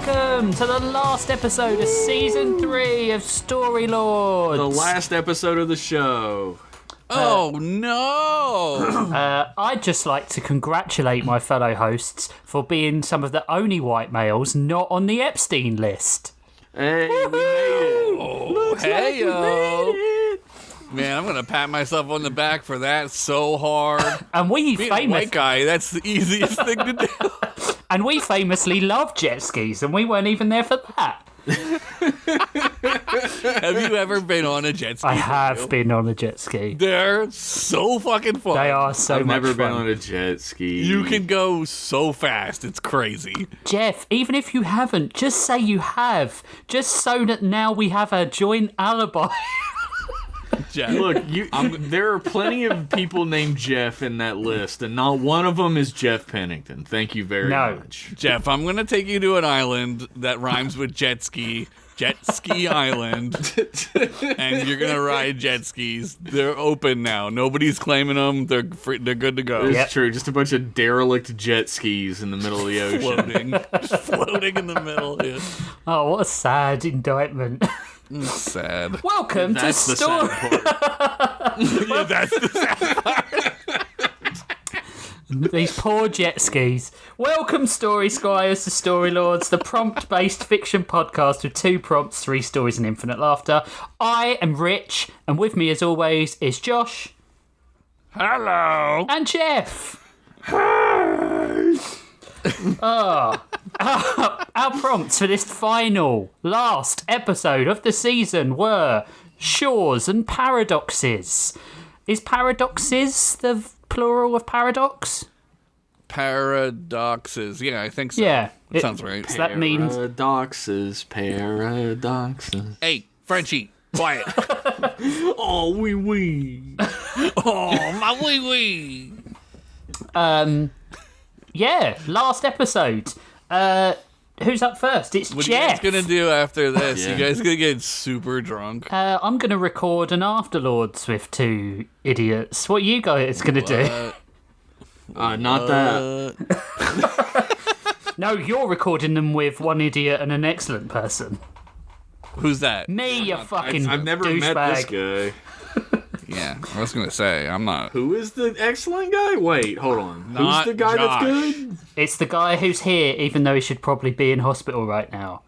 welcome to the last episode of Season 3 of Storylords. The last episode of the show. Oh, no! I'd just like to congratulate my fellow hosts for being some of the only white males not on the Epstein list. Hey, we made it. Oh, hey, yo! Man, I'm gonna pat myself on the back for that so hard. And we Being a white guy, that's the easiest thing to do. And we famously love jet skis, and we weren't even there for that. Have you ever been on a jet ski? I have been on a jet ski. They're so fucking fun. They are so I've much never been fun. on a jet ski. You can go so fast. It's crazy. Jeff, even if you haven't, just say you have. Just so that now we have a joint alibi. Jeff. Look, there are plenty of people named Jeff in that list, and not one of them is Jeff Pennington. Thank you very much. Jeff, I'm going to take you to an island that rhymes with jet ski. Jet Ski Island. And you're going to ride jet skis. They're open now. Nobody's claiming them. They're good to go. It's true. Just a bunch of derelict jet skis in the middle of the ocean. Floating. Just floating in the middle. Yeah. Oh, what a sad indictment. Sad. Welcome That's to the sad part. Yeah, that's the sad part. These poor jet skis. Welcome, Story Squires, to Storylords, the prompt-based fiction podcast with 2 prompts, 3 stories, and infinite laughter. I am Rich, and with me, as always, is Josh. Hello. And Jeff. Our prompts for this final, last episode of the season were Shores and Paradoxes. Is paradoxes the plural of paradox? Paradoxes. Yeah, I think so. Yeah. That sounds right. So that means... Paradoxes. Hey, Frenchie, quiet. Oh, wee wee. Oh, my wee wee. Yeah, last episode. Who's up first? It's What are you Jeff. guys gonna do after this? Yeah. You guys gonna get super drunk? I'm going to record an Afterlords with 2 idiots. What are you guys going to do? Not that. No, you're recording them with 1 idiot and an excellent person. Who's that? Me, you fucking I've never met this guy. Yeah, I was gonna say I'm not. Who is the excellent guy? Wait, hold on. Not Who's the guy Josh. that's good? It's the guy who's here, even though he should probably be in hospital right now.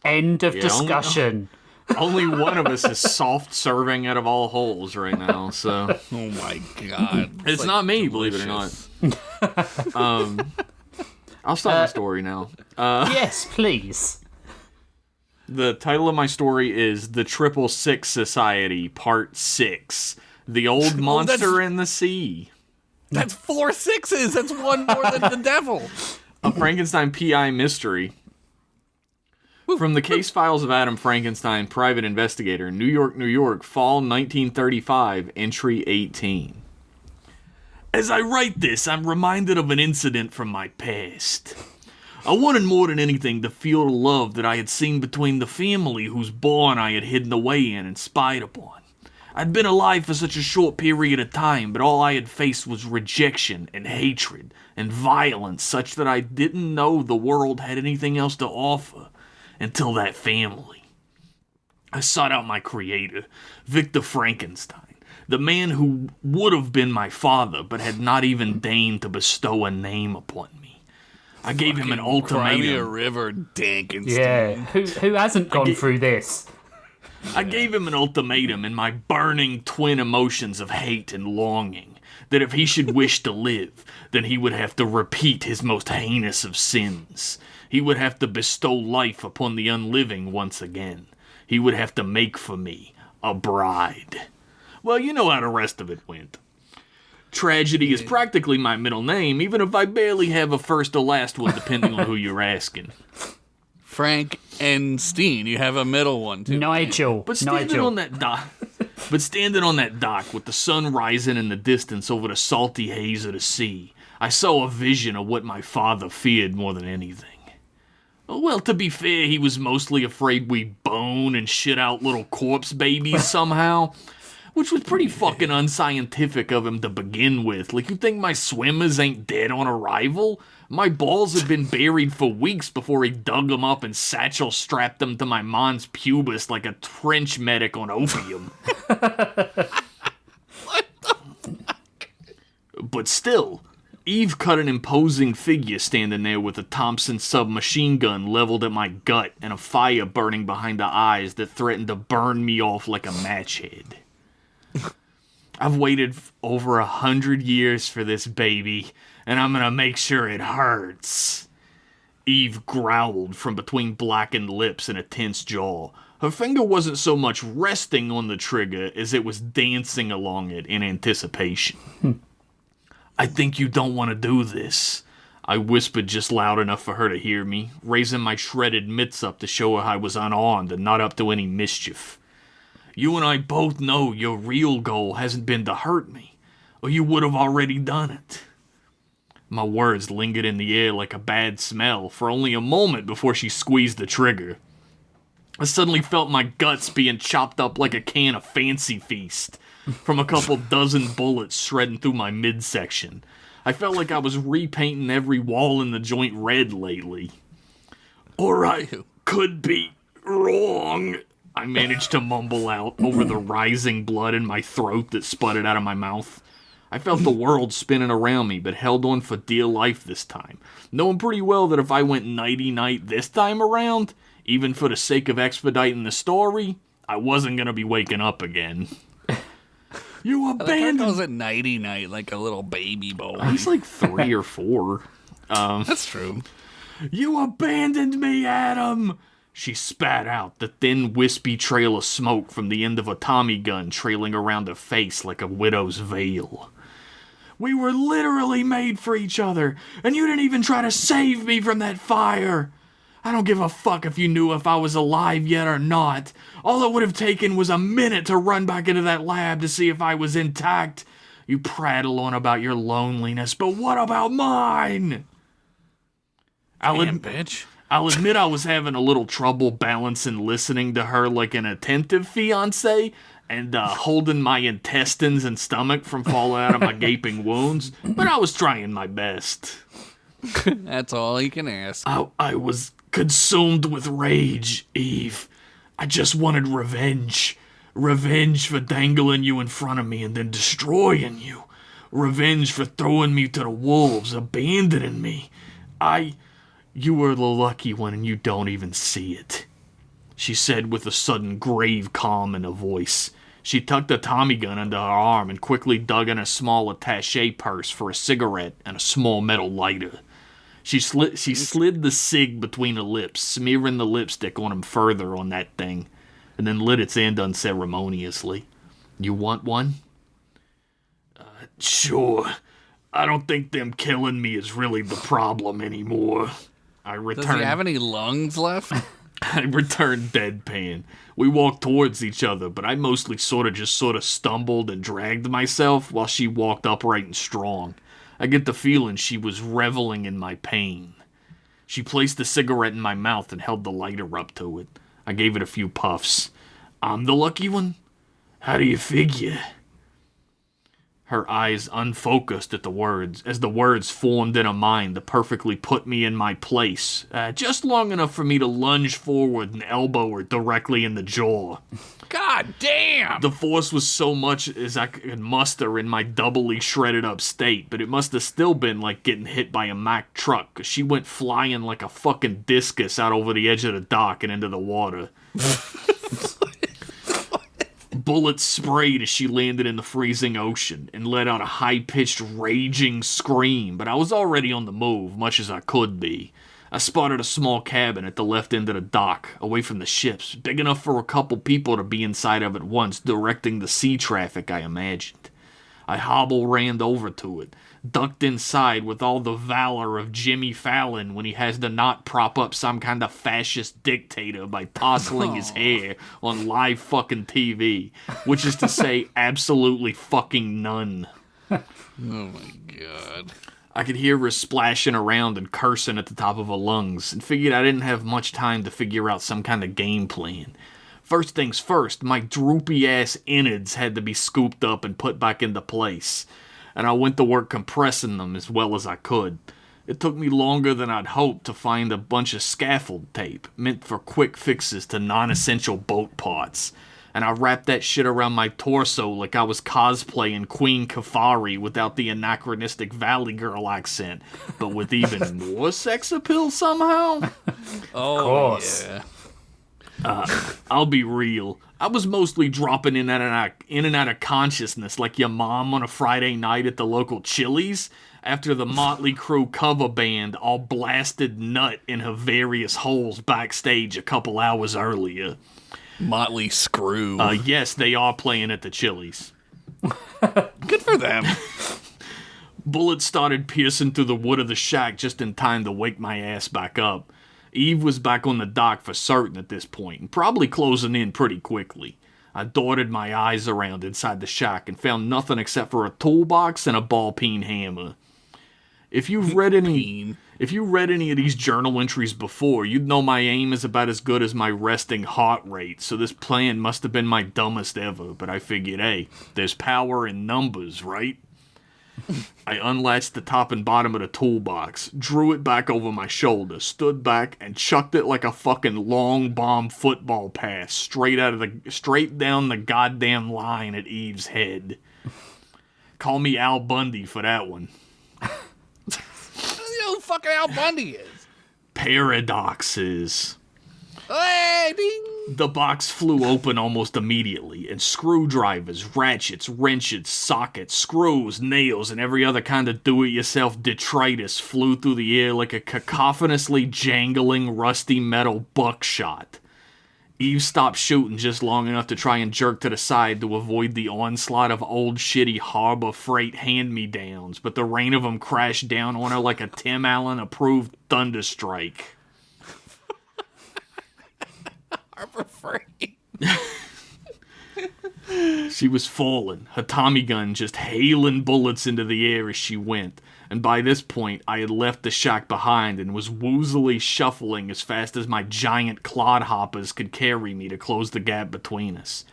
End of discussion. Only one of us is soft serving out of all holes right now, so Oh my god, it's like not me, believe it or not. I'll start my story now. Yes, please. The title of my story is The 666 Society, Part 6. The Old Monster in the Sea. That's 4 6s. That's one more than the devil. A Frankenstein PI mystery. From the case files of Adam Frankenstein, private investigator, New York, New York, fall 1935, entry 18. As I write this, I'm reminded of an incident from my past. I wanted more than anything to feel the love that I had seen between the family whose barn I had hidden away in and spied upon. I'd been alive for such a short period of time, but all I had faced was rejection and hatred and violence such that I didn't know the world had anything else to offer until that family. I sought out my creator, Victor Frankenstein, the man who would have been my father but had not even deigned to bestow a name upon me. I gave him an Cry me a ultimatum. river, Dankenstein. Yeah, who hasn't gone through this? I gave him an ultimatum in my burning twin emotions of hate and longing, that if he should wish to live, then he would have to repeat his most heinous of sins. He would have to bestow life upon the unliving once again. He would have to make for me a bride. Well, you know how the rest of it went. Tragedy is practically my middle name, even if I barely have a first or last one, depending on who you're asking. Frank and Steen. You have a middle one too. Nigel. But standing on that dock with the sun rising in the distance over the salty haze of the sea, I saw a vision of what my father feared more than anything. Well, to be fair, he was mostly afraid we'd bone and shit out little corpse babies somehow. Which was pretty fucking unscientific of him to begin with. Like, you think my swimmers ain't dead on arrival? My balls had been buried for weeks before he dug them up and satchel strapped them to my mons pubis like a trench medic on opium. What the fuck? But still, Eve cut an imposing figure standing there with a Thompson submachine gun leveled at my gut and a fire burning behind the eyes that threatened to burn me off like a match head. I've waited over 100 years for this baby, and I'm gonna make sure it hurts. Eve growled from between blackened lips and a tense jaw. Her finger wasn't so much resting on the trigger as it was dancing along it in anticipation. I think you don't want to do this, I whispered just loud enough for her to hear me, raising my shredded mitts up to show her I was unarmed and not up to any mischief. You and I both know your real goal hasn't been to hurt me, or you would have already done it. My words lingered in the air like a bad smell for only a moment before she squeezed the trigger. I suddenly felt my guts being chopped up like a can of Fancy Feast from a couple dozen bullets shredding through my midsection. I felt like I was repainting every wall in the joint red lately. Or I could be wrong, I managed to mumble out over the rising blood in my throat that sputtered out of my mouth. I felt the world spinning around me, but held on for dear life this time, knowing pretty well that if I went nighty-night this time around, even for the sake of expediting the story, I wasn't going to be waking up again. You abandoned... I calls it nighty-night like a little baby boy. He's like 3 or 4. That's true. You abandoned me, Adam! She spat out, the thin, wispy trail of smoke from the end of a Tommy gun trailing around her face like a widow's veil. We were literally made for each other, and you didn't even try to save me from that fire. I don't give a fuck if you knew if I was alive yet or not. All it would have taken was a minute to run back into that lab to see if I was intact. You prattle on about your loneliness, but what about mine? Damn, bitch. I'll admit I was having a little trouble balancing listening to her like an attentive fiancé and holding my intestines and stomach from falling out of my gaping wounds, but I was trying my best. That's all you can ask. I was consumed with rage, Eve. I just wanted revenge. Revenge for dangling you in front of me and then destroying you. Revenge for throwing me to the wolves, abandoning me. You were the lucky one and you don't even see it, she said with a sudden grave calm in her voice. She tucked a Tommy gun under her arm and quickly dug in a small attaché purse for a cigarette and a small metal lighter. She slid the cig between her lips, smearing the lipstick on him further on that thing, and then lit its end unceremoniously. You want one? Sure. I don't think them killing me is really the problem anymore. Does he have any lungs left? I returned deadpan. We walked towards each other, but I mostly sort of stumbled and dragged myself while she walked upright and strong. I get the feeling she was reveling in my pain. She placed the cigarette in my mouth and held the lighter up to it. I gave it a few puffs. I'm the lucky one? How do you figure? Her eyes unfocused at the words, as the words formed in her mind to perfectly put me in my place, just long enough for me to lunge forward and elbow her directly in the jaw. God damn! The force was so much as I could muster in my doubly shredded up state, but it must have still been like getting hit by a Mack truck, because she went flying like a fucking discus out over the edge of the dock and into the water. Bullets sprayed as she landed in the freezing ocean and let out a high-pitched, raging scream, but I was already on the move, much as I could be. I spotted a small cabin at the left end of the dock, away from the ships, big enough for a couple people to be inside of at once, directing the sea traffic, I imagined. I hobble-ran over to it, ducked inside with all the valor of Jimmy Fallon when he has to not prop up some kind of fascist dictator by tousling his hair on live fucking TV, which is to say absolutely fucking none. Oh my god. I could hear her splashing around and cursing at the top of her lungs, and figured I didn't have much time to figure out some kind of game plan. First things first, my droopy-ass innards had to be scooped up and put back into place, and I went to work compressing them as well as I could. It took me longer than I'd hoped to find a bunch of scaffold tape, meant for quick fixes to non-essential boat parts, and I wrapped that shit around my torso like I was cosplaying Queen Kafari without the anachronistic Valley Girl accent, but with even more sex appeal somehow. Oh, Of course. yeah. I'll be real. I was mostly dropping in and out of consciousness like your mom on a Friday night at the local Chili's after the Motley Crue cover band all blasted nut in her various holes backstage a couple hours earlier. Motley Screw. Yes, they are playing at the Chili's. Good for them. Bullets started piercing through the wood of the shack just in time to wake my ass back up. Eve was back on the dock for certain at this point, and probably closing in pretty quickly. I darted my eyes around inside the shack and found nothing except for a toolbox and a ball-peen hammer. If you've read any of these journal entries before, you'd know my aim is about as good as my resting heart rate, so this plan must have been my dumbest ever, but I figured, hey, there's power in numbers, right? I unlatched the top and bottom of the toolbox, drew it back over my shoulder, stood back, and chucked it like a fucking long bomb football pass straight down the goddamn line at Eve's head. Call me Al Bundy for that one. You know who fucking Al Bundy is. Paradoxes. Hey, ding. The box flew open almost immediately, and screwdrivers, ratchets, wrenches, sockets, screws, nails, and every other kind of do-it-yourself detritus flew through the air like a cacophonously jangling rusty metal buckshot. Eve stopped shooting just long enough to try and jerk to the side to avoid the onslaught of old shitty Harbor Freight hand-me-downs, but the rain of them crashed down on her like a Tim Allen-approved thunderstrike. Harbor Freight. She was falling, her Tommy gun just hailing bullets into the air as she went, and by this point I had left the shack behind and was woozily shuffling as fast as my giant clodhoppers could carry me to close the gap between us.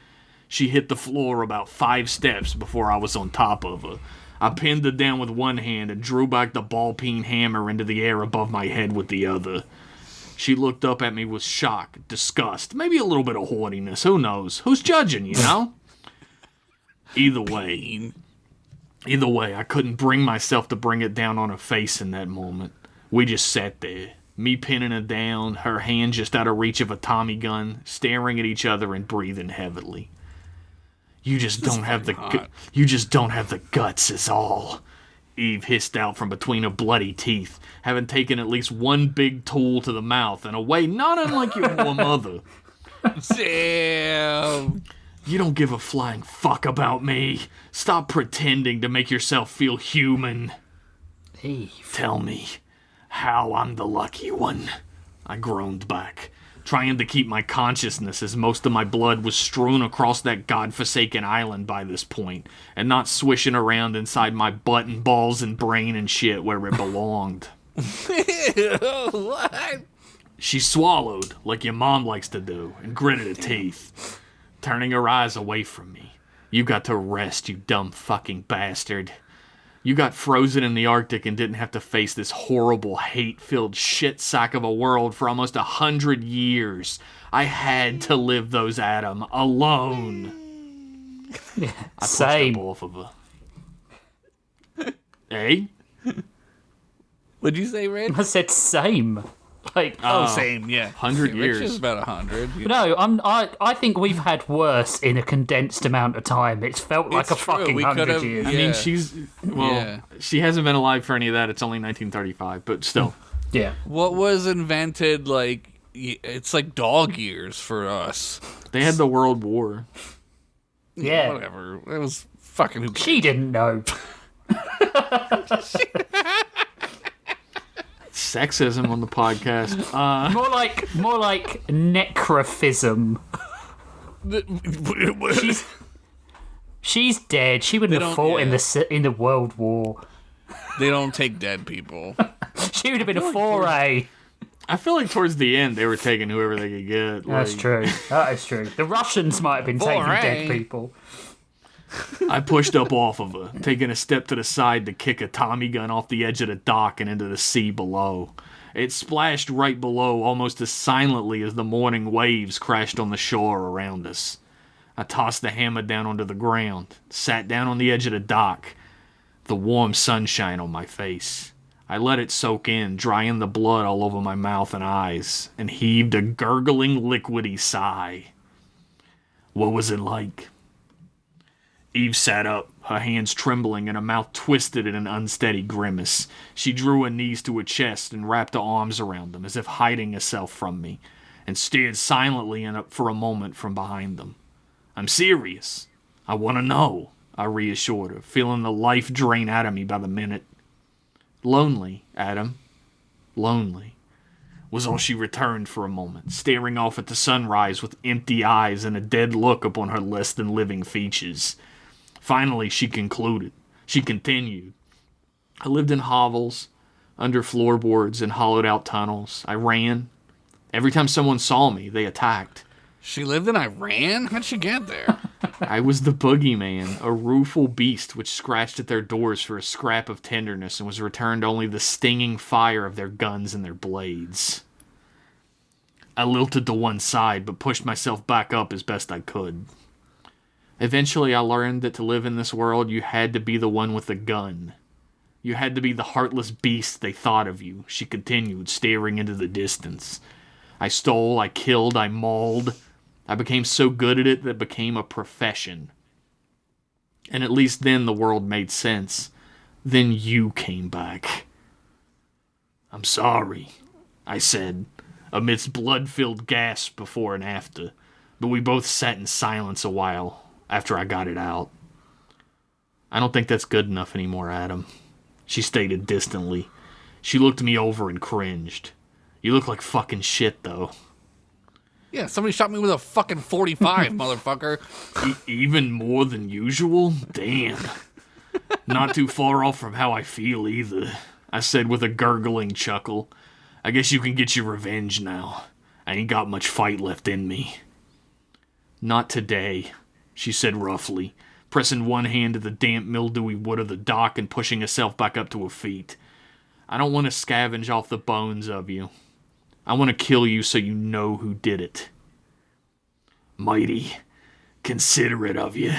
She hit the floor about 5 steps before I was on top of her. I pinned her down with one hand and drew back the ball-peen hammer into the air above my head with the other. She looked up at me with shock, disgust, maybe a little bit of horniness, who knows? Who's judging, you know? Either way, I couldn't bring myself to bring it down on her face in that moment. We just sat there, me pinning her down, her hand just out of reach of a Tommy gun, staring at each other and breathing heavily. You just don't have the guts is all. Eve hissed out from between her bloody teeth, having taken at least one big tool to the mouth in a way not unlike your poor mother. Damn. You don't give a flying fuck about me. Stop pretending to make yourself feel human. Eve. Tell me how I'm the lucky one. I groaned back, trying to keep my consciousness as most of my blood was strewn across that godforsaken island by this point, and not swishing around inside my butt and balls and brain and shit where it belonged. What? She swallowed, like your mom likes to do, and gritted her teeth, turning her eyes away from me. You got to rest, you dumb fucking bastard. You got frozen in the Arctic and didn't have to face this horrible, hate-filled shit sack of a world for almost 100 years. I had to live those, Adam, alone. Yeah, I pushed same. up off of her. Hey? What'd you say, Rich? I said same. Like, Same, yeah. 100 Rich years. is about 100. no, I think we've had worse in a condensed amount of time. It's felt like It's a true, fucking we 100 could've- years. I Yeah. mean, she hasn't been alive for any of that. It's only 1935, but still. Yeah. What was invented, like, it's like dog years for us. They had the World War. Yeah. Whatever. It was fucking who cares? She didn't know. Sexism on the podcast. More like necrophism. She's dead. She wouldn't have don't- fought yeah. in the World War. They don't take dead people. She would have been a foray. I feel like towards the end they were taking whoever they could get. That's true. That is true. The Russians might have been taking dead people. I pushed up off of her, taking a step to the side to kick a Tommy gun off the edge of the dock and into the sea below. It splashed right below almost as silently as the morning waves crashed on the shore around us. I tossed the hammer down onto the ground, sat down on the edge of the dock, the warm sunshine on my face. I let it soak in, drying the blood all over my mouth and eyes, and heaved a gurgling, liquidy sigh. What was it like? Eve sat up, her hands trembling and her mouth twisted in an unsteady grimace. She drew her knees to her chest and wrapped her arms around them, as if hiding herself from me, and stared silently for a moment from behind them. I'm serious. I want to know, I reassured her, feeling the life drain out of me by the minute. Lonely, Adam. Lonely, was all she returned for a moment, staring off at the sunrise with empty eyes and a dead look upon her less-than-living features. Finally, she continued. I lived in hovels, under floorboards and hollowed-out tunnels. I ran. Every time someone saw me, they attacked. She lived in Iran? How'd she get there? I was the boogeyman, a rueful beast which scratched at their doors for a scrap of tenderness and was returned only the stinging fire of their guns and their blades. I lilted to one side, but pushed myself back up as best I could. Eventually, I learned that to live in this world, you had to be the one with the gun. You had to be the heartless beast they thought of you, she continued, staring into the distance. I stole, I killed, I mauled. I became so good at it that it became a profession. And at least then the world made sense. Then you came back. I'm sorry, I said, amidst blood-filled gasps before and after, but we both sat in silence a while after I got it out. I don't think that's good enough anymore, Adam, she stated distantly. She looked me over and cringed. You look like fucking shit, though. Yeah, somebody shot me with a fucking 45, motherfucker. Even more than usual? Damn. Not too far off from how I feel, either, I said with a gurgling chuckle. I guess you can get your revenge now. I ain't got much fight left in me. Not today, she said roughly, pressing one hand to the damp, mildewy wood of the dock and pushing herself back up to her feet. I don't want to scavenge off the bones of you. I want to kill you so you know who did it. Mighty considerate of you,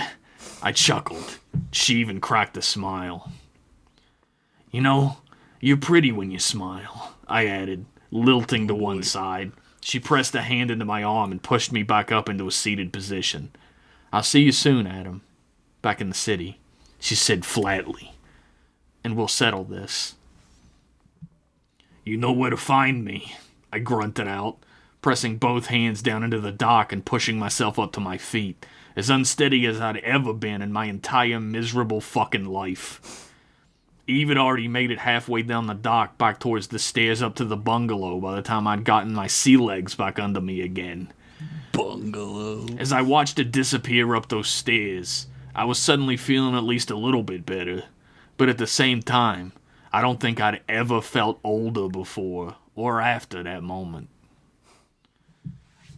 I chuckled. She even cracked a smile. You know, you're pretty when you smile, I added, lilting to one side. She pressed a hand into my arm and pushed me back up into a seated position. I'll see you soon, Adam. Back in the city, she said flatly. And we'll settle this. You know where to find me, I grunted out, pressing both hands down into the dock and pushing myself up to my feet, as unsteady as I'd ever been in my entire miserable fucking life. Eve had already made it halfway down the dock back towards the stairs up to the bungalow by the time I'd gotten my sea legs back under me again. Bungalow. As I watched it disappear up those stairs, I was suddenly feeling at least a little bit better, but at the same time, I don't think I'd ever felt older before or after that moment.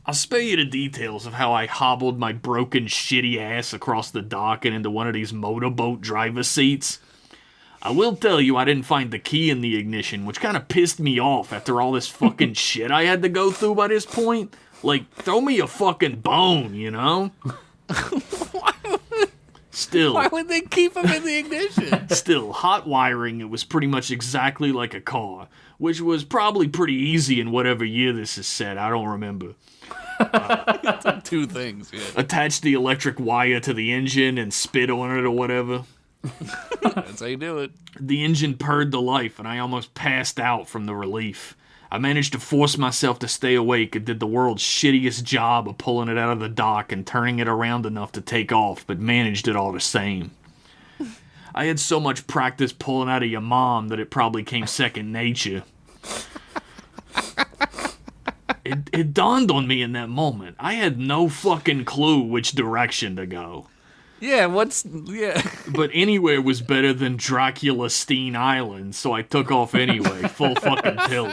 I'll spare you the details of how I hobbled my broken shitty ass across the dock and into one of these motorboat driver seats. I will tell you I didn't find the key in the ignition, which kind of pissed me off after all this fucking shit I had to go through by this point. Like, throw me a fucking bone, you know? Still. Why would they keep them in the ignition? Still, hot wiring it was pretty much exactly like a car, which was probably pretty easy in whatever year this is set. I don't remember. Two things, yeah. Attach the electric wire to the engine and spit on it or whatever. That's how you do it. The engine purred to life, and I almost passed out from the relief. I managed to force myself to stay awake and did the world's shittiest job of pulling it out of the dock and turning it around enough to take off, but managed it all the same. I had so much practice pulling out of your mom that it probably came second nature. It dawned on me in that moment. I had no fucking clue which direction to go. Yeah, But anywhere was better than Dracula Steen Island, so I took off anyway, full fucking tilt.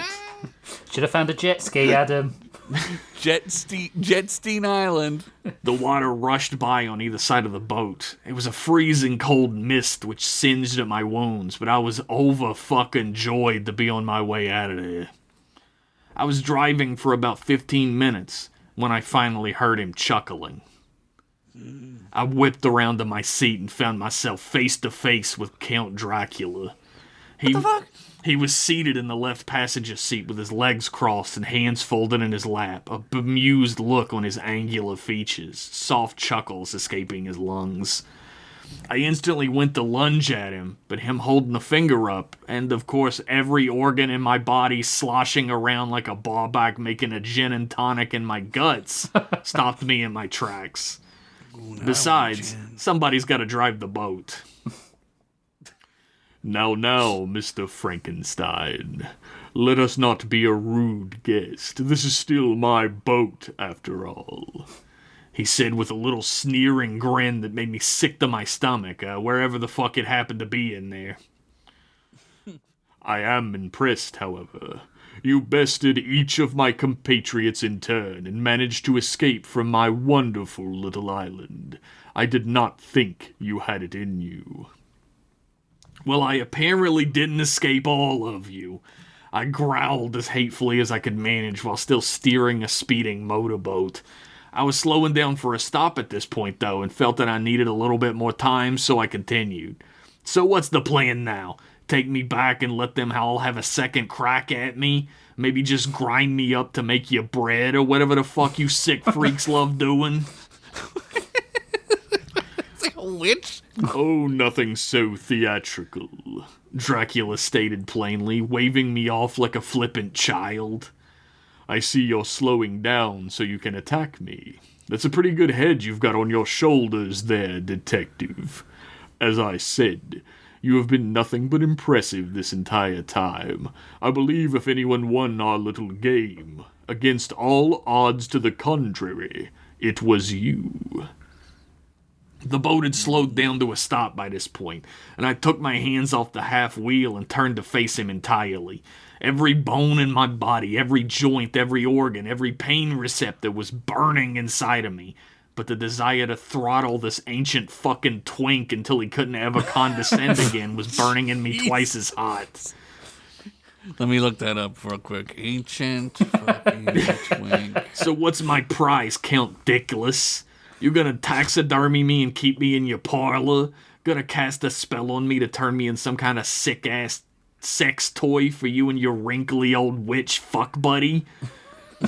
Should have found a jet ski, Adam. Jetstein Island. The water rushed by on either side of the boat. It was a freezing cold mist which singed at my wounds, but I was over-fucking-joyed to be on my way out of there. I was driving for about 15 minutes when I finally heard him chuckling. I whipped around to my seat and found myself face to face with Count Dracula. What the fuck? He was seated in the left passenger seat with his legs crossed and hands folded in his lap, a bemused look on his angular features, soft chuckles escaping his lungs. I instantly went to lunge at him, but him holding the finger up, and of course every organ in my body sloshing around like a bawback making a gin and tonic in my guts, stopped me in my tracks. Besides, somebody's got to drive the boat. Now, Mr. Frankenstein, let us not be a rude guest. This is still my boat, after all. He said with a little sneering grin that made me sick to my stomach, wherever the fuck it happened to be in there. I am impressed, however. You bested each of my compatriots in turn and managed to escape from my wonderful little island. I did not think you had it in you. Well, I apparently didn't escape all of you. I growled as hatefully as I could manage while still steering a speeding motorboat. I was slowing down for a stop at this point, though, and felt that I needed a little bit more time, so I continued. So what's the plan now? Take me back and let them all have a second crack at me? Maybe just grind me up to make you bread or whatever the fuck you sick freaks love doing? It's like a witch. Oh, nothing so theatrical, Dracula stated plainly, waving me off like a flippant child. I see you're slowing down so you can attack me. That's a pretty good head you've got on your shoulders there, detective. As I said, you have been nothing but impressive this entire time. I believe if anyone won our little game, against all odds to the contrary, it was you. The boat had slowed down to a stop by this point, and I took my hands off the half wheel and turned to face him entirely. Every bone in my body, every joint, every organ, every pain receptor was burning inside of me. But the desire to throttle this ancient fucking twink until he couldn't ever condescend again was burning in me twice as hot. Let me look that up real quick. Ancient fucking twink. So what's my prize, Count Dickless? You gonna taxidermy me and keep me in your parlor? Gonna cast a spell on me to turn me in some kind of sick-ass sex toy for you and your wrinkly old witch fuck buddy?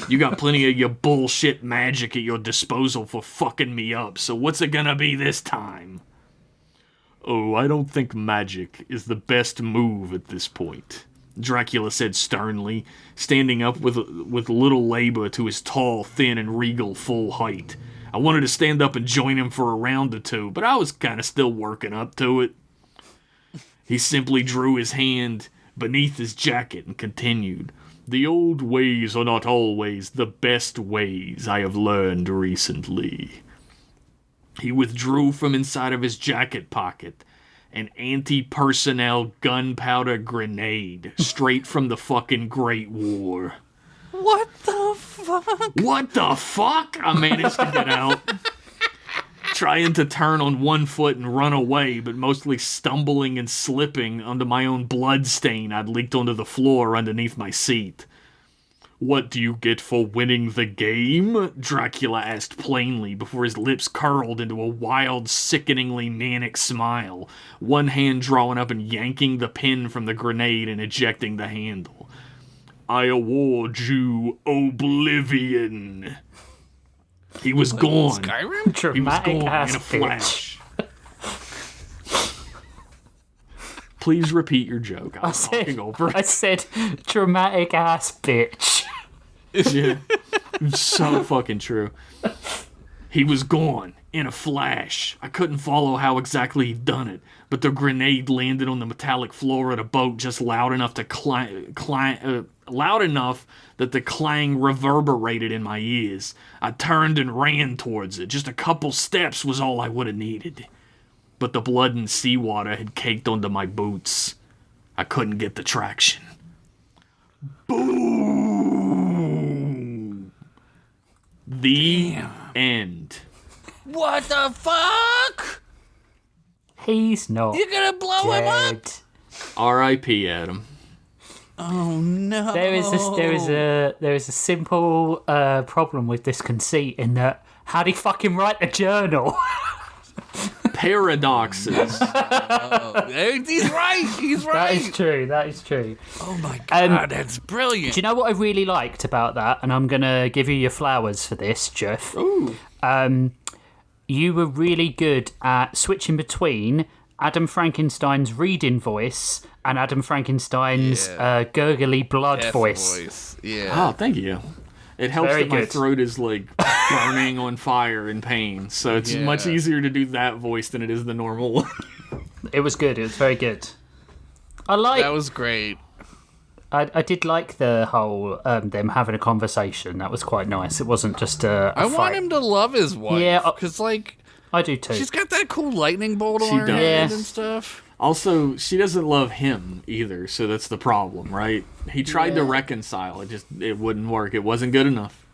You got plenty of your bullshit magic at your disposal for fucking me up, so what's it gonna be this time? Oh, I don't think magic is the best move at this point, Dracula said sternly, standing up with little labor to his tall, thin, and regal full height. I wanted to stand up and join him for a round or two, but I was kind of still working up to it. He simply drew his hand beneath his jacket and continued. The old ways are not always the best ways, I have learned recently. He withdrew from inside of his jacket pocket an anti-personnel gunpowder grenade straight from the fucking Great War. What the fuck? What the fuck? I managed to get out. Trying to turn on one foot and run away, but mostly stumbling and slipping under my own blood stain I'd leaked onto the floor underneath my seat. What do you get for winning the game? Dracula asked plainly before his lips curled into a wild, sickeningly manic smile, one hand drawing up and yanking the pin from the grenade and ejecting the handle. I award you oblivion. He was gone. Skyrim? Dramatic He was gone ass in a bitch. flash. Please repeat your joke. I'm talking over I it. said dramatic ass bitch. Yeah. It's so fucking true. He was gone in a flash. I couldn't follow how exactly he'd done it, but the grenade landed on the metallic floor of the boat just loud enough to loud enough that the clang reverberated in my ears. I turned and ran towards it. Just a couple steps was all I would have needed. But the blood and seawater had caked onto my boots. I couldn't get the traction. Boom! The end. What the fuck? He's not You're gonna blow him up? dead. R.I.P. Adam. Oh no. There is a simple problem with this conceit in that how'd he fucking write a journal? Paradoxes. He's right. He's right. That is true. Oh my god, that's brilliant. Do you know what I really liked about that? And I'm gonna give you your flowers for this, Jeff. Ooh. You were really good at switching between Adam Frankenstein's reading voice and Adam Frankenstein's gurgly blood Death voice. Yeah. Oh, thank you. It helps Very that my good. throat is like burning on fire in pain, so it's much easier to do that voice than it is the normal one. It was good. It was very good. That was great. I did like the whole them having a conversation. That was quite nice. It wasn't just a I fight. want him to love his wife. Yeah, because like I do too. she's got that cool lightning bolt She on her does. head Yeah. and stuff. Also, she doesn't love him either, so that's the problem, right? He tried to reconcile. It wouldn't work. It wasn't good enough.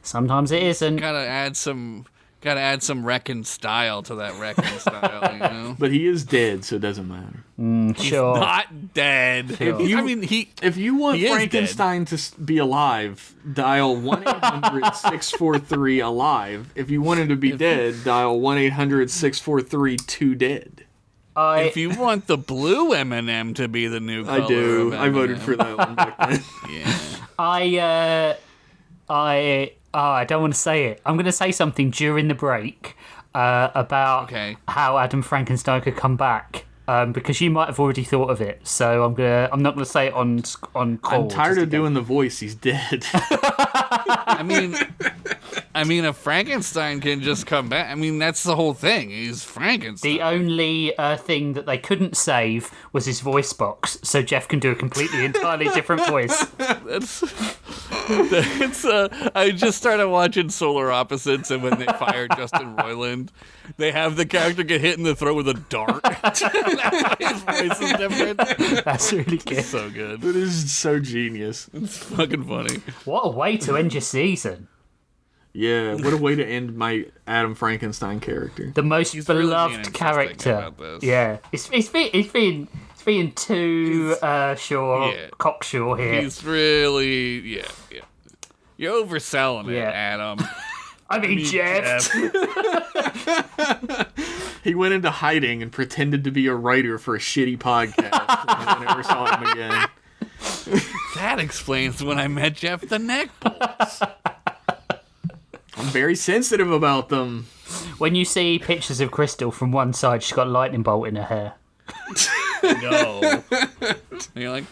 Sometimes it isn't. Gotta add some recon style to that recon style, you know? But he is dead, so it doesn't matter. Sure. Not dead. Sure. I mean, If you want He is Frankenstein to be alive, dial 1-800-643-ALIVE. If you want him to be dead, dial 1-800-643-2-DEAD. if you want the blue M&M to be the new color I do. of I voted M&M. for that one back then. Yeah. I don't want to say it. I'm going to say something during the break about how Adam Frankenstein could come back. Because you might have already thought of it, so I'm not gonna say it on call. I'm tired of doing the voice. He's dead. I mean, if Frankenstein can just come back, I mean, that's the whole thing. He's Frankenstein. The only thing that they couldn't save was his voice box, so Jeff can do a completely entirely different voice. I just started watching Solar Opposites, and when they fired Justin Roiland, they have the character get hit in the throat with a dart. That's why his voice is different. That's really good. So good. It is so genius. It's fucking funny. What a way to end your season. Yeah, what a way to end my Adam Frankenstein character. The most He's really being beloved interesting character. about this. Yeah, it's being too cocksure here. He's really, yeah. You're overselling it, Yeah. Adam. I mean, Jeff. He went into hiding and pretended to be a writer for a shitty podcast. And I never saw him again. That explains when I met Jeff the neck bolts. I'm very sensitive about them. When you see pictures of Crystal from one side, she's got a lightning bolt in her hair. No. And you're like,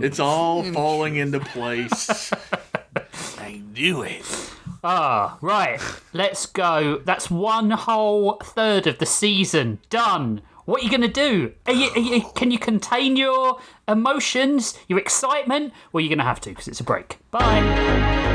It's all falling into place. I knew it. Ah, right. Let's go. That's one whole third of the season done. What are you going to do? Can you contain your emotions, your excitement? Well, you're going to have to because it's a break. Bye.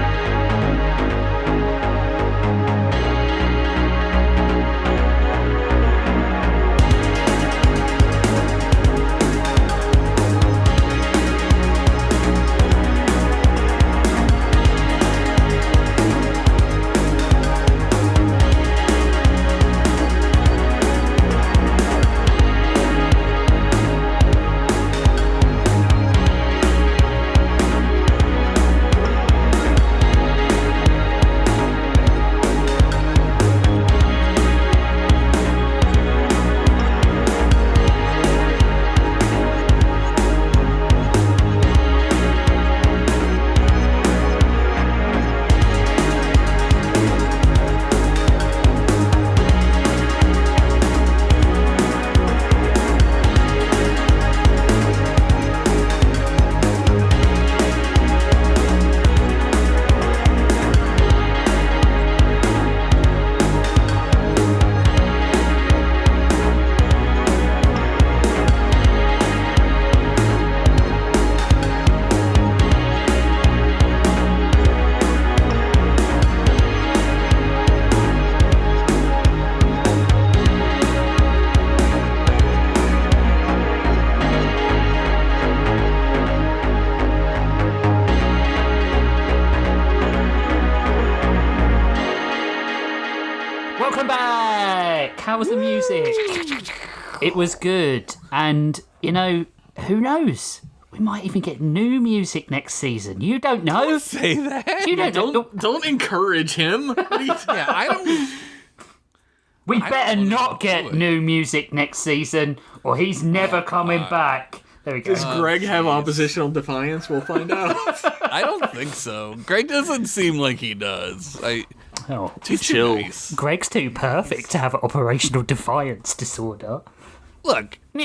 how was the music? It was good. And, you know, who knows? We might even get new music next season. You don't know. Don't say that. You Don't encourage him. Yeah, I don't. We I better don't not know get it. new music next season, or he's never coming back. There we go. Does Greg have oppositional defiance? We'll find out. I don't think so. Greg doesn't seem like he does. Oh, He's chill. too nice. Greg's too perfect to have operational defiance disorder. Look, both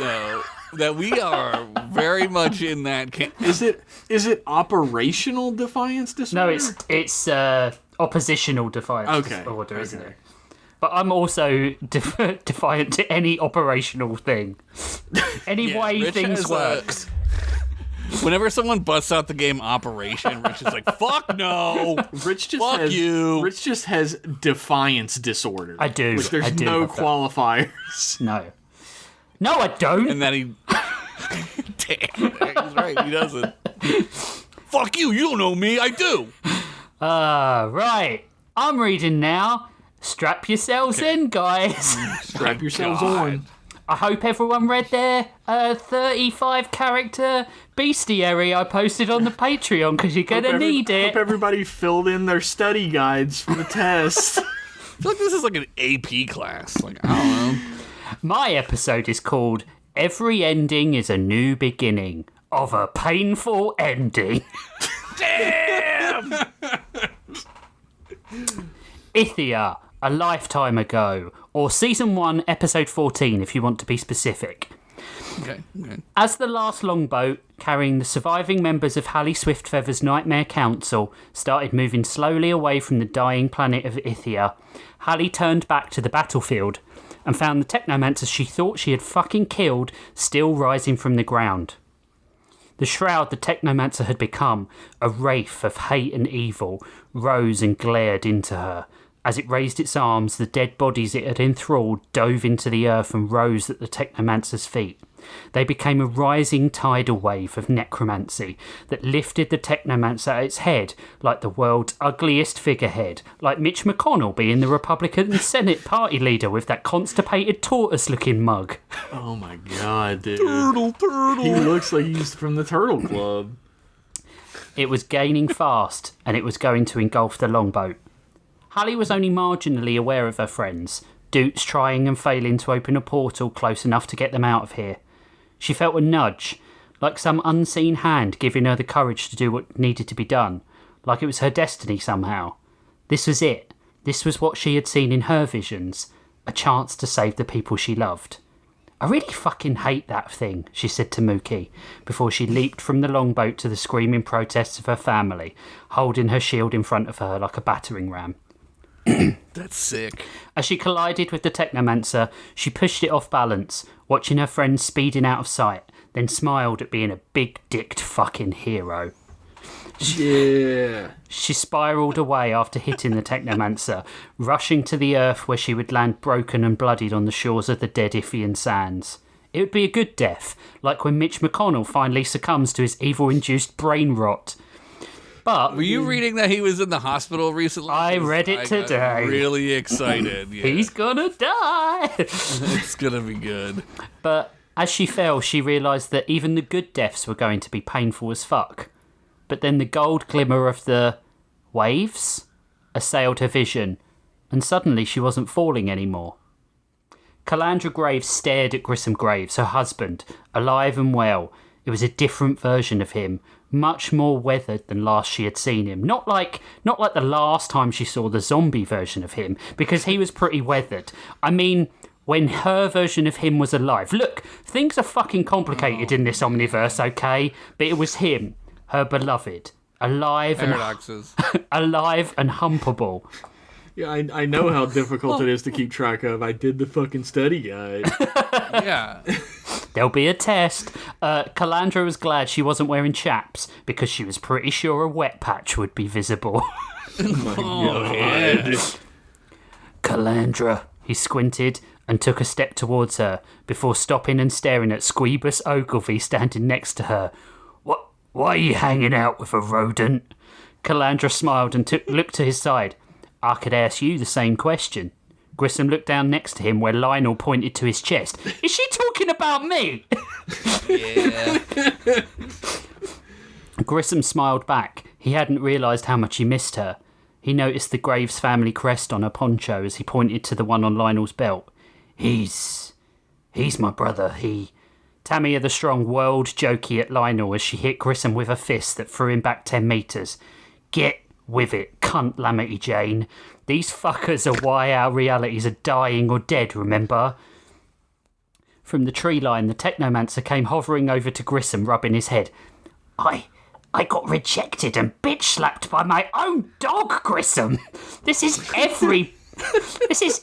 know that we are very much in that camp. Is it operational defiance disorder? No, it's oppositional defiance disorder, isn't it? But I'm also defiant to any operational thing. Any way Rich things has works. Whenever someone busts out the game Operation, Rich is like, "Fuck no, Rich just fuck has you." Rich just has defiance disorder. I do. Like, there's I do no have that. qualifiers. No, I don't. And then he, damn, he's right. He doesn't. Fuck you. You don't know me. I do. Right. I'm reading now. Strap yourselves in, guys. Strap yourselves God. on. I hope everyone read their 35 character bestiary I posted on the Patreon, because you're going to need Hope it. everybody filled in their study guides for the test. I feel like this is like an AP class. Like, I don't know. My episode is called Every Ending is a New Beginning of a Painful Ending. Damn. Ithia, a lifetime ago, or Season 1, Episode 14, if you want to be specific. Okay. As the last longboat carrying the surviving members of Hallie Swiftfeather's Nightmare Council started moving slowly away from the dying planet of Ithia, Hallie turned back to the battlefield and found the technomancers she thought she had fucking killed still rising from the ground. The shroud the technomancer had become, a wraith of hate and evil, rose and glared into her. As it raised its arms, the dead bodies it had enthralled dove into the earth and rose at the technomancer's feet. They became a rising tidal wave of necromancy that lifted the technomancer at its head like the world's ugliest figurehead, like Mitch McConnell being the Republican Senate party leader with that constipated tortoise-looking mug. Oh my god, dude. Turtle. He looks like he's from the Turtle Club. It was gaining fast, and it was going to engulf the longboat. Hallie was only marginally aware of her friends, Doots trying and failing to open a portal close enough to get them out of here. She felt a nudge, like some unseen hand giving her the courage to do what needed to be done, like it was her destiny somehow. This was it. This was what she had seen in her visions, a chance to save the people she loved. I really fucking hate that thing, she said to Mookie, before she leaped from the longboat to the screaming protests of her family, holding her shield in front of her like a battering ram. That's sick. As she collided with the technomancer, she pushed it off balance, watching her friend speeding out of sight, then smiled at being a big-dicked fucking hero. Yeah. She spiralled away after hitting the technomancer, rushing to the earth where she would land broken and bloodied on the shores of the dead Ithian sands. It would be a good death, like when Mitch McConnell finally succumbs to his evil-induced brain rot. But Were you reading that he was in the hospital recently? I read it I today. got really excited. Yeah. he's gonna die! It's gonna be good. But as she fell, she realised that even the good deaths were going to be painful as fuck. But then the gold glimmer of the waves assailed her vision, and suddenly she wasn't falling anymore. Calandra Graves stared at Grissom Graves, her husband, alive and well. It was a different version of him, much more weathered than last she had seen him. Not like the last time she saw the zombie version of him, because he was pretty weathered. I mean, when her version of him was alive. Look, things are fucking complicated in this Omniverse, okay? But it was him, her beloved, alive Paradoxes. alive and humpable. Yeah, I know how difficult it is to keep track of. I did the fucking study guide. Yeah. There'll be a test. Calandra was glad she wasn't wearing chaps because she was pretty sure a wet patch would be visible. Calandra, he squinted and took a step towards her before stopping and staring at Squeebus Ogilvy standing next to her. Why are you hanging out with a rodent? Calandra smiled and looked to his side. I could ask you the same question. Grissom looked down next to him where Lionel pointed to his chest. Is she talking about me? Yeah. Grissom smiled back. He hadn't realised how much he missed her. He noticed the Graves family crest on her poncho as he pointed to the one on Lionel's belt. He's my brother. Tamia the Strong whirled jokey at Lionel as she hit Grissom with a fist that threw him back 10 metres. Get with it, cunt Lamity Jane. These fuckers are why our realities are dying or dead, remember? From the tree line, the technomancer came hovering over to Grissom, rubbing his head. I got rejected and bitch slapped by my own dog, Grissom. This is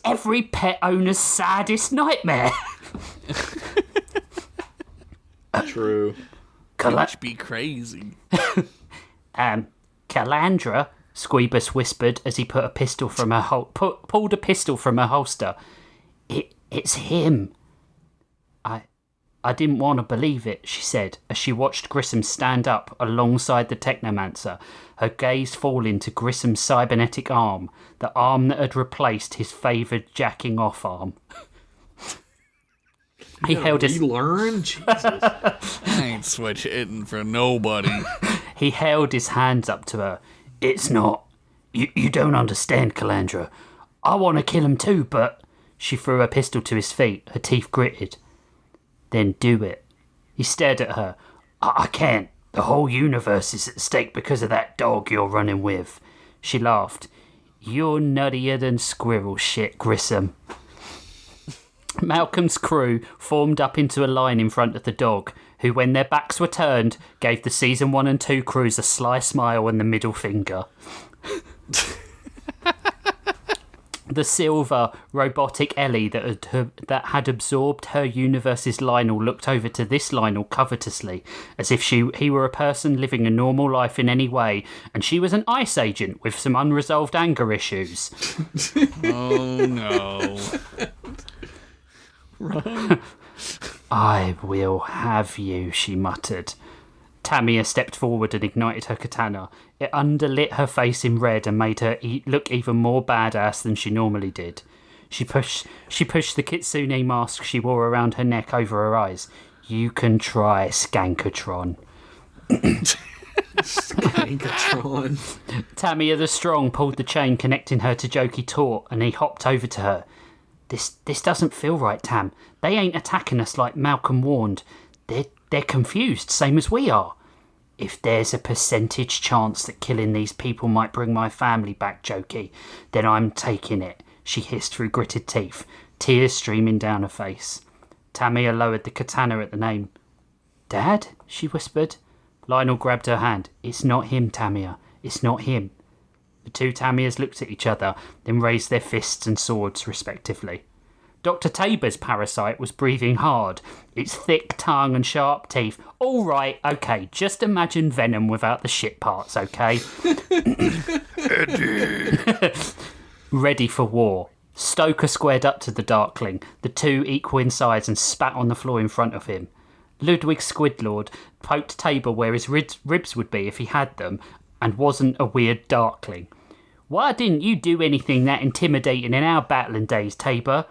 every pet owner's saddest nightmare. True. Bitch be crazy. Calandra, Squeebus whispered as he pulled a pistol from her holster. It's him. I didn't want to believe it, she said, as she watched Grissom stand up alongside the technomancer, her gaze falling to Grissom's cybernetic arm, the arm that had replaced his favoured jacking off arm. He held his... Jesus. I ain't switch hitting for nobody. He held his hands up to her. It's not... You don't understand, Calandra. I want to kill him too, but... She threw her pistol to his feet, her teeth gritted. Then do it. He stared at her. I can't. The whole universe is at stake because of that dog you're running with. She laughed. You're nuttier than squirrel shit, Grissom. Malcolm's crew formed up into a line in front of the dog, who, when their backs were turned, gave the Season 1 and 2 crews a sly smile and the middle finger. The silver, robotic Ellie that had absorbed her universe's Lionel looked over to this Lionel covetously, as if he were a person living a normal life in any way, and she was an ICE agent with some unresolved anger issues. Oh, no. Run. I will have you, she muttered. Tamia stepped forward and ignited her katana. It underlit her face in red and made her look even more badass than she normally did. She pushed the kitsune mask she wore around her neck over her eyes. You can try, Skankatron. Skankatron. Tamia the Strong pulled the chain connecting her to Jokey taut, and he hopped over to her. This doesn't feel right, Tam. They ain't attacking us like Malcolm warned. They're confused, same as we are. If there's a percentage chance that killing these people might bring my family back, Jokey, then I'm taking it, she hissed through gritted teeth, tears streaming down her face. Tamia lowered the katana at the name. Dad? She whispered. Lionel grabbed her hand. It's not him, Tamia. It's not him. The two Tamias looked at each other, then raised their fists and swords, respectively. Dr. Tabor's parasite was breathing hard, its thick tongue and sharp teeth. All right, okay, just imagine Venom without the shit parts, okay? Ready for war. Stoker squared up to the Darkling, the two equal in size, and spat on the floor in front of him. Ludwig Squidlord poked Tabor where his ribs would be if he had them, and wasn't a weird Darkling. Why didn't you do anything that intimidating in our battling days, Tabor?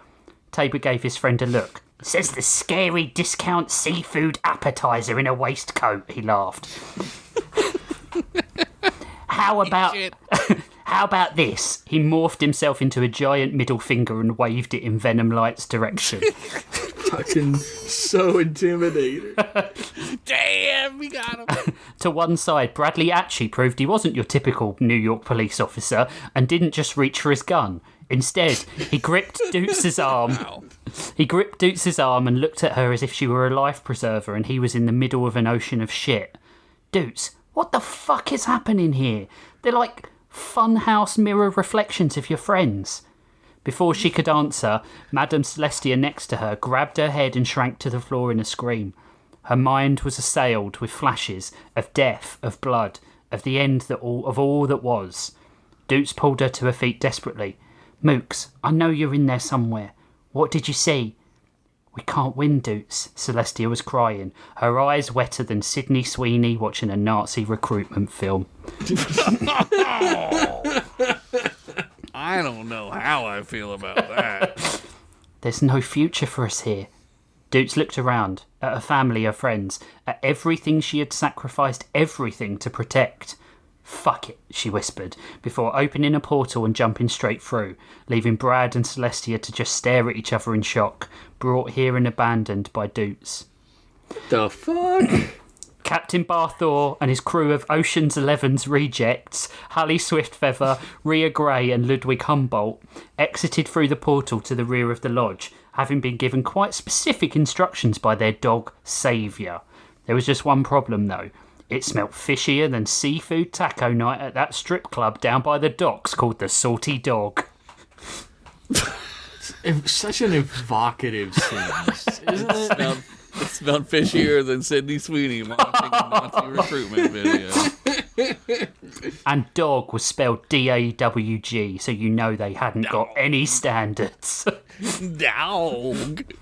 Tabor gave his friend a look. Says the scary discount seafood appetizer in a waistcoat, he laughed. How about this? He morphed himself into a giant middle finger and waved it in Venom Light's direction. Fucking so intimidating. Damn, we got him. To one side, Bradley Atchie proved he wasn't your typical New York police officer and didn't just reach for his gun. Instead, he gripped Doots's arm. Wow. He gripped Doots's arm and looked at her as if she were a life preserver and he was in the middle of an ocean of shit. Doots, what the fuck is happening here? They're like funhouse mirror reflections of your friends. Before she could answer, Madame Celestia next to her grabbed her head and shrank to the floor in a scream. Her mind was assailed with flashes of death, of blood, of the end of all that was. Doots pulled her to her feet desperately. Mooks, I know you're in there somewhere. What did you see? We can't win, Doots, Celestia was crying, her eyes wetter than Sydney Sweeney watching a Nazi recruitment film. I I don't know how I feel about that. There's no future for us here. Doots looked around, at her family, her friends, at everything she had sacrificed everything to protect. Fuck it, she whispered, before opening a portal and jumping straight through, leaving Brad and Celestia to just stare at each other in shock, brought here and abandoned by Doots. The fuck? Captain Barthor and his crew of Ocean's 11's rejects, Hallie Swiftfeather, Rhea Grey and Ludwig Humboldt, exited through the portal to the rear of the lodge, having been given quite specific instructions by their dog, Saviour. There was just one problem, though. It smelt fishier than seafood taco night at that strip club down by the docks called the Salty Dog. Such an evocative scene, isn't it? It smelled fishier than Sydney Sweeney watching a Nazi recruitment video. And dog was spelled D-A-W-G, so you know they hadn't got any standards. Dog.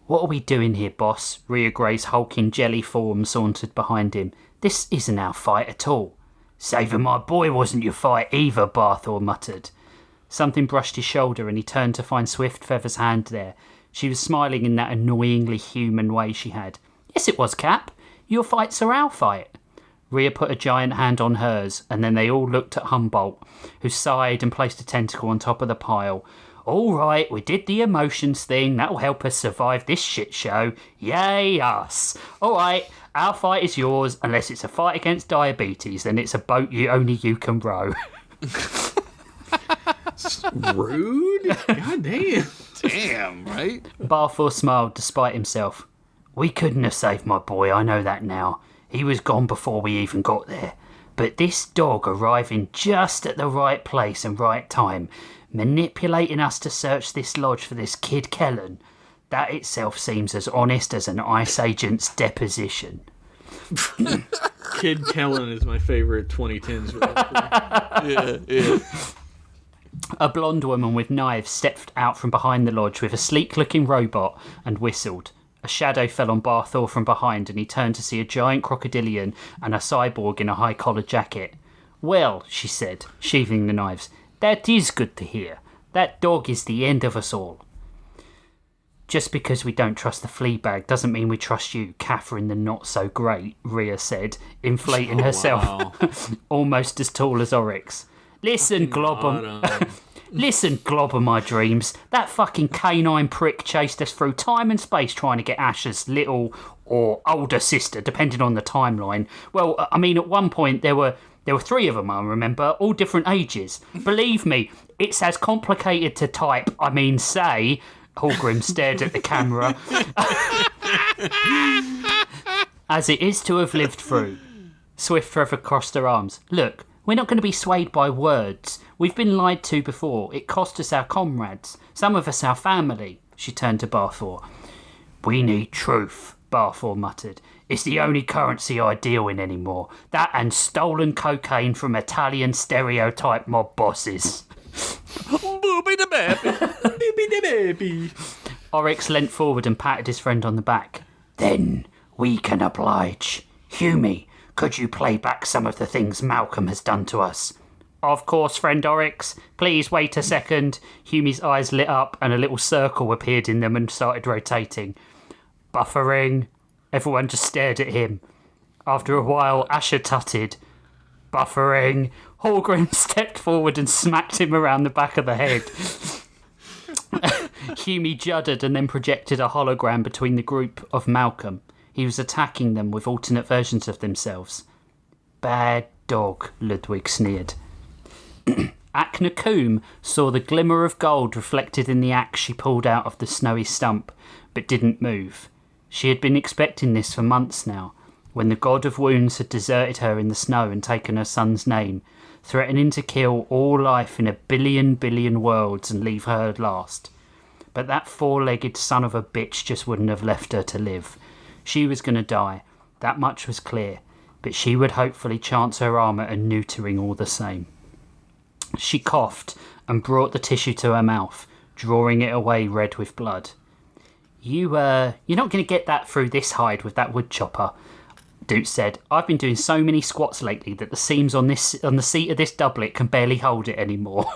What are we doing here, boss? Rhea Grey's hulking jelly form sauntered behind him. This isn't our fight at all. Saving my boy wasn't your fight either, Barthor muttered. Something brushed his shoulder and he turned to find Swiftfeather's hand there. She was smiling in that annoyingly human way she had. Yes, it was, Cap. Your fights are our fight. Rhea put a giant hand on hers, and then they all looked at Humboldt, who sighed and placed a tentacle on top of the pile. All right, we did the emotions thing. That'll help us survive this shit show. Yay, us. All right, our fight is yours, unless it's a fight against diabetes, then it's a boat only you can row. Rude? God damn. Damn, right? Barthor smiled despite himself. We couldn't have saved my boy, I know that now. He was gone before we even got there. But this dog arriving just at the right place and right time, manipulating us to search this lodge for this kid Kellen, that itself seems as honest as an ICE agent's deposition. Kid Kellen is my favorite 2010s rapper. Yeah. A blonde woman with knives stepped out from behind the lodge with a sleek-looking robot and whistled. A shadow fell on Barthor from behind and he turned to see a giant crocodilian and a cyborg in a high-collared jacket. Well, she said, sheathing the knives, that is good to hear. That dog is the end of us all. Just because we don't trust the flea bag doesn't mean we trust you, Catherine the not-so-great, Rhea said, inflating herself almost as tall as Oryx. Listen, Globber. Listen, Globber, my dreams. That fucking canine prick chased us through time and space trying to get Ash's little or older sister, depending on the timeline. Well, I mean, at one point there were three of them, I remember, all different ages. Believe me, it's as complicated to type, say. Hallgrim stared at the camera. As it is to have lived through. Swiftfeather crossed her arms. Look. We're not going to be swayed by words. We've been lied to before. It cost us our comrades. Some of us our family. She turned to Barthor. We need truth, Barthor muttered. It's the only currency I deal in anymore. That and stolen cocaine from Italian stereotype mob bosses. Booby the baby. Baby the baby. Oryx leant forward and patted his friend on the back. Then we can oblige. Hughie, could you play back some of the things Malcolm has done to us? Of course, friend Oryx. Please wait a second. Hughie's eyes lit up and a little circle appeared in them and started rotating. Buffering. Everyone just stared at him. After a while, Asher tutted. Buffering. Hallgrim stepped forward and smacked him around the back of the head. Hughie juddered and then projected a hologram between the group of Malcolm. He was attacking them with alternate versions of themselves. Bad dog, Ludwig sneered. Aknakoom saw the glimmer of gold reflected in the axe she pulled out of the snowy stump, but didn't move. She had been expecting this for months now, when the god of wounds had deserted her in the snow and taken her son's name, threatening to kill all life in a billion worlds and leave her last. But that four-legged son of a bitch just wouldn't have left her to live. She was going to die, that much was clear, but she would hopefully chance her arm at a neutering all the same. She coughed and brought the tissue to her mouth, drawing it away red with blood. You're not going to get that through this hide with that wood chopper. Duke said, "I've been doing so many squats lately that the seams on the seat of this doublet can barely hold it anymore."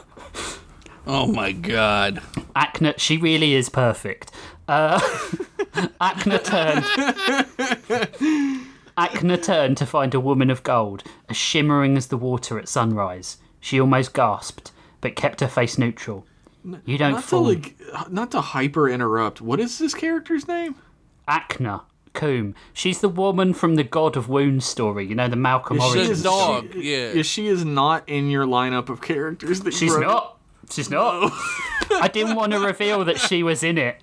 Oh my god. Akna, she really is perfect. Akna turned to find a woman of gold, as shimmering as the water at sunrise. She almost gasped, but kept her face neutral. "You don't fool..." Not to hyper interrupt. What is this character's name? Akna Coombe. She's the woman from the God of Wounds story. You know, the Malcolm origin. She's a dog. Yeah. She is not in your lineup of characters that you She's wrote. not. She's not. I didn't want to reveal that she was in it.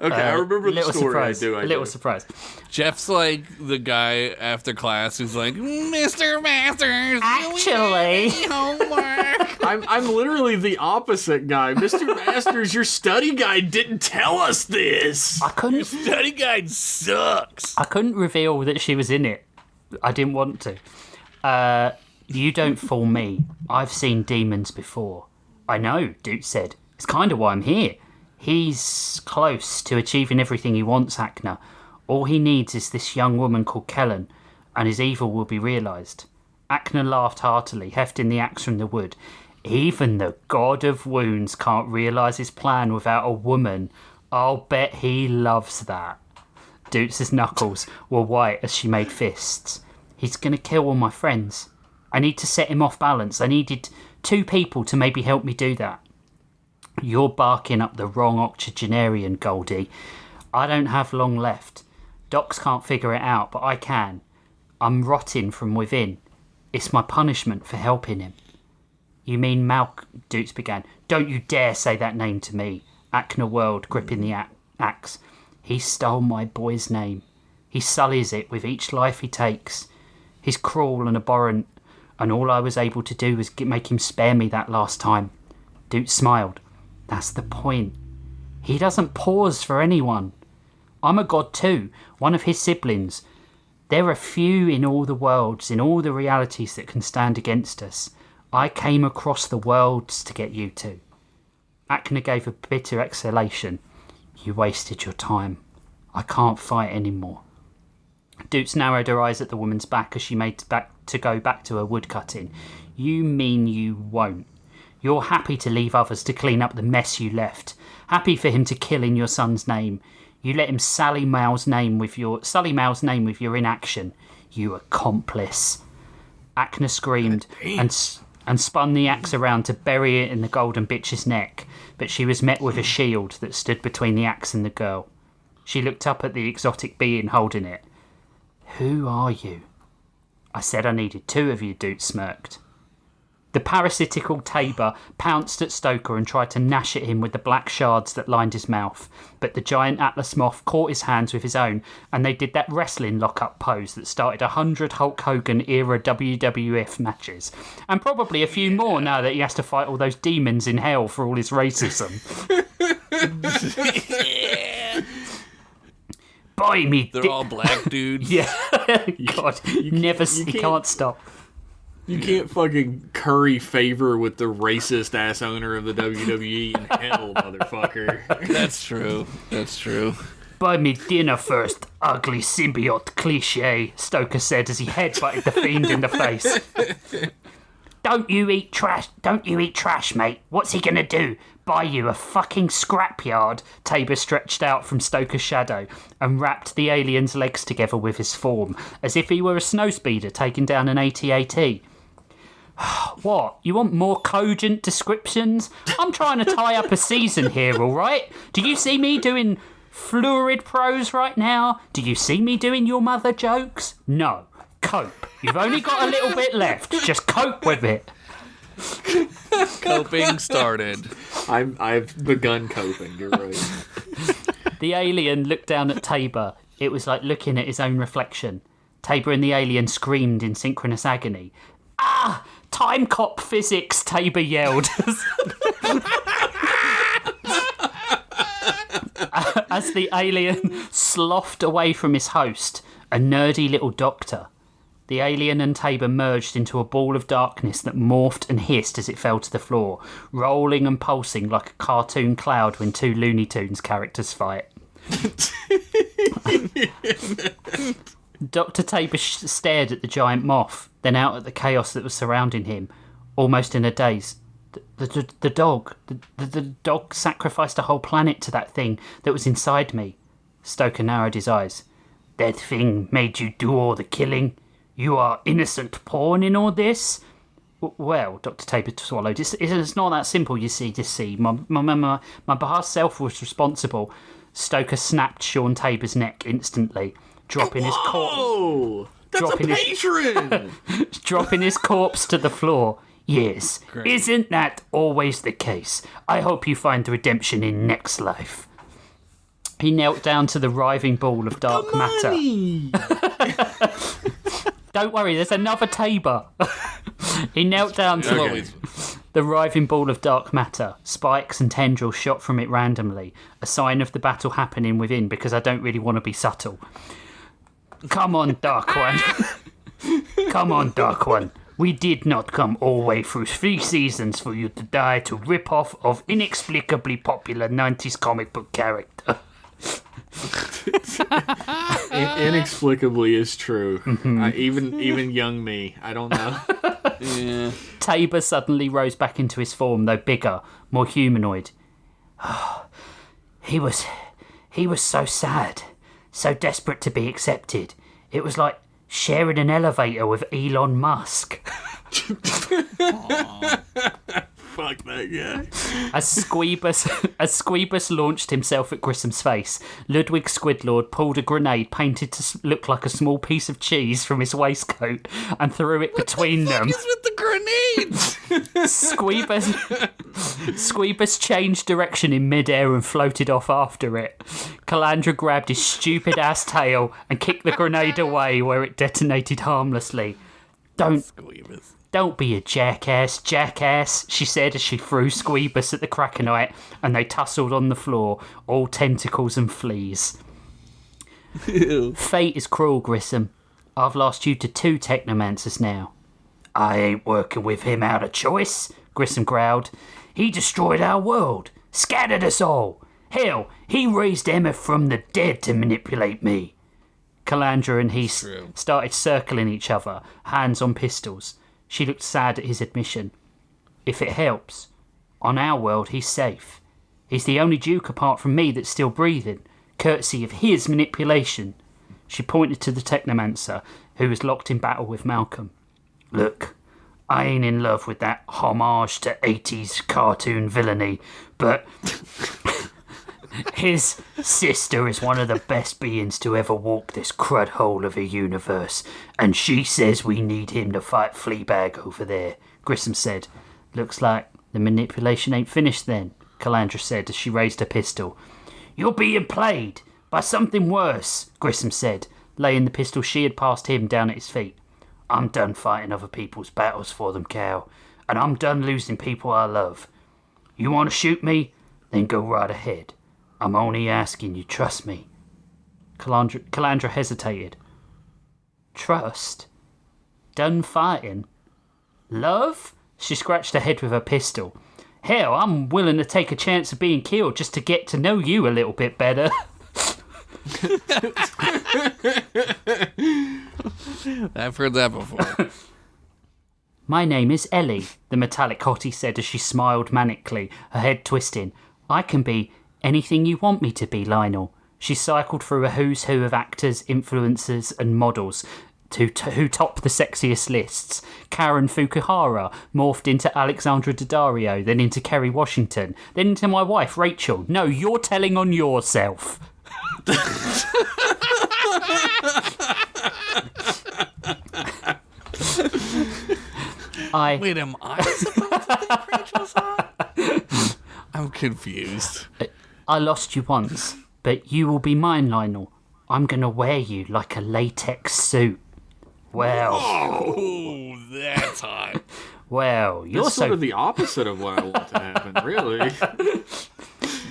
Okay, I remember the story. Surprise. I do. Surprise. Jeff's like the guy after class who's like, Mr. Masters, Actually, homework. I'm literally the opposite guy. Mr. Masters, your study guide didn't tell us this. Your study guide sucks. I couldn't reveal that she was in it. I didn't want to. You don't fool me. I've seen demons before. I know, Duke said. It's kind of why I'm here. He's close to achieving everything he wants, Akna. All he needs is this young woman called Kellen, and his evil will be realised. Akna laughed heartily, hefting the axe from the wood. Even the God of Wounds can't realise his plan without a woman. I'll bet he loves that. Duke's knuckles were white as she made fists. He's going to kill all my friends. I need to set him off balance. I needed 2 people to maybe help me do that. You're barking up the wrong octogenarian, Goldie. I don't have long left. Docs can't figure it out, but I can. I'm rotting from within. It's my punishment for helping him. You mean Dukes began. Don't you dare say that name to me. Akna whirled, gripping the axe. He stole my boy's name. He sullies it with each life he takes. He's cruel and abhorrent, and all I was able to do was make him spare me that last time. Duke smiled. That's the point. He doesn't pause for anyone. I'm a god too, one of his siblings. There are few in all the worlds, in all the realities that can stand against us. I came across the worlds to get you two. Akna gave a bitter exhalation. You wasted your time. I can't fight anymore. Dukes narrowed her eyes at the woman's back as she made to go back to her woodcutting. You mean you won't? You're happy to leave others to clean up the mess you left. Happy for him to kill in your son's name. You let him sully Mal's name with your inaction. You accomplice. Akna screamed and spun the axe around to bury it in the golden bitch's neck, but she was met with a shield that stood between the axe and the girl. She looked up at the exotic being holding it. Who are you? I said I needed 2 of you, Duke smirked. The parasitical Tabor pounced at Stoker and tried to gnash at him with the black shards that lined his mouth, but the giant Atlas moth caught his hands with his own, and they did that wrestling lock-up pose that started 100 Hulk Hogan-era WWF matches, and probably a few more now that he has to fight all those demons in hell for all his racism. Buy me. They're all black dudes. Yeah. God, he can't stop. You can't fucking curry favor with the racist ass owner of the WWE in hell, motherfucker. That's true. That's true. Buy me dinner first, ugly symbiote cliche, Stoker said as he headbutted the fiend in the face. Don't you eat trash, mate. What's he gonna do? Buy you a fucking scrapyard? Tabor stretched out from Stoker's shadow and wrapped the alien's legs together with his form, as if he were a snowspeeder taking down an AT-AT. What? You want more cogent descriptions? I'm trying to tie up a season here, all right? Do you see me doing fluid prose right now? Do you see me doing your mother jokes? No. Cope. You've only got a little bit left. Just cope with it. Coping started. I've begun coping, you're right. The alien looked down at Tabor. It was like looking at his own reflection. Tabor and the alien screamed in synchronous agony. Ah! Time cop physics, Tabor yelled. As the alien sloughed away from his host, a nerdy little doctor. The alien and Tabor merged into a ball of darkness that morphed and hissed as it fell to the floor, rolling and pulsing like a cartoon cloud when 2 Looney Tunes characters fight. Dr. Tabor stared at the giant moth, then out at the chaos that was surrounding him, almost in a daze. The dog sacrificed a whole planet to that thing that was inside me. Stoker narrowed his eyes. That thing made you do all the killing? You are innocent pawn in all this? Well, Dr. Tabor swallowed. It's not that simple, you see. My past self was responsible. Stoker snapped Sean Tabor's neck instantly, dropping his corpse. Whoa! That's a patron! Dropping his corpse to the floor. Yes, great. Isn't that always the case? I hope you find redemption in next life. He knelt down to the writhing ball of dark matter. Don't worry, there's another Tabor. He knelt down to the writhing ball of dark matter. Spikes and tendrils shot from it randomly, a sign of the battle happening within, because I don't really want to be subtle. Come on, Dark One. Come on, Dark One. We did not come all the way through 3 seasons for you to die to rip-off of inexplicably popular 90s comic book character. Inexplicably is true. Mm-hmm. Even young me, I don't know. Yeah. Tabor suddenly rose back into his form, though bigger, more humanoid. He was so sad, so desperate to be accepted. It was like sharing an elevator with Elon Musk. Fuck that guy. As Squeebus launched himself at Grissom's face, Ludwig Squidlord pulled a grenade painted to look like a small piece of cheese from his waistcoat and threw it between them. What the fuck is with the grenades? Squeebus changed direction in midair and floated off after it. Calandra grabbed his stupid ass tail and kicked the grenade away where it detonated harmlessly. Don't be a jackass, she said as she threw Squeebus at the Krakenite and they tussled on the floor, all tentacles and fleas. Ew. Fate is cruel, Grissom. I've lost you to 2 technomancers now. I ain't working with him out of choice, Grissom growled. He destroyed our world, scattered us all. Hell, he raised Emma from the dead to manipulate me. Calandra and he started circling each other, hands on pistols. She looked sad at his admission. If it helps, on our world he's safe. He's the only Duke apart from me that's still breathing, courtesy of his manipulation. She pointed to the Technomancer, who was locked in battle with Malcolm. Look, I ain't in love with that homage to 80s cartoon villainy, but his sister is one of the best beings to ever walk this crud hole of a universe, and she says we need him to fight Fleabag over there, Grissom said. Looks like the manipulation ain't finished then, Calandra said as she raised her pistol. You're being played by something worse, Grissom said, laying the pistol she had passed him down at his feet. I'm done fighting other people's battles for them, Cal, and I'm done losing people I love. You want to shoot me? Then go right ahead. I'm only asking you, trust me. Calandra hesitated. Trust? Done fighting? Love? She scratched her head with her pistol. Hell, I'm willing to take a chance of being killed just to get to know you a little bit better. I've heard that before. My name is Ellie, the metallic hottie said as she smiled manically, her head twisting. I can be anything you want me to be, Lionel. She cycled through a who's who of actors, influencers and models who topped the sexiest lists. Karen Fukuhara morphed into Alexandra Daddario, then into Kerry Washington, then into my wife Rachel. No, you're telling on yourself. Wait, am I supposed to think Rachel's hot? I'm confused. I lost you once, but you will be mine, Lionel. I'm going to wear you like a latex suit. Well. Oh, that's hot. Well, you're That's sort of the opposite of what I want to happen, really.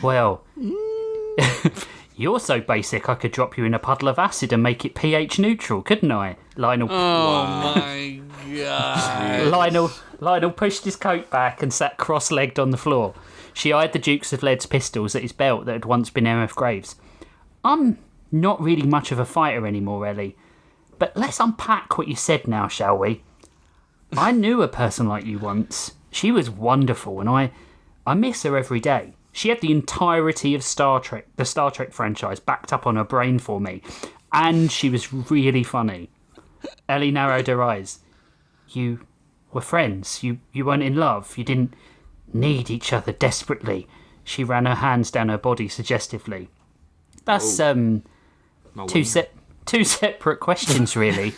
Well, you're so basic I could drop you in a puddle of acid and make it pH neutral, couldn't I? Lionel. Oh my god. Lionel pushed his coat back and sat cross-legged on the floor. She eyed the Dukes of Lead's pistols at his belt that had once been M.F. Graves. I'm not really much of a fighter anymore, Ellie. But let's unpack what you said now, shall we? I knew a person like you once. She was wonderful, and I miss her every day. She had the entirety of the Star Trek franchise backed up on her brain for me, and she was really funny. Ellie narrowed her eyes. You were friends. You weren't in love. You didn't need each other desperately. She ran her hands down her body suggestively. That's two separate questions, really.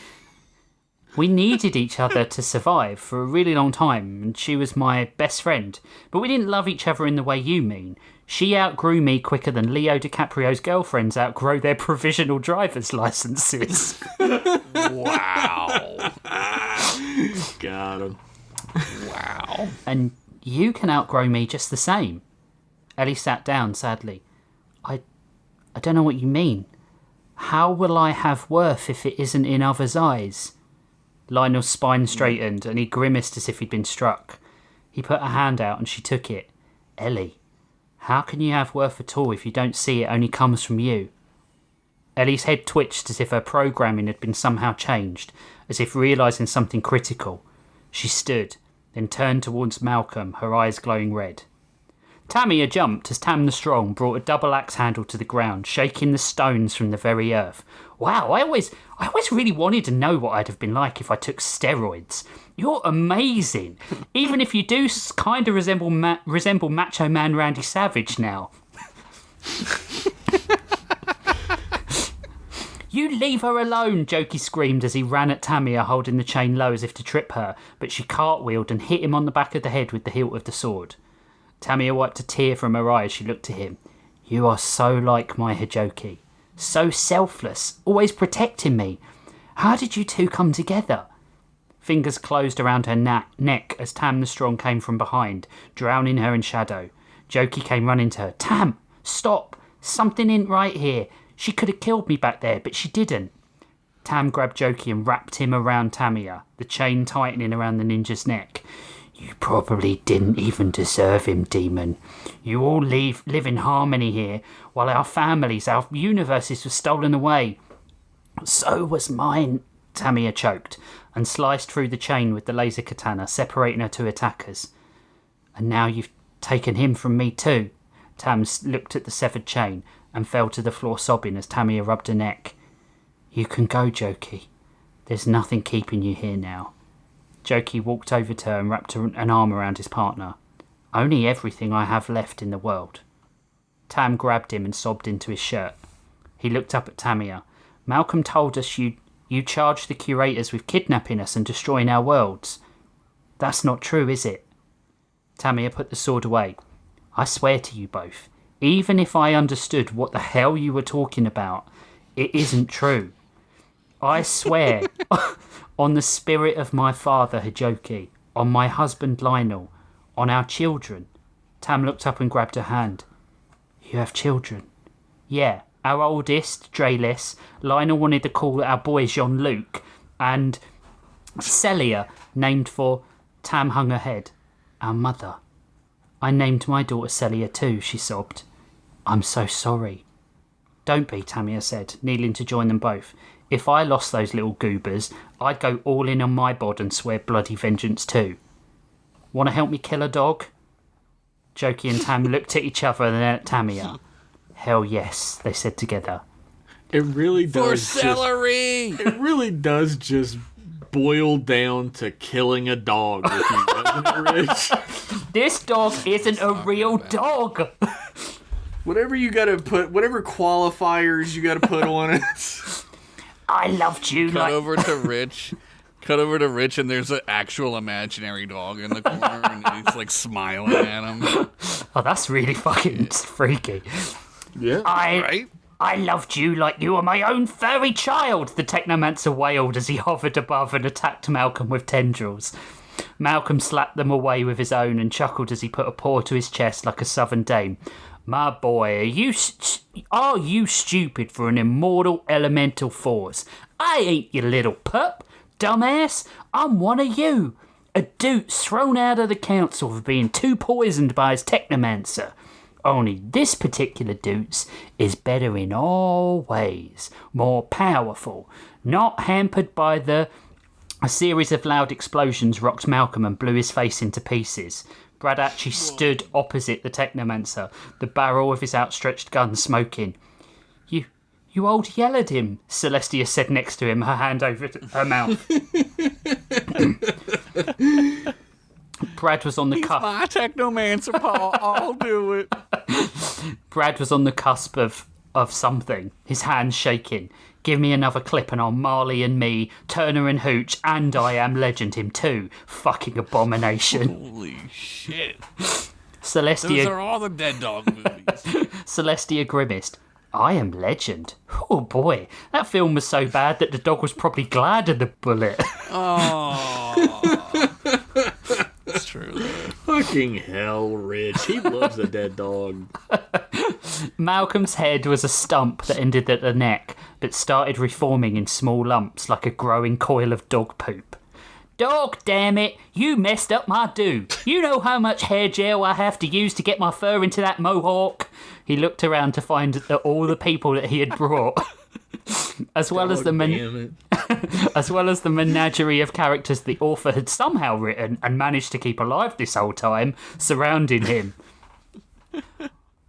We needed each other to survive for a really long time, and she was my best friend. But we didn't love each other in the way you mean. She outgrew me quicker than Leo DiCaprio's girlfriends outgrow their provisional driver's licenses. Wow. Got him. Wow. And you can outgrow me just the same. Ellie sat down sadly. I don't know what you mean. How will I have worth if it isn't in others' eyes? Lionel's spine straightened and he grimaced as if he'd been struck. He put a hand out and she took it. Ellie, how can you have worth at all if you don't see it only comes from you? Ellie's head twitched as if her programming had been somehow changed, as if realising something critical. She stood, then turned towards Malcolm, her eyes glowing red. Tamia jumped as Tam the Strong brought a double axe handle to the ground, shaking the stones from the very earth. Wow, I always really wanted to know what I'd have been like if I took steroids. You're amazing, even if you do kind of resemble Macho Man Randy Savage now. You leave her alone, Jokey screamed as he ran at Tamia, holding the chain low as if to trip her, but she cartwheeled and hit him on the back of the head with the hilt of the sword. Tamia wiped a tear from her eye as she looked at him. You are so like my Hijoki. So selfless, always protecting me. How did you two come together? Fingers closed around her neck as Tam the Strong came from behind, drowning her in shadow. Jokey came running to her. Tam, stop! Something ain't right here. She could have killed me back there, but she didn't. Tam grabbed Jokey and wrapped him around Tamia, the chain tightening around the ninja's neck. You probably didn't even deserve him, demon. You all live in harmony here, while our families, our universes were stolen away. So was mine, Tamia choked, and sliced through the chain with the laser katana, separating her two attackers. And now you've taken him from me too. Tam looked at the severed chain and fell to the floor sobbing as Tamia rubbed her neck. You can go, Jokey. There's nothing keeping you here now. Jokey walked over to her and wrapped an arm around his partner. Only everything I have left in the world. Tam grabbed him and sobbed into his shirt. He looked up at Tamia. Malcolm told us you charged the curators with kidnapping us and destroying our worlds. That's not true, is it? Tamia put the sword away. I swear to you both, even if I understood what the hell you were talking about, it isn't true. I swear on the spirit of my father, Hijoki, on my husband, Lionel, on our children. Tam looked up and grabbed her hand. You have children? Yeah, our oldest, Drayless. Lionel wanted to call our boy Jean-Luc, and Celia, named for... Tam hung her head. Our mother. I named my daughter Celia too, she sobbed. I'm so sorry. Don't be, Tamia said, kneeling to join them both. If I lost those little goobers, I'd go all in on my bod and swear bloody vengeance too. Want to help me kill a dog? Jokey and Tam looked at each other and then at Tamia. Hell yes, they said together. It really does. For celery! It really does just boil down to killing a dog with you, doesn't it, Rich? This dog isn't a real dog. Whatever you gotta put, whatever qualifiers you gotta put on it. I loved you Cut over to Rich, and there's an actual imaginary dog in the corner, and he's like smiling at him. Oh, that's really fucking freaky. Yeah. Right? I loved you like you were my own furry child, the Technomancer wailed as he hovered above and attacked Malcolm with tendrils. Malcolm slapped them away with his own and chuckled as he put a paw to his chest like a southern dame. My boy, are you stupid for an immortal elemental force? I ain't your little pup, dumbass. I'm one of you. A dude thrown out of the council for being too poisoned by his Technomancer. Only this particular dude's is better in all ways, more powerful, not hampered by the... A series of loud explosions rocked Malcolm and blew his face into pieces. Brad actually stood opposite the Technomancer, the barrel of his outstretched gun smoking. You old yell at him, Celestia said next to him, her hand over her mouth. Brad was on the cusp. My Technomancer, Paul. I'll do it. Brad was on the cusp of something, his hands shaking. Give me another clip and I'll Marley and me, Turner and Hooch, and I Am Legend him too. Fucking abomination. Holy shit. Celestia... Those are all the Dead Dog movies. Celestia grimaced. I Am Legend? Oh boy, that film was so bad that the dog was probably glad of the bullet. Oh. That's true, though. Fucking hell, Rich. He loves the dead dog. Malcolm's head was a stump that ended at the neck, but started reforming in small lumps like a growing coil of dog poop. Dog, damn it, you messed up my do. You know how much hair gel I have to use to get my fur into that mohawk? He looked around to find that all the people that he had brought, as well as the menagerie of characters the author had somehow written and managed to keep alive this whole time, surrounding him.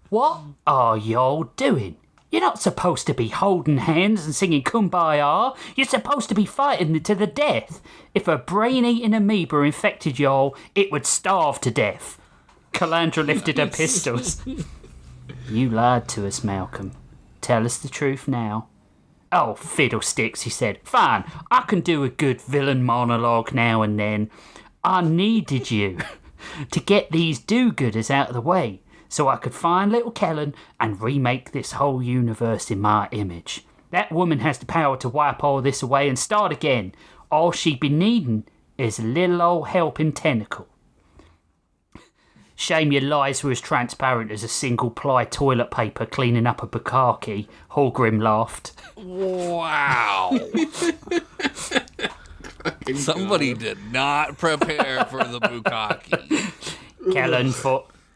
What are y'all doing? You're not supposed to be holding hands and singing Kumbaya. You're supposed to be fighting to the death. If a brain-eating amoeba infected y'all, it would starve to death. Calandra lifted her pistols. You lied to us, Malcolm. Tell us the truth now. Oh, fiddlesticks, he said. Fine, I can do a good villain monologue now and then. I needed you to get these do-gooders out of the way, so I could find little Kellen and remake this whole universe in my image. That woman has the power to wipe all this away and start again. All she'd be needing is a little old helping tentacle. Shame your lies were as transparent as a single-ply toilet paper cleaning up a bukkake, Hallgrim laughed. Wow. Somebody did not prepare for the bukkake.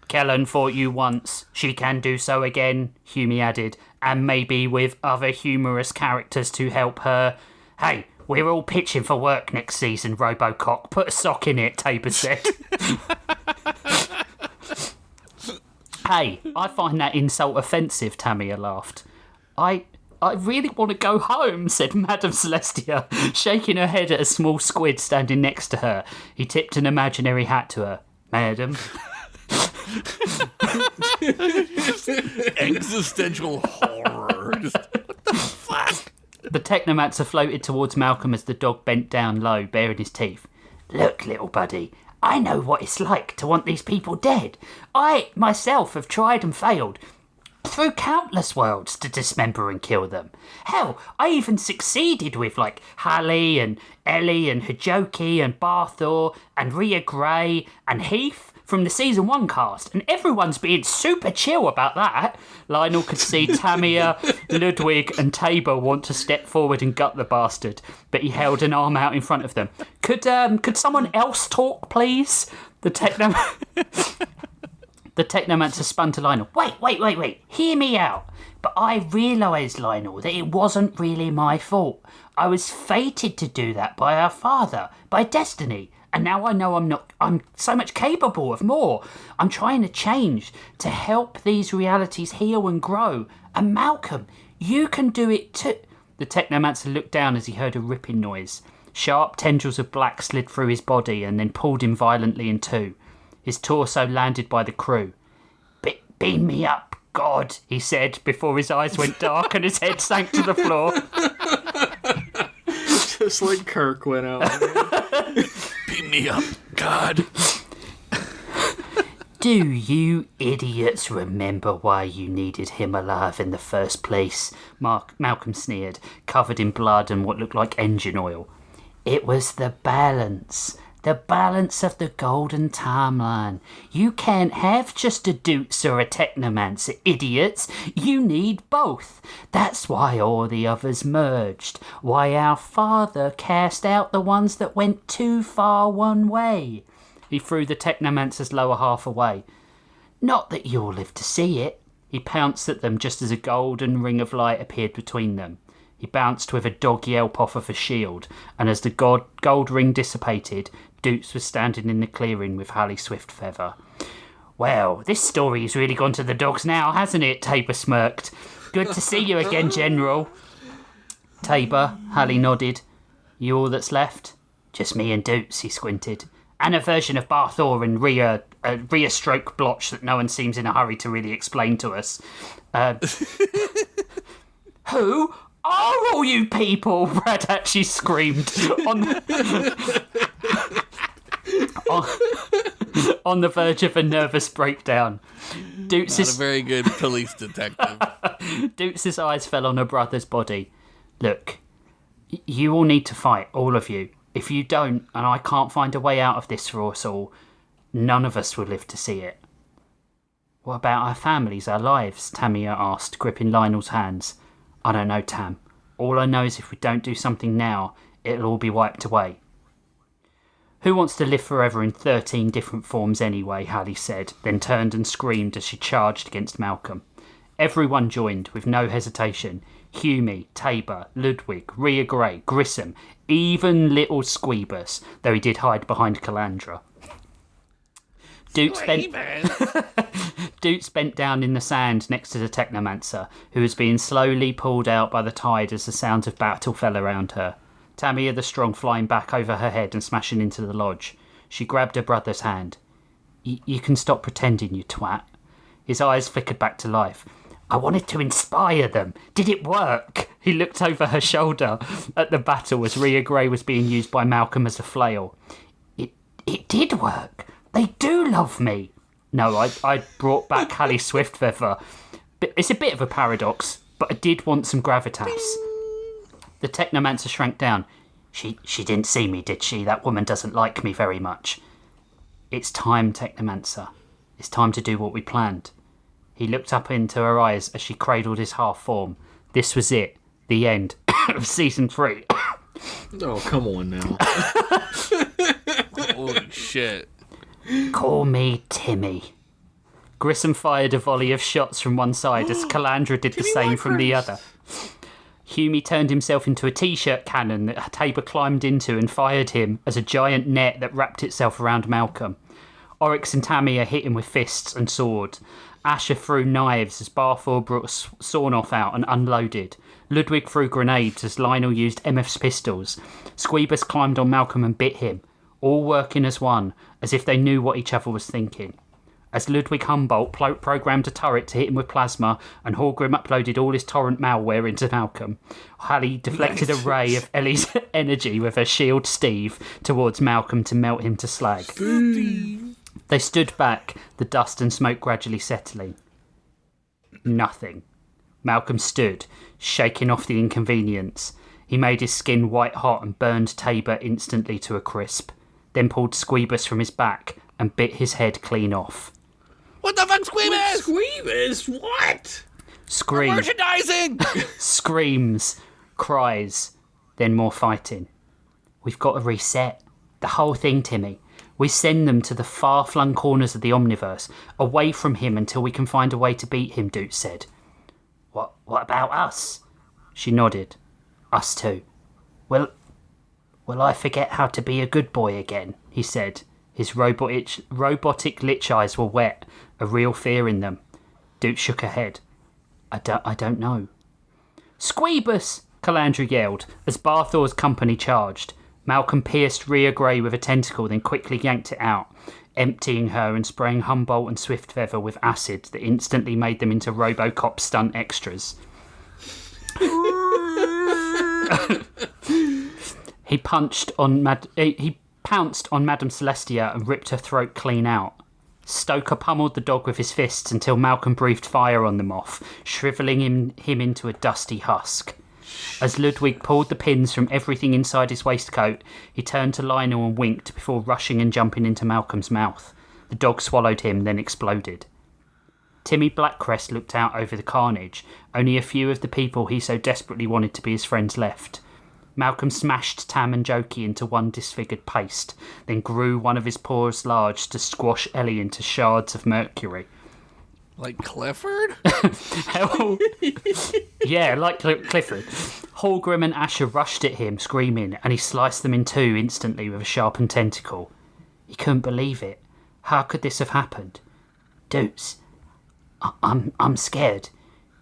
Kellen fought you once. She can do so again, Hume added, and maybe with other humorous characters to help her. Hey, we're all pitching for work next season, Robocock. Put a sock in it, Tabor said. Hey, I find that insult offensive, Tamia laughed. I really want to go home, said Madame Celestia, shaking her head at a small squid standing next to her. He tipped an imaginary hat to her. Madam... Existential horror. Just, what the fuck? The Technomancer floated towards Malcolm as the dog bent down low, baring his teeth. Look, little buddy, I know what it's like to want these people dead. I, myself, have tried and failed through countless worlds to dismember and kill them. Hell, I even succeeded with, like, Hallie and Ellie and Hijoki and Barthor and Rhea Grey and Heath from the Season 1 cast, and everyone's being super chill about that. Lionel could see Tamia, Ludwig and Tabor want to step forward and gut the bastard, but he held an arm out in front of them. Could someone else talk, please? The Technomancer spun to Lionel. Wait. Hear me out. But I realised, Lionel, that it wasn't really my fault. I was fated to do that by our father, by destiny. And now I know I'm so much capable of more. I'm trying to change, to help these realities heal and grow. And Malcolm, you can do it too. The Technomancer looked down as he heard a ripping noise. Sharp tendrils of black slid through his body and then pulled him violently in two. His torso landed by the crew. Beam me up, God, he said, before his eyes went dark and his head sank to the floor. Just like Kirk went out. Beam me up, God. Do you idiots remember why you needed him alive in the first place? Malcolm sneered, covered in blood and what looked like engine oil. It was the balance of the golden timeline. You can't have just a Dutes or a Technomancer, idiots. You need both. That's why all the others merged. Why our father cast out the ones that went too far one way. He threw the Technomancer's lower half away. Not that you'll live to see it. He pounced at them just as a golden ring of light appeared between them. He bounced with a dog yelp off of a shield, and as the gold ring dissipated, Doots was standing in the clearing with Hallie Swiftfeather. Well, this story has really gone to the dogs now, hasn't it? Tabor smirked. Good to see you again, General. Tabor, Hallie nodded. You all that's left? Just me and Doots, he squinted. And a version of Barthor and Rhea stroke blotch that no one seems in a hurry to really explain to us. Who are all you people? Brad actually screamed on the verge of a nervous breakdown. Not a very good police detective. Doots' eyes fell on her brother's body. Look, you all need to fight, all of you. If you don't, and I can't find a way out of this for us all, none of us will live to see it. What about our families, our lives? Tamia asked, gripping Lionel's hands. I don't know, Tam. All I know is if we don't do something now, it'll all be wiped away. Who wants to live forever in 13 different forms anyway, Hallie said, then turned and screamed as she charged against Malcolm. Everyone joined, with no hesitation. Hume, Tabor, Ludwig, Rhea Grey, Grissom, even little Squeebus, though he did hide behind Calandra. Doots bent down in the sand next to the Technomancer, who was being slowly pulled out by the tide as the sounds of battle fell around her. Tamia the Strong flying back over her head and smashing into the lodge. She grabbed her brother's hand. You can stop pretending, you twat. His eyes flickered back to life. I wanted to inspire them. Did it work? He looked over her shoulder at the battle as Rhea Grey was being used by Malcolm as a flail. It did work. They do love me. No, I brought back Hallie Swiftfeather. It's a bit of a paradox, but I did want some gravitas. The Technomancer shrank down. She didn't see me, did she? That woman doesn't like me very much. It's time, Technomancer. It's time to do what we planned. He looked up into her eyes as she cradled his half-form. This was it. The end of Season 3. Oh, come on now. Holy shit. Call me Timmy. Grissom fired a volley of shots from one side as Calandra did the same from the other. Hume turned himself into a t-shirt cannon that Tabor climbed into and fired him as a giant net that wrapped itself around Malcolm. Oryx and Tamia hit him with fists and sword. Asher threw knives as Barthor brought Sawn-Off out and unloaded. Ludwig threw grenades as Lionel used MF's pistols. Squeebus climbed on Malcolm and bit him, all working as one, as if they knew what each other was thinking. As Ludwig Humboldt programmed a turret to hit him with plasma, and Hallgrim uploaded all his torrent malware into Malcolm, Hallie deflected a ray of Ellie's energy with her shield Steve towards Malcolm to melt him to slag. They stood back, the dust and smoke gradually settling. Nothing. Malcolm stood, shaking off the inconvenience. He made his skin white hot and burned Tabor instantly to a crisp, then pulled Squeebus from his back and bit his head clean off. What the fuck, Squeebus? Squeebus? What? Screams. Merchandising! Screams. Cries. Then more fighting. We've got to reset. The whole thing, Timmy. We send them to the far-flung corners of the Omniverse, away from him until we can find a way to beat him, Doots said. What about us? She nodded. Us too. Will I forget how to be a good boy again? He said. His robotic lich eyes were wet, a real fear in them. Doots shook her head. I don't know. Squeebus! Calandra yelled, as Barthor's company charged. Malcolm pierced Rhea Grey with a tentacle, then quickly yanked it out, emptying her and spraying Humboldt and Swiftfeather with acid that instantly made them into RoboCop stunt extras. He pounced on Madame Celestia and ripped her throat clean out. Stoker pummeled the dog with his fists until Malcolm breathed fire on them off, shrivelling him into a dusty husk. As Ludwig pulled the pins from everything inside his waistcoat, he turned to Lionel and winked before rushing and jumping into Malcolm's mouth. The dog swallowed him, then exploded. Timmy Blackcrest looked out over the carnage. Only a few of the people he so desperately wanted to be his friends left. Malcolm smashed Tam and Jokey into one disfigured paste, then grew one of his paws large to squash Ellie into shards of mercury. Like Clifford? Yeah, like Clifford. Hallgrim and Asher rushed at him, screaming, and he sliced them in two instantly with a sharpened tentacle. He couldn't believe it. How could this have happened? Doots, I'm scared.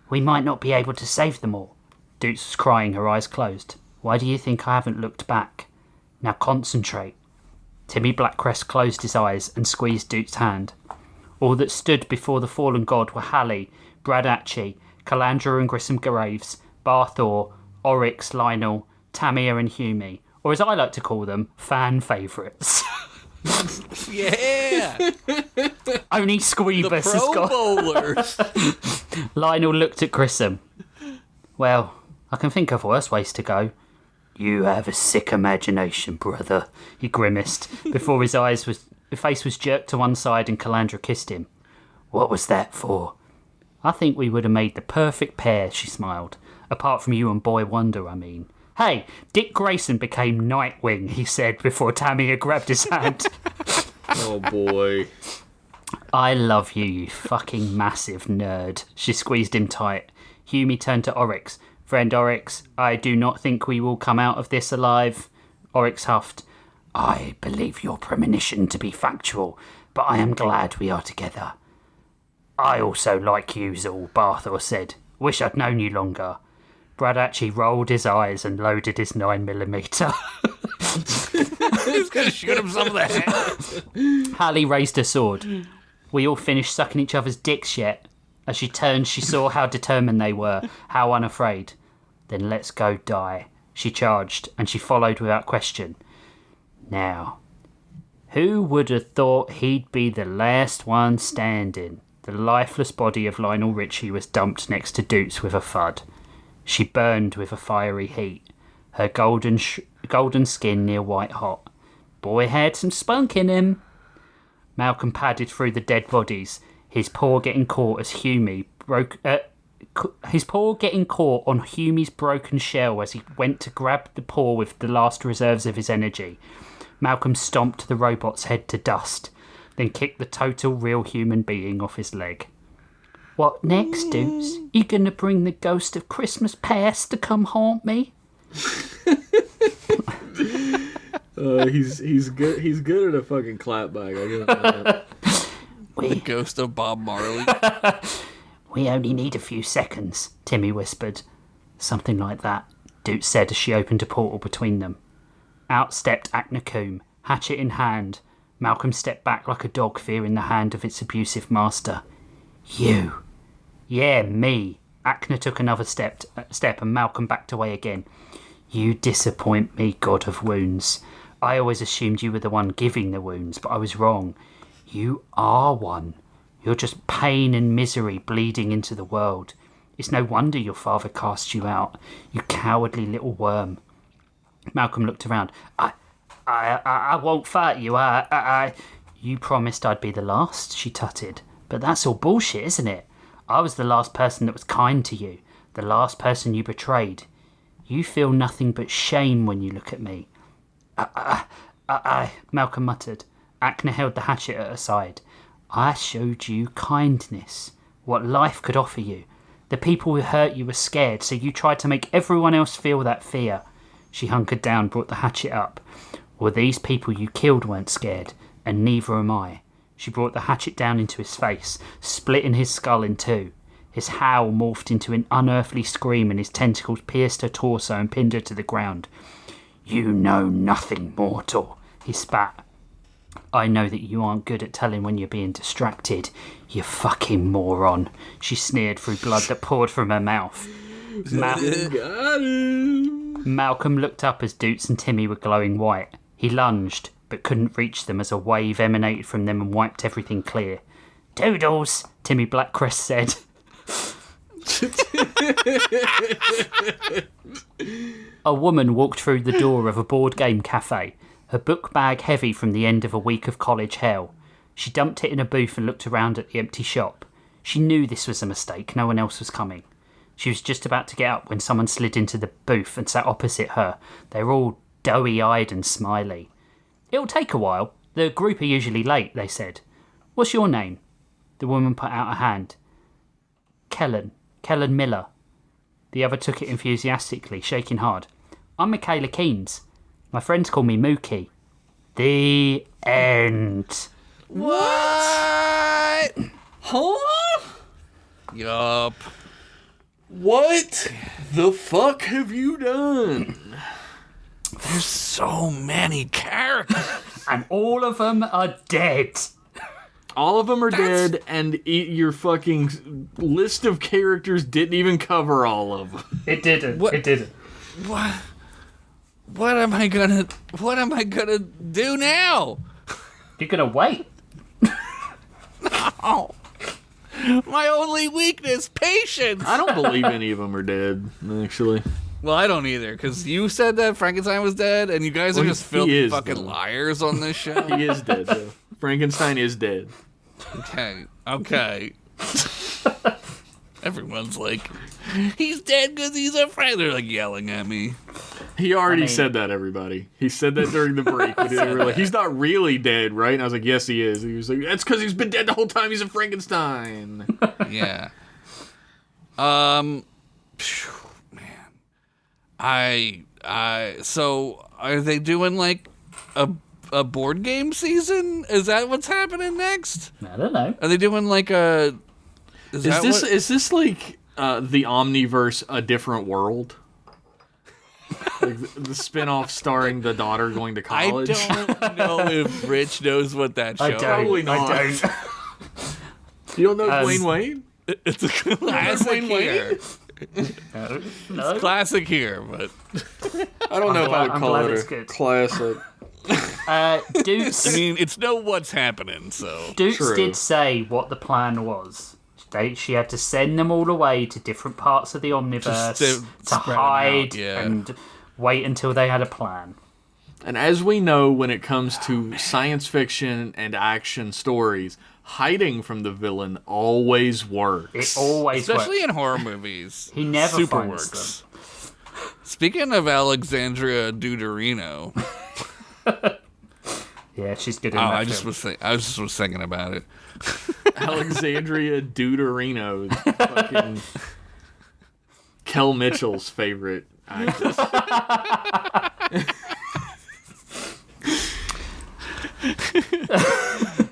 We might not be able to save them all. Doots was crying, her eyes closed. Why do you think I haven't looked back? Now concentrate. Timmy Blackcrest closed his eyes and squeezed Doots' hand. All that stood before the fallen god were Hallie, Bradacci, Calandra and Grissom Graves, Barthor, Oryx, Lionel, Tamia and Humie, or as I like to call them, fan favourites. Yeah! Only Squeebus The has Pro got... Bowlers! Lionel looked at Grissom. Well, I can think of worse ways to go. You have a sick imagination, brother, he grimaced, before his face was jerked to one side and Calandra kissed him. What was that for? I think we would have made the perfect pair, she smiled. Apart from you and Boy Wonder, I mean. Hey, Dick Grayson became Nightwing, he said before Tamia grabbed his hand. Oh, boy. I love you, you fucking massive nerd. She squeezed him tight. Humie turned to Oryx. Friend Oryx, I do not think we will come out of this alive. Oryx huffed. I believe your premonition to be factual, but I am glad we are together. I also like you, Zul, Barthor said. Wish I'd known you longer. Bradacci rolled his eyes and loaded his 9mm. He's gonna shoot him some of the head. Hallie raised her sword. We all finished sucking each other's dicks yet? As she turned, she saw how determined they were, how unafraid. Then let's go die, she charged, and she followed without question. Now, who would have thought he'd be the last one standing? The lifeless body of Lionel Richie was dumped next to Doots with a thud. She burned with a fiery heat, her golden skin near white hot. Boy had some spunk in him. Malcolm padded through the dead bodies, his paw getting caught as his paw getting caught on Humie's broken shell as he went to grab the paw with the last reserves of his energy. Malcolm stomped the robot's head to dust, then kicked the total real human being off his leg. What next, Doots? You gonna bring the ghost of Christmas past to come haunt me? He's good. He's good at a fucking clapback. I give him that. The ghost of Bob Marley. We only need a few seconds, Timmy whispered. Something like that, Doots said as she opened a portal between them. Out stepped Aknakum, hatchet in hand. Malcolm stepped back like a dog fearing the hand of its abusive master. You. Yeah, me. Akna took another step and Malcolm backed away again. You disappoint me, god of wounds. I always assumed you were the one giving the wounds, but I was wrong. You are one. You're just pain and misery bleeding into the world. It's no wonder your father cast you out, you cowardly little worm. Malcolm looked around. I won't fight you. You promised I'd be the last, she tutted. But that's all bullshit, isn't it? I was the last person that was kind to you, the last person you betrayed. You feel nothing but shame when you look at me. Malcolm muttered. Akna held the hatchet at her side. I showed you kindness, what life could offer you. The people who hurt you were scared, so you tried to make everyone else feel that fear. She hunkered down, brought the hatchet up. Well, these people you killed weren't scared, and neither am I. She brought the hatchet down into his face, splitting his skull in two. His howl morphed into an unearthly scream and his tentacles pierced her torso and pinned her to the ground. You know nothing, mortal, he spat. I know that you aren't good at telling when you're being distracted, you fucking moron, she sneered through blood that poured from her mouth. Malcolm looked up as Doots and Timmy were glowing white. He lunged, but couldn't reach them as a wave emanated from them and wiped everything clear. Doodles, Timmy Blackcrest said. A woman walked through the door of a board game cafe, her book bag heavy from the end of a week of college hell. She dumped it in a booth and looked around at the empty shop. She knew this was a mistake, no one else was coming. She was just about to get up when someone slid into the booth and sat opposite her. They were all doughy-eyed and smiley. It'll take a while. The group are usually late, they said. What's your name? The woman put out a hand. Kellen Miller. The other took it enthusiastically, shaking hard. I'm Michaela Keynes. My friends call me Mookie. The end. What? Huh? Yup. What the fuck have you done? There's so many characters. And all of them are dead. All of them are dead, and your fucking list of characters didn't even cover all of them. It didn't. What? It didn't. What am I gonna do now? You're gonna wait. Oh. My only weakness, patience. I don't believe any of them are dead, actually. Well, I don't either, because you said that Frankenstein was dead, and you guys are just filthy fucking liars on this show. He is dead, though. Frankenstein is dead. Okay. Everyone's like, he's dead because he's a friend. They're like yelling at me. He already said that, everybody. He said that during the break. They were like, he's not really dead, right? And I was like, yes, he is. He was like, that's because he's been dead the whole time. He's a Frankenstein. Yeah. Man. So are they doing like a board game season? Is that what's happening next? I don't know. Are they doing like a? Is this like the Omniverse, A Different World? Like the spin-off starring the daughter going to college? I don't know if Rich knows what that show is. Probably not. I don't. You don't know Dwayne Wayne? It's a classic here. No. It's classic here, but I don't know if I would I'm call glad it it's a good. classic. Dukes. I mean, it's no what's happening, so. Dukes True. did say what the plan was. She had to send them all away to different parts of the Omniverse Just to to spread 'em hide out, yeah. and wait until they had a plan. And as we know, when it comes to science fiction and action stories, hiding from the villain always works. It always Especially works. in horror movies. He never Super finds works. Speaking of Alexandria Deuterino, Yeah, she's good in I that just film. was thinking about it. Alexandria Deuterino, fucking Kel Mitchell's favorite actress.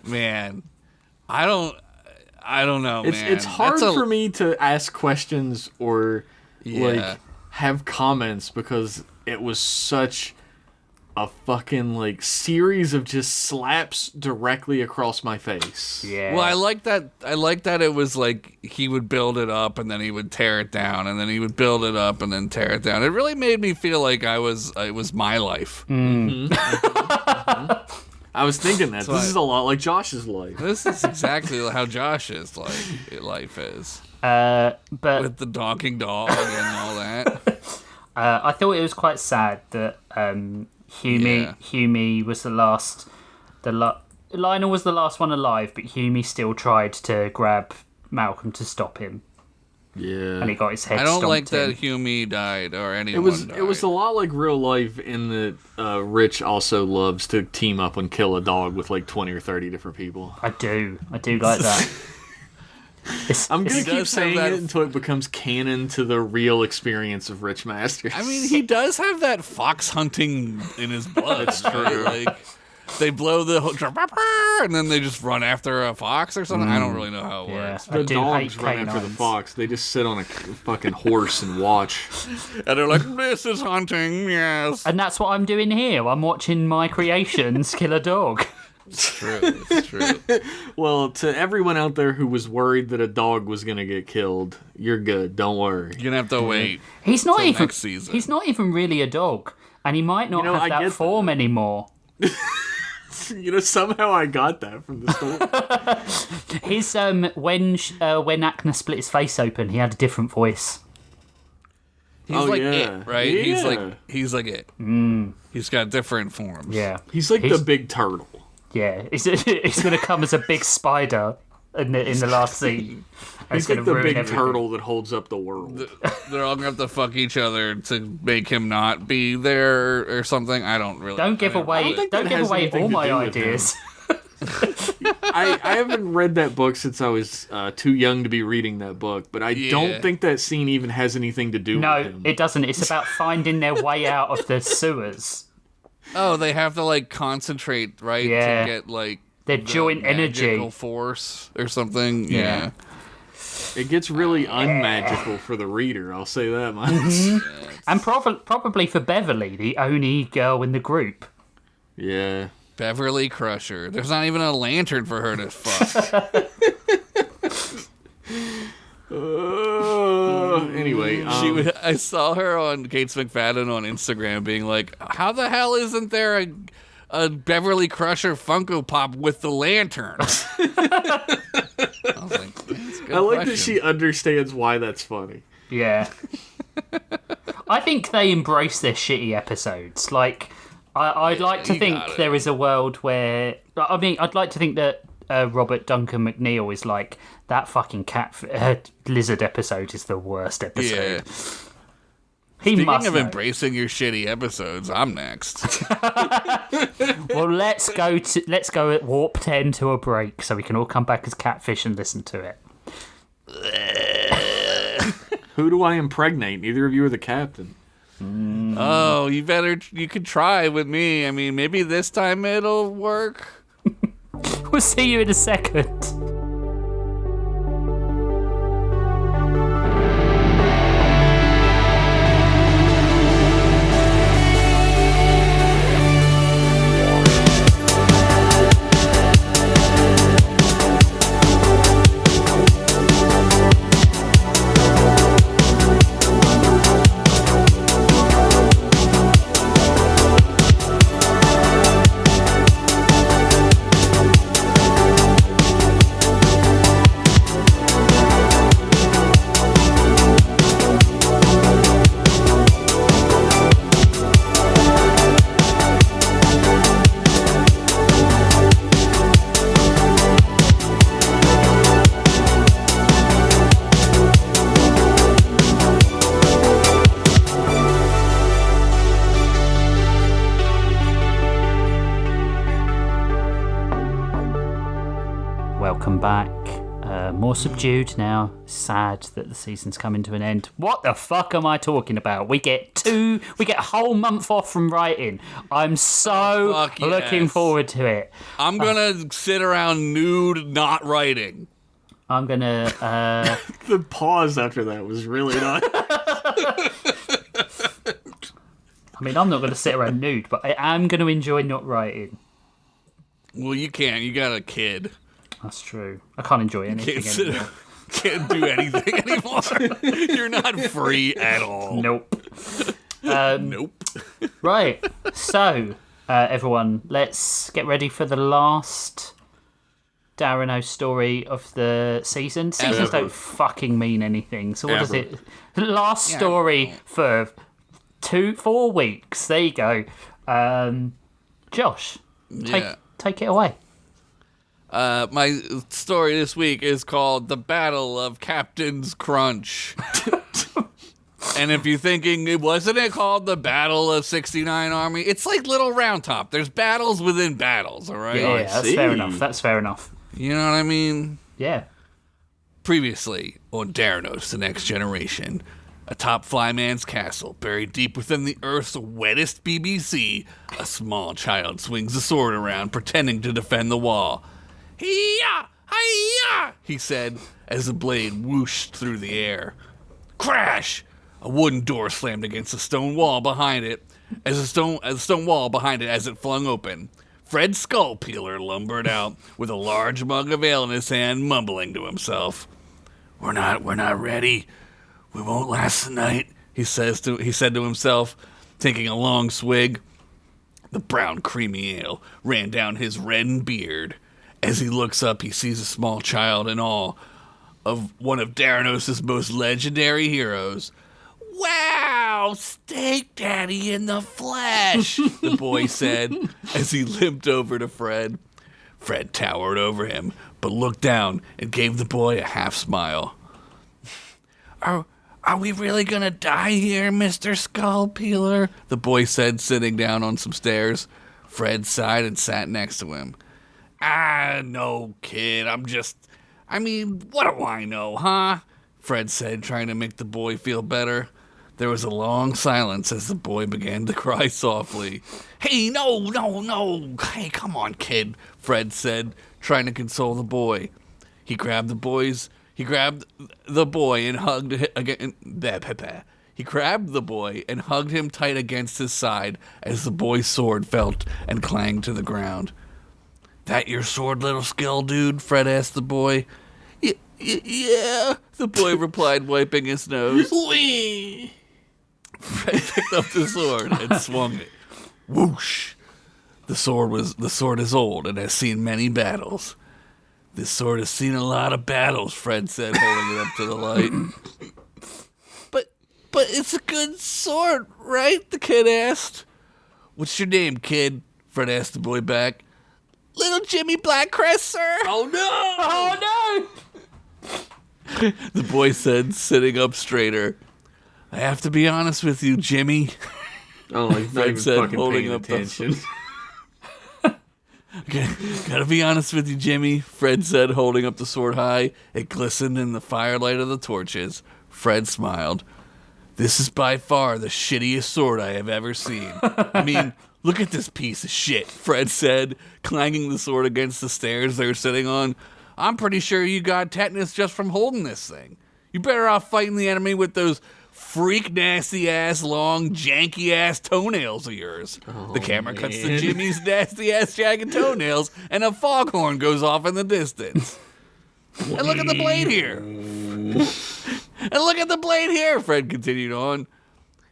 Man, I don't know, man. It's hard That's for me to ask questions or Yeah. like have comments because it was such a fucking like series of just slaps directly across my face. Yeah. Well, I like that it was like he would build it up and then he would tear it down and then he would build it up and then tear it down. It really made me feel like it was my life. I was thinking that. This is a lot like Josh's life. This is exactly how Josh's life is. But With the talking dog and all that. I thought it was quite sad that Hume was the last. Lionel was the last one alive, but Hume still tried to grab Malcolm to stop him, Yeah. and he got his head. I don't like stomped in. that Hume died or anyone died. It was a lot like real life in that Rich also loves to team up and kill a dog with like 20 or 30 different people. I do like that. I'm going to He keep does have saying that- it until it becomes canon to the real experience of Rich Masters. I mean, he does have that fox hunting in his blood. That's true. Like, they blow the and then they just run after a fox or something. I don't really know how it Yeah. works. I the do dogs hate run after the canines. fox. They just sit on a fucking horse and watch. And they're like, "This is hunting, yes." And that's what I'm doing here. I'm watching my creations kill a dog. It's true. It's true. Well, to everyone out there who was worried that a dog was going to get killed, you're good. Don't worry. You're gonna have to wait. He's not Till even. next season. He's not even really a dog, and he might not I have that get form anymore. Somehow I got that from the story. His when Acna split his face open, he had a different voice. He's Oh, like yeah. it, right? Yeah. He's like it. He's got different forms. Yeah, He's like the big turtle. yeah. He's going to come as a big spider in the last scene. And He's it's like going the to ruin big everything. turtle that holds up the world. They're all gonna have to fuck each other to make him not be there or something. I don't really. Don't give I away. don't think Don't that give has away anything all to my do with him. ideas. I I haven't read that book since I was too young to be reading that book, but I don't think that scene even has anything to do with him. No, it doesn't. It's about finding their way out of the sewers. Oh, they have to, like, concentrate, right? Yeah. To get, like, their joint energy. magical force or something. Yeah. It gets really unmagical for the reader, I'll say that much. Mm-hmm. And probably for Beverly, the only girl in the group. Yeah. Beverly Crusher. There's not even a lantern for her to fuck. Anyway, I saw her on Gates McFadden on Instagram being like, how the hell isn't there a Beverly Crusher Funko Pop with the lantern? I was like, that's a good I like question. that she understands why that's funny. Yeah. I think they embrace their shitty episodes. Like, I'd like to think there is a world where... I mean, I'd like to think that Robert Duncan McNeil is like, that fucking lizard episode is the worst episode. Yeah. Speaking of embracing your shitty episodes, I'm next. Well, let's go at Warp 10 to a break so we can all come back as Catfish and listen to it. Who do I impregnate? Neither of you are the captain. Oh, you could try with me. I mean, maybe this time it'll work. We'll see you in a second. Welcome back. More subdued now. Sad that the season's coming to an end. What the fuck am I talking about? We get a whole month off from writing. I'm so looking forward to it. I'm gonna sit around nude, not writing. I'm gonna. The pause after that was really nice. I mean, I'm not gonna sit around nude, but I am gonna enjoy not writing. Well, you can't. You got a kid. That's true. I can't enjoy anything anymore. Can't do anything anymore. You're not free at all. Nope. Nope. Right. So, everyone, let's get ready for the last Daranos story of the season. Seasons don't fucking mean anything. So what does it... Last story for 4 weeks. There you go. Josh, take it away. My story this week is called The Battle of Captain's Crunch. And if you're thinking, wasn't it called The Battle of 69 Army? It's like Little Round Top. There's battles within battles, all right? Yeah, that's fair enough. You know what I mean? Yeah. Previously on Daranos, The Next Generation, atop Flyman's castle, buried deep within the Earth's wettest BBC, a small child swings a sword around, pretending to defend the wall. Hi-ya! Hi-ya! He said, as the blade whooshed through the air. Crash! A wooden door slammed against a stone wall behind it, as it flung open. Fred Skullpeeler lumbered out with a large mug of ale in his hand, mumbling to himself. We're not ready. We won't last the night, he said to himself, taking a long swig. The brown creamy ale ran down his reddened beard. As he looks up, he sees a small child in awe of one of Daranos' most legendary heroes. Wow, Steak Daddy in the flesh, the boy said as he limped over to Fred. Fred towered over him, but looked down and gave the boy a half smile. Are we really gonna die here, Mr. Skullpeeler? The boy said, sitting down on some stairs. Fred sighed and sat next to him. No, kid, I mean, what do I know, huh? Fred said, trying to make the boy feel better. There was a long silence as the boy began to cry softly. Hey, no. Hey, come on, kid, Fred said, trying to console the boy. He grabbed the boy and hugged him again. He grabbed the boy and hugged him tight against his side as the boy's sword fell and clanged to the ground. That your sword, little skill dude? Fred asked the boy. Yeah, the boy replied, wiping his nose. Whee! Fred picked up the sword and swung it. Whoosh! The sword is old and has seen many battles. This sword has seen a lot of battles, Fred said, holding it up to the light. But it's a good sword, right? The kid asked. What's your name, kid? Fred asked the boy back. Little Jimmy Blackcrest, sir. Oh, no! The boy said, sitting up straighter. I have to be honest with you, Jimmy. Oh, he's not even said, fucking holding paying up attention. Okay, gotta be honest with you, Jimmy, Fred said, holding up the sword high. It glistened in the firelight of the torches. Fred smiled. This is by far the shittiest sword I have ever seen. I mean, look at this piece of shit, Fred said, clanging the sword against the stairs they were sitting on. I'm pretty sure you got tetanus just from holding this thing. You better off fighting the enemy with those freak nasty ass long janky ass toenails of yours. The camera cuts to Jimmy's nasty ass jagged toenails and a foghorn goes off in the distance. And look at the blade here. Fred continued on.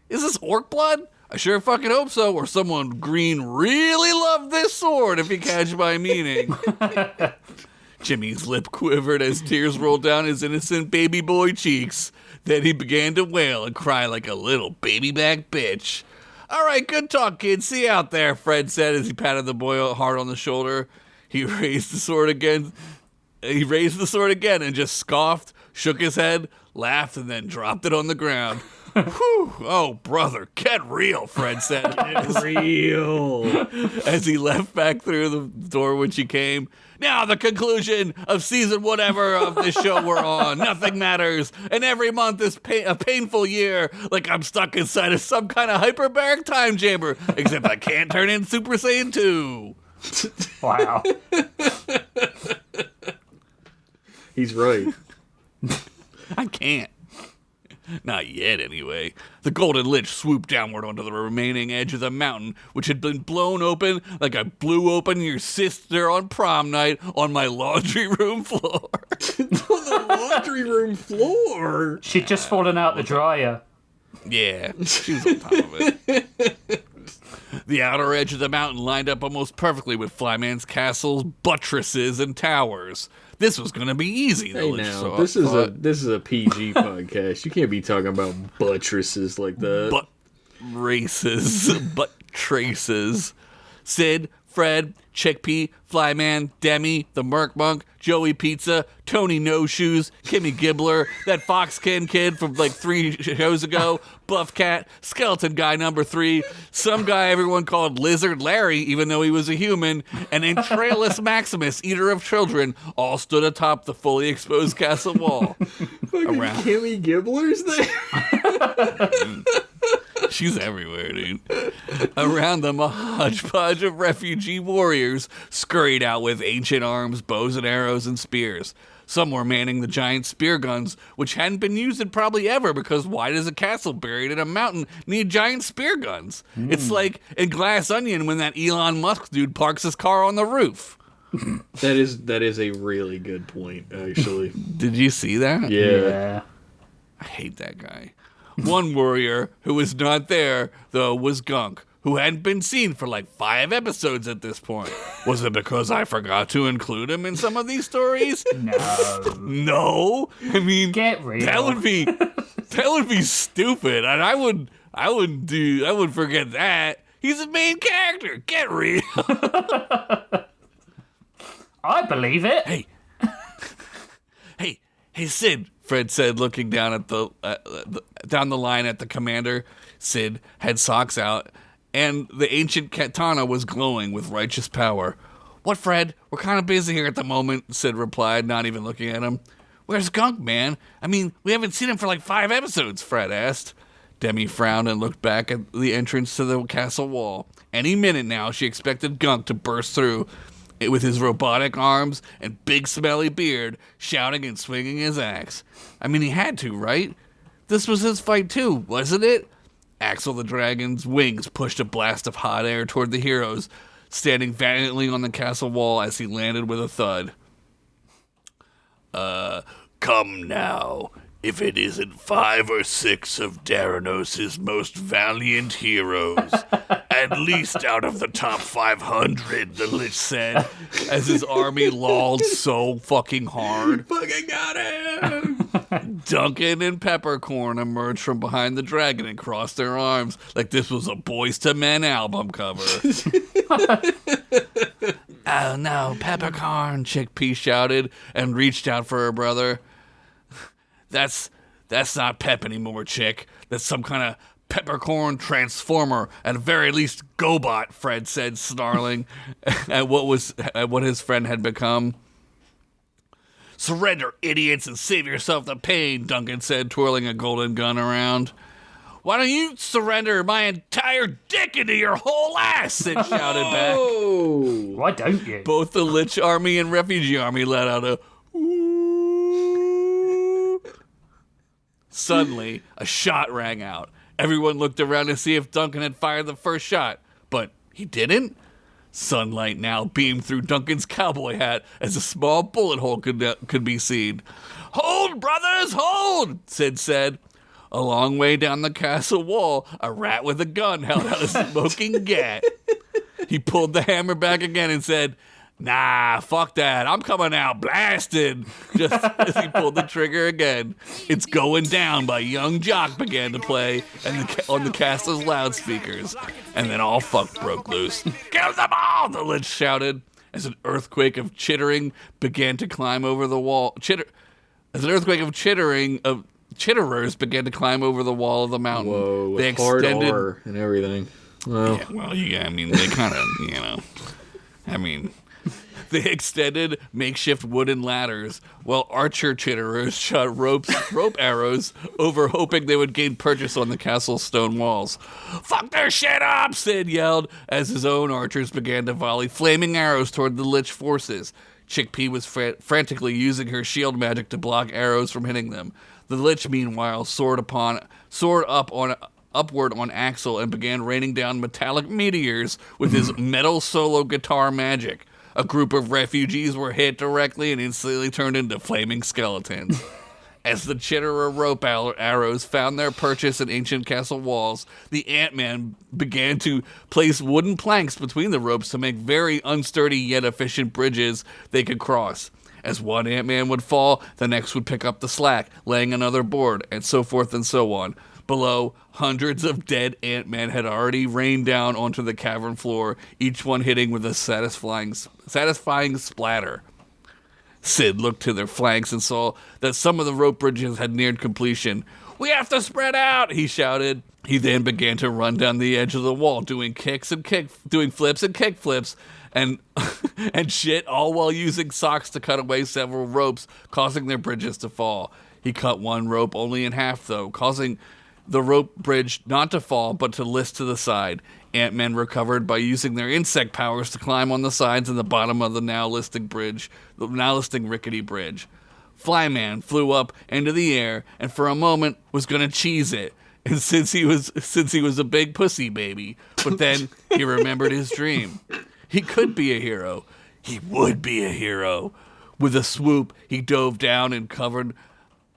Is this orc blood? I sure fucking hope so, or someone green really loved this sword, if you catch my meaning. Jimmy's lip quivered as tears rolled down his innocent baby boy cheeks. Then he began to wail and cry like a little baby back bitch. All right, good talk, kid. See you out there, Fred said as he patted the boy hard on the shoulder. He raised the sword again and just scoffed, shook his head, laughed, and then dropped it on the ground. Whew, oh, brother, get real, Fred said. Get real. As he left back through the door which he came. Now the conclusion of season whatever of this show we're on. Nothing matters. And every month is a painful year. Like I'm stuck inside of some kind of hyperbaric time chamber. Except I can't turn in Super Saiyan 2. Wow. He's right. I can't. Not yet, anyway. The Golden Lich swooped downward onto the remaining edge of the mountain, which had been blown open like I blew open your sister on prom night on my laundry room floor. On the laundry room floor? She'd just fallen out the dryer. Yeah, she was on top of it. The outer edge of the mountain lined up almost perfectly with Flyman's castle's buttresses and towers. This was going to be easy, though. Hey now, this is a PG podcast. You can't be talking about buttresses like that. Butt traces. Sid, Fred, Chickpea, Flyman, Demi, the Merc Monk, Joey Pizza, Tony No Shoes, Kimmy Gibbler, that Foxkin kid from like 3 shows ago, Buff Cat, Skeleton Guy number 3, some guy everyone called Lizard Larry, even though he was a human, and Entrailus Maximus, Eater of Children, all stood atop the fully exposed castle wall. Fucking Kimmy Gibbler's there? She's everywhere, dude. Around them, a hodgepodge of refugee warriors scurried out with ancient arms, bows and arrows, and spears. Some were manning the giant spear guns, which hadn't been used in probably ever, because why does a castle buried in a mountain need giant spear guns? It's like in Glass Onion when that Elon Musk dude parks his car on the roof. That is a really good point, actually. Did you see that? Yeah. I hate that guy. One warrior who was not there, though, was Gunk, who hadn't been seen for like 5 episodes at this point. Was it because I forgot to include him in some of these stories? No. I mean, get real. That would be stupid, and I would forget that. He's a main character. Get real. I believe it. Hey, Sid, Fred said, looking down at down the line at the commander. Sid had socks out, and the ancient katana was glowing with righteous power. What, Fred? We're kind of busy here at the moment, Sid replied, not even looking at him. Where's Gunk, man? I mean, we haven't seen him for like 5 episodes, Fred asked. Demi frowned and looked back at the entrance to the castle wall. Any minute now, she expected Gunk to burst through it with his robotic arms and big smelly beard, shouting and swinging his axe. I mean, he had to, right? This was his fight too, wasn't it? Axel the Dragon's wings pushed a blast of hot air toward the heroes, standing valiantly on the castle wall as he landed with a thud. Come now. If it isn't 5 or 6 of Daranos' most valiant heroes, at least out of the top 500, the Lich said, as his army lolled so fucking hard. Fucking got him! Duncan and Peppercorn emerged from behind the dragon and crossed their arms like this was a Boys to Men album cover. Oh no, Peppercorn, Chickpea shouted and reached out for her brother. That's not Pep anymore, Chick. That's some kind of peppercorn transformer, at the very least GoBot, Fred said, snarling at what his friend had become. Surrender, idiots, and save yourself the pain, Duncan said, twirling a golden gun around. Why don't you surrender my entire dick into your whole ass? Sid shouted back. Why don't you? Both the Lich army and refugee army let out a ooh. Suddenly, a shot rang out. Everyone looked around to see if Duncan had fired the first shot, but he didn't. Sunlight now beamed through Duncan's cowboy hat as a small bullet hole could be seen. Hold, brothers, hold, Sid said. A long way down the castle wall, a rat with a gun held out a smoking gat. He pulled the hammer back again and said, Nah, fuck that. I'm coming out blasted. Just as he pulled the trigger again, It's Going Down by Young Jock began to play on the castle's loudspeakers. And then all fuck broke loose. Kill them all, the Lich shouted, as an earthquake of chittering began to climb over the wall. As an earthquake of chitterers began to climb over the wall of the mountain. Whoa, they hard extended R and everything. Well, I mean, they kind of, they extended makeshift wooden ladders while archer chitterers shot rope arrows over, hoping they would gain purchase on the castle's stone walls. Fuck their shit up, Sid yelled as his own archers began to volley flaming arrows toward the Lich forces. Chickpea was frantically using her shield magic to block arrows from hitting them. The Lich, meanwhile, soared upward on Axel and began raining down metallic meteors with his metal solo guitar magic. A group of refugees were hit directly and instantly turned into flaming skeletons. As the chitterer rope arrows found their purchase in ancient castle walls, the Ant-Man began to place wooden planks between the ropes to make very unsturdy yet efficient bridges they could cross. As one Ant-Man would fall, the next would pick up the slack, laying another board, and so forth and so on. Below, hundreds of dead Ant-Men had already rained down onto the cavern floor, each one hitting with a satisfying splatter. Sid looked to their flanks and saw that some of the rope bridges had neared completion. We have to spread out, he shouted. He then began to run down the edge of the wall, doing flips and kickflips, and shit, all while using socks to cut away several ropes, causing their bridges to fall. He cut one rope only in half, though, causing the rope bridge not to fall, but to list to the side. Ant-Men recovered by using their insect powers to climb on the sides and the bottom of the now listing rickety bridge. Flyman flew up into the air and for a moment was gonna cheese it. And since he was a big pussy baby, but then he remembered his dream. He could be a hero. He would be a hero. With a swoop, he dove down and covered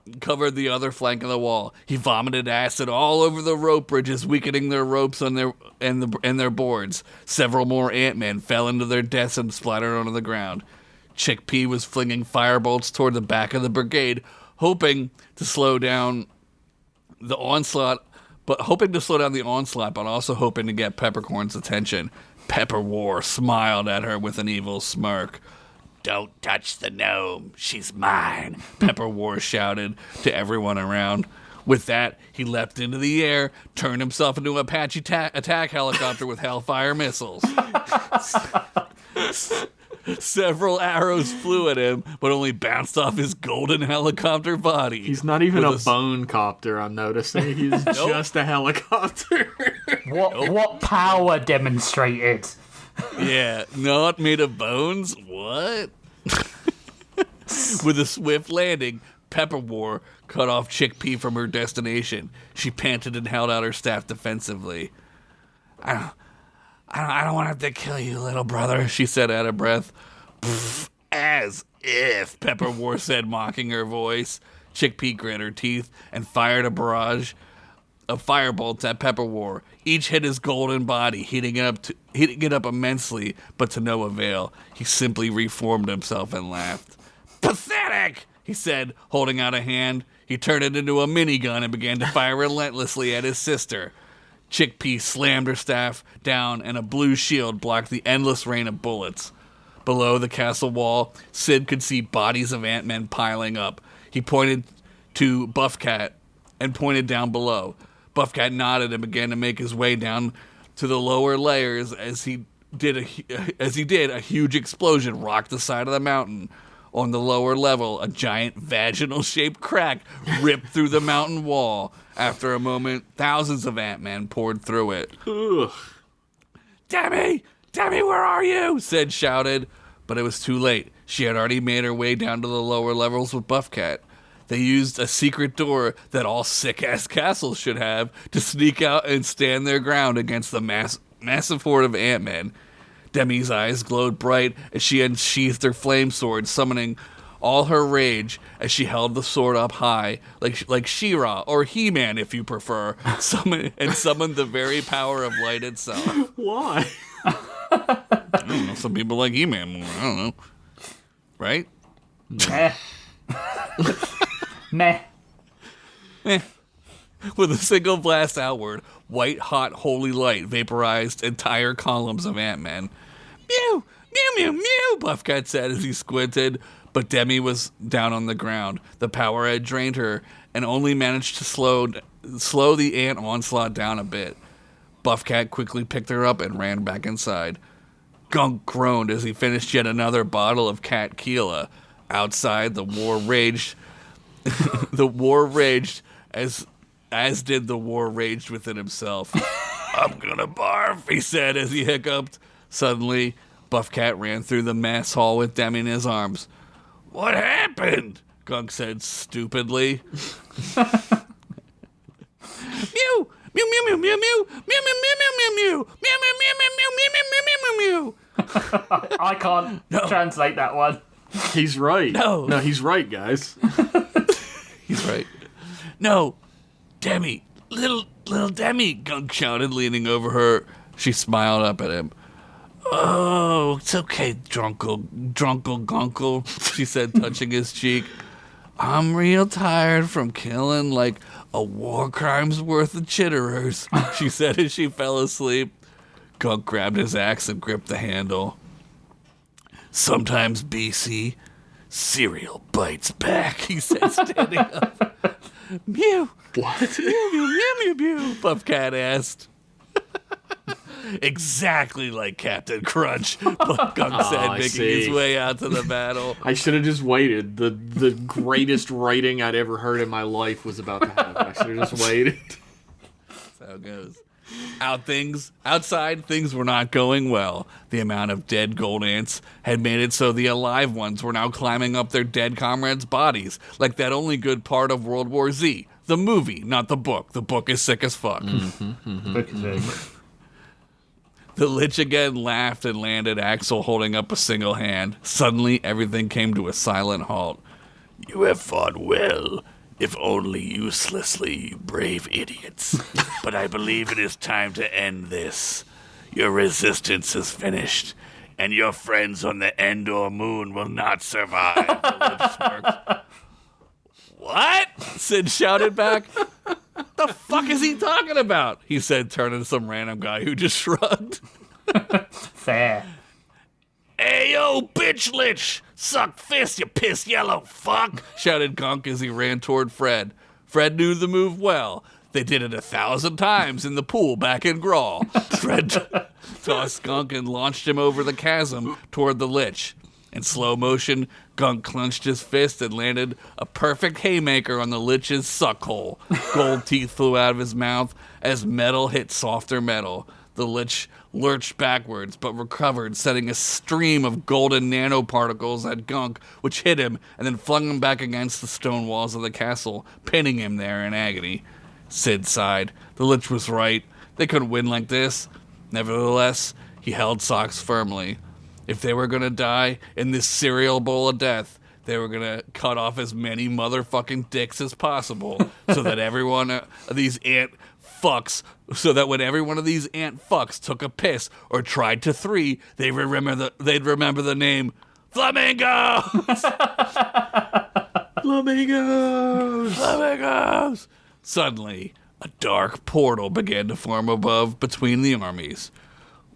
the other flank of the wall. He vomited acid all over the rope bridges, weakening their ropes on their boards. Several more Ant-Men fell into their deaths and splattered onto the ground. Chickpea was flinging firebolts toward the back of the brigade, hoping to slow down the onslaught, but also hoping to get Peppercorn's attention. Pepper War smiled at her with an evil smirk. Don't touch the gnome. She's mine, Pepper War shouted to everyone around. With that, he leapt into the air, turned himself into an Apache attack helicopter with Hellfire missiles. Several arrows flew at him, but only bounced off his golden helicopter body. He's not even a bone copter, I'm noticing. He's just a helicopter. What power demonstrated? Yeah, not made of bones? What? With a swift landing, Pepperwar cut off Chickpea from her destination. She panted and held out her staff defensively. I don't want to have to kill you, little brother, she said out of breath. Pfft, as if, Pepperwar said, mocking her voice. Chickpea grit her teeth and fired a barrage of firebolts at Pepperwar. Each hit his golden body, heating it up immensely, but to no avail. He simply reformed himself and laughed. Pathetic, he said, holding out a hand. He turned it into a minigun and began to fire relentlessly at his sister. Chickpea slammed her staff down, and a blue shield blocked the endless rain of bullets. Below the castle wall, Sid could see bodies of Ant-Men piling up. He pointed to Buffcat and pointed down below. Buffcat nodded and began to make his way down to the lower layers. As he did, a huge explosion rocked the side of the mountain. On the lower level, a giant vaginal-shaped crack ripped through the mountain wall. After a moment, thousands of Ant-Men poured through it. Ugh. Demi, where are you? Sid shouted. But it was too late. She had already made her way down to the lower levels with Buffcat. They used a secret door that all sick-ass castles should have to sneak out and stand their ground against the massive horde of Ant-Men. Demi's eyes glowed bright as she unsheathed her flame sword, summoning all her rage as she held the sword up high, like She-Ra, or He-Man if you prefer, summoned the very power of light itself. Why? I don't know, some people like He-Man more, I don't know. Right? Meh. Meh. Eh. With a single blast outward, white-hot holy light vaporized entire columns of Ant-Men. Mew! Mew, mew, mew, Buffcat said as he squinted, but Demi was down on the ground. The power had drained her and only managed to slow the ant onslaught down a bit. Buffcat quickly picked her up and ran back inside. Gunk groaned as he finished yet another bottle of Cat Keela. Outside, the war raged. The war raged as did the war raged within himself. I'm gonna barf, he said as he hiccuped. Suddenly, Buffcat ran through the mess hall with Demi in his arms. What happened? Gunk said stupidly. Mew! Mew, mew, mew, mew, mew, mew, mew, mew, mew, mew, mew, mew, mew, mew, mew, mew, mew, mew, mew. I can't translate that one. He's right. No, he's right, guys. He's right. No, Demi, little Demi, Gunk shouted, leaning over her. She smiled up at him. Oh, it's okay, drunkle, gunkle, she said, touching his cheek. I'm real tired from killing like a war crime's worth of chitterers, she said as she fell asleep. Gunk grabbed his axe and gripped the handle. Sometimes, BC, cereal bites back, he said, standing up. Mew. What? Mew, mew, mew, mew, mew, Buffcat asked. Exactly like Captain Crunch, Gunk said, making his way out to the battle. I should have just waited. The greatest writing I'd ever heard in my life was about to happen. I should have just waited. That's how it goes. Outside, things were not going well. The amount of dead gold ants had made it so the alive ones were now climbing up their dead comrades' bodies, like that only good part of World War Z. The movie, not the book. The book is sick as fuck. The Lich again laughed and landed, Axel holding up a single hand. Suddenly, everything came to a silent halt. You have fought well, if only uselessly, you brave idiots. But I believe it is time to end this. Your resistance is finished, and your friends on the Endor moon will not survive, the Lich smirked. What? Sid shouted back. The fuck is he talking about? He said, turning to some random guy who just shrugged. Fair. Hey, yo, bitch lich! Suck fist, you piss yellow fuck! Shouted Gunk as he ran toward Fred. Fred knew the move well. They did it 1,000 times in the pool back in Grawl. Fred tossed Gunk and launched him over the chasm toward the Lich. In slow motion, Gunk clenched his fist and landed a perfect haymaker on the Lich's suckhole. Gold teeth flew out of his mouth as metal hit softer metal. The Lich lurched backwards, but recovered, sending a stream of golden nanoparticles at Gunk, which hit him and then flung him back against the stone walls of the castle, pinning him there in agony. Sid sighed. The Lich was right. They couldn't win like this. Nevertheless, he held Socks firmly. If they were going to die in this cereal bowl of death, they were going to cut off as many motherfucking dicks as possible so that every one of these ant fucks, so that when every one of these ant fucks took a piss or tried to three, they'd remember the name Flamingos! Flamingos! Suddenly, a dark portal began to form above between the armies.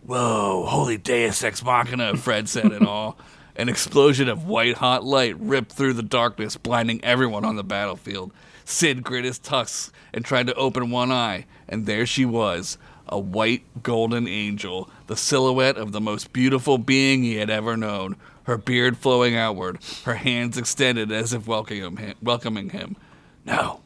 Whoa, holy deus ex machina, Fred said in awe. An explosion of white-hot light ripped through the darkness, blinding everyone on the battlefield. Sid grit his tusks and tried to open one eye, and there she was, a white golden angel, the silhouette of the most beautiful being he had ever known, her beard flowing outward, her hands extended as if welcoming him. No,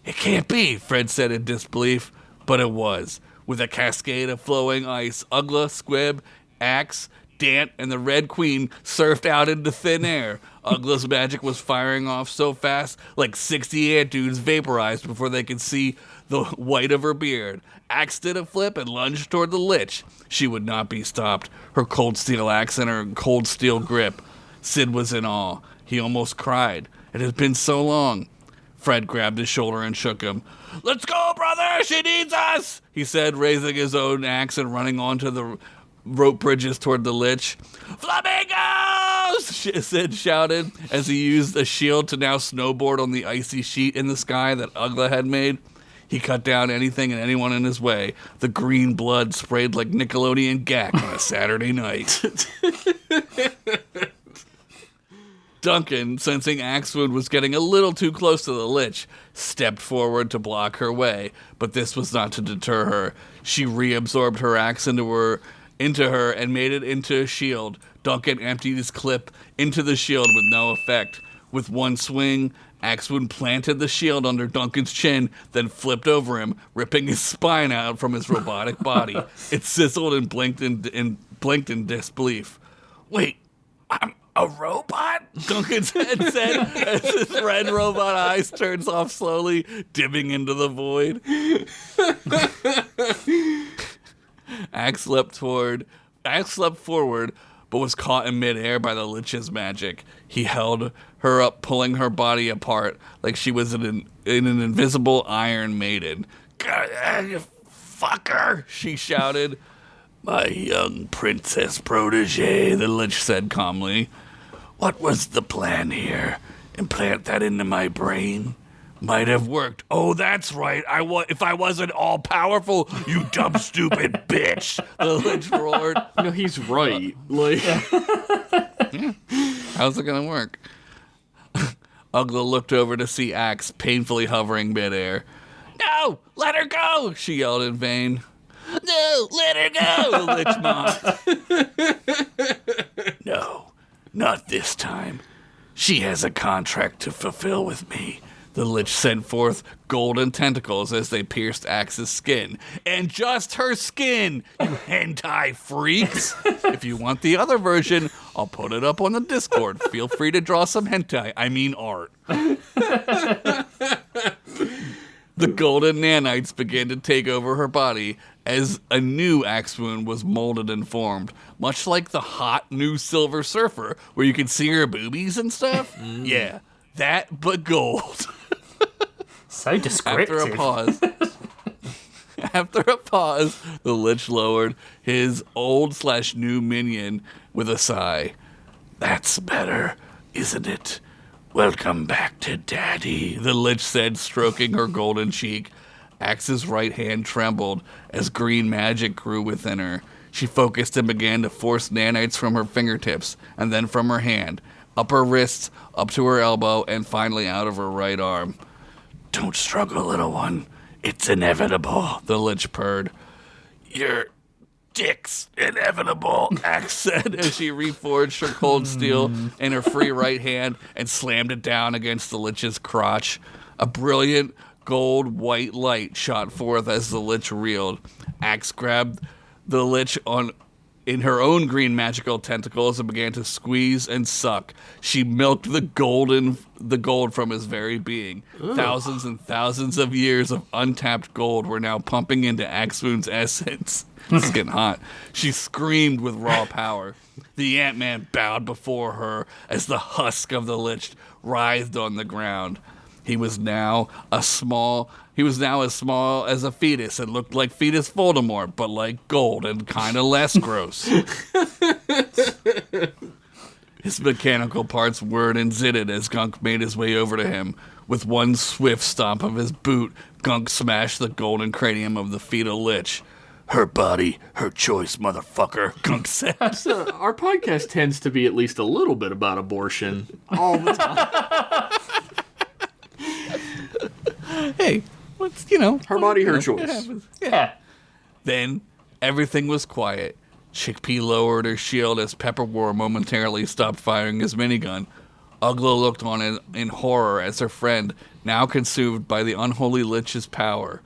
it can't be, Fred said in disbelief, but it was. With a cascade of flowing ice, Ugla, Squib, Axe, Dant, and the Red Queen surfed out into thin air. Ugla's magic was firing off so fast, like 60 ant dudes vaporized before they could see the white of her beard. Axe did a flip and lunged toward the Lich. She would not be stopped, her cold steel axe in her cold steel grip. Sid was in awe. He almost cried. It had been so long. Fred grabbed his shoulder and shook him. "Let's go, brother! She needs us!" he said, raising his own axe and running onto the rope bridges toward the Lich. "Flamingos!" Sid shouted as he used a shield to now snowboard on the icy sheet in the sky that Ugla had made. He cut down anything and anyone in his way. The green blood sprayed like Nickelodeon gack on a Saturday night. Duncan, sensing Axewood was getting a little too close to the Lich, stepped forward to block her way, but this was not to deter her. She reabsorbed her axe into her and made it into a shield. Duncan emptied his clip into the shield with no effect. With one swing, Axewood planted the shield under Duncan's chin, then flipped over him, ripping his spine out from his robotic body. It sizzled and blinked in disbelief. "Wait, I'm a robot?" Duncan's head said as his red robot eyes turned off slowly, dipping into the void. Axe leapt forward, but was caught in midair by the Lich's magic. He held her up, pulling her body apart like she was an invisible Iron Maiden. "God, you fucker!" she shouted. "My young princess protege," the Lich said calmly. "What was the plan here? Implant that into my brain? Might have worked. Oh, that's right. If I wasn't all powerful, you dumb, stupid bitch," the Lich roared. No, he's right. Like, Yeah. How's it gonna work? Ugla looked over to see Axe painfully hovering midair. "No, let her go!" she yelled in vain. "No, let her go!" the Lich mocked. "No, not this time. She has a contract to fulfill with me." The Lich sent forth golden tentacles as they pierced Axe's skin. And just her skin, you hentai freaks! If you want the other version, I'll put it up on the Discord. Feel free to draw some hentai. I mean art. The golden nanites began to take over her body as a new axe wound was molded and formed, much like the hot new Silver Surfer, where you can see her boobies and stuff. Yeah, that but gold. So descriptive. After a pause, the Lich lowered his old/new minion with a sigh. "That's better, isn't it? Welcome back to Daddy," the Lich said, stroking her golden cheek. Axe's right hand trembled as green magic grew within her. She focused and began to force nanites from her fingertips, and then from her hand, up her wrists, up to her elbow, and finally out of her right arm. "Don't struggle, little one. It's inevitable, the Lich purred. Your dick's inevitable, Axe said as she reforged her cold steel in her free right hand and slammed it down against the Lich's crotch. A brilliant gold-white light shot forth as the Lich reeled. Axe grabbed the Lich in her own green magical tentacles and began to squeeze and suck. She milked the gold from his very being. Ugh. Thousands and thousands of years of untapped gold were now pumping into Axewound's essence. It's getting hot. She screamed with raw power. The Ant-Man bowed before her as the husk of the Lich writhed on the ground. He was now as small as a fetus and looked like fetus Voldemort, but like gold and kind of less gross. His mechanical parts whirred and zitted as Gunk made his way over to him. With one swift stomp of his boot, Gunk smashed the golden cranium of the fetal Lich. Her body, her choice, motherfucker, Gunk said. Our podcast tends to be at least a little bit about abortion all the time. Hey, her body, her choice. Yeah. Then everything was quiet. Chickpea lowered her shield as Pepperwar momentarily stopped firing his minigun. Ugla looked on in horror as her friend, now consumed by the unholy Lich's power.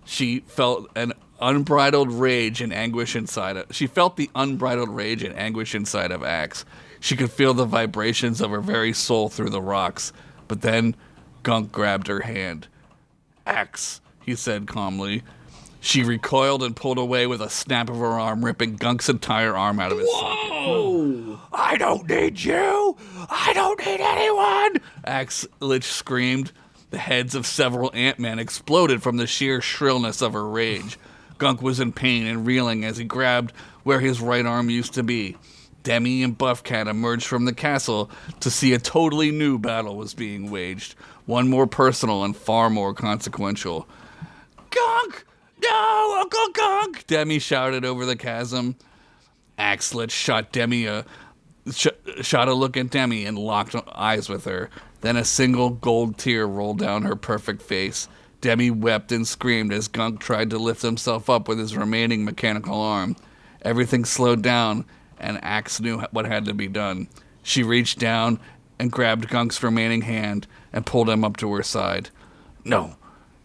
She felt an unbridled rage and anguish inside of. She felt the unbridled rage and anguish inside of Axe. She could feel the vibrations of her very soul through the rocks. But then Gunk grabbed her hand. Axe, he said calmly. She recoiled and pulled away with a snap of her arm, ripping Gunk's entire arm out of his socket. Whoa! I don't need you! I don't need anyone! Axe Lich screamed. The heads of several Ant-Men exploded from the sheer shrillness of her rage. Gunk was in pain and reeling as he grabbed where his right arm used to be. Demi and Buffcat emerged from the castle to see a totally new battle was being waged. One more personal and far more consequential. Gunk! No, Uncle Gunk! Demi shouted over the chasm. Axe Lich shot a look at Demi and locked eyes with her. Then a single gold tear rolled down her perfect face. Demi wept and screamed as Gunk tried to lift himself up with his remaining mechanical arm. Everything slowed down, and Axe knew what had to be done. She reached down and grabbed Gunk's remaining hand and pulled him up to her side. No,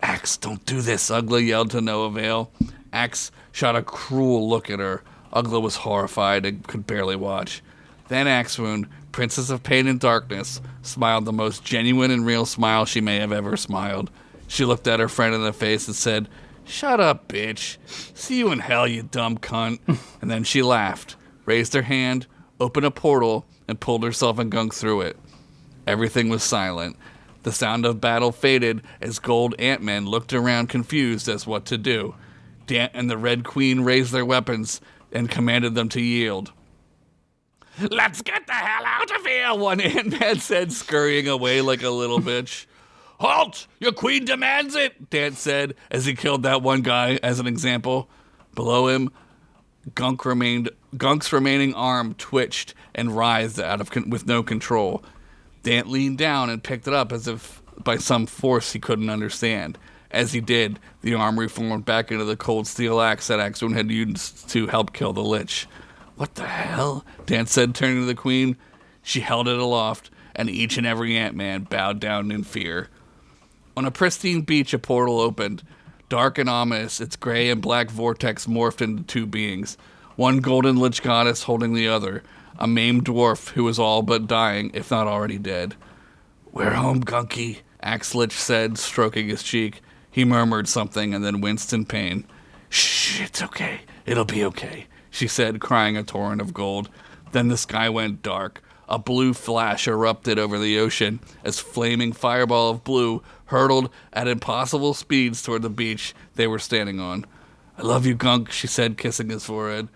Axe, don't do this, Ugla yelled to no avail. Axe shot a cruel look at her. Ugla was horrified and could barely watch. Then Axewound, Princess of Pain and Darkness, smiled the most genuine and real smile she may have ever smiled. She looked at her friend in the face and said, "Shut up, bitch. See you in hell, you dumb cunt." And then she laughed, raised her hand, opened a portal, and pulled herself and Gunk through it. Everything was silent. The sound of battle faded as gold Ant-Men looked around confused as what to do. Dant and the Red Queen raised their weapons and commanded them to yield. "Let's get the hell out of here," one Ant-Man said, scurrying away like a little bitch. "Halt! Your queen demands it," Dant said as he killed that one guy as an example. Below him, Gunk's remaining arm twitched and writhed with no control. Dant leaned down and picked it up as if by some force he couldn't understand. As he did, the arm reformed back into the cold steel axe that Axewound had used to help kill the Lich. "What the hell?" Dant said, turning to the queen. She held it aloft, and each and every Ant-Man bowed down in fear. On a pristine beach, a portal opened. Dark and ominous, its gray and black vortex morphed into two beings. One golden Lich goddess holding the other, a maimed dwarf who was all but dying, if not already dead. "We're home, Gunky," Axe Lich said, stroking his cheek. He murmured something and then winced in pain. "Shh, it's okay. It'll be okay," she said, crying a torrent of gold. Then the sky went dark. A blue flash erupted over the ocean as flaming fireball of blue hurtled at impossible speeds toward the beach they were standing on. "I love you, Gunk," she said, kissing his forehead.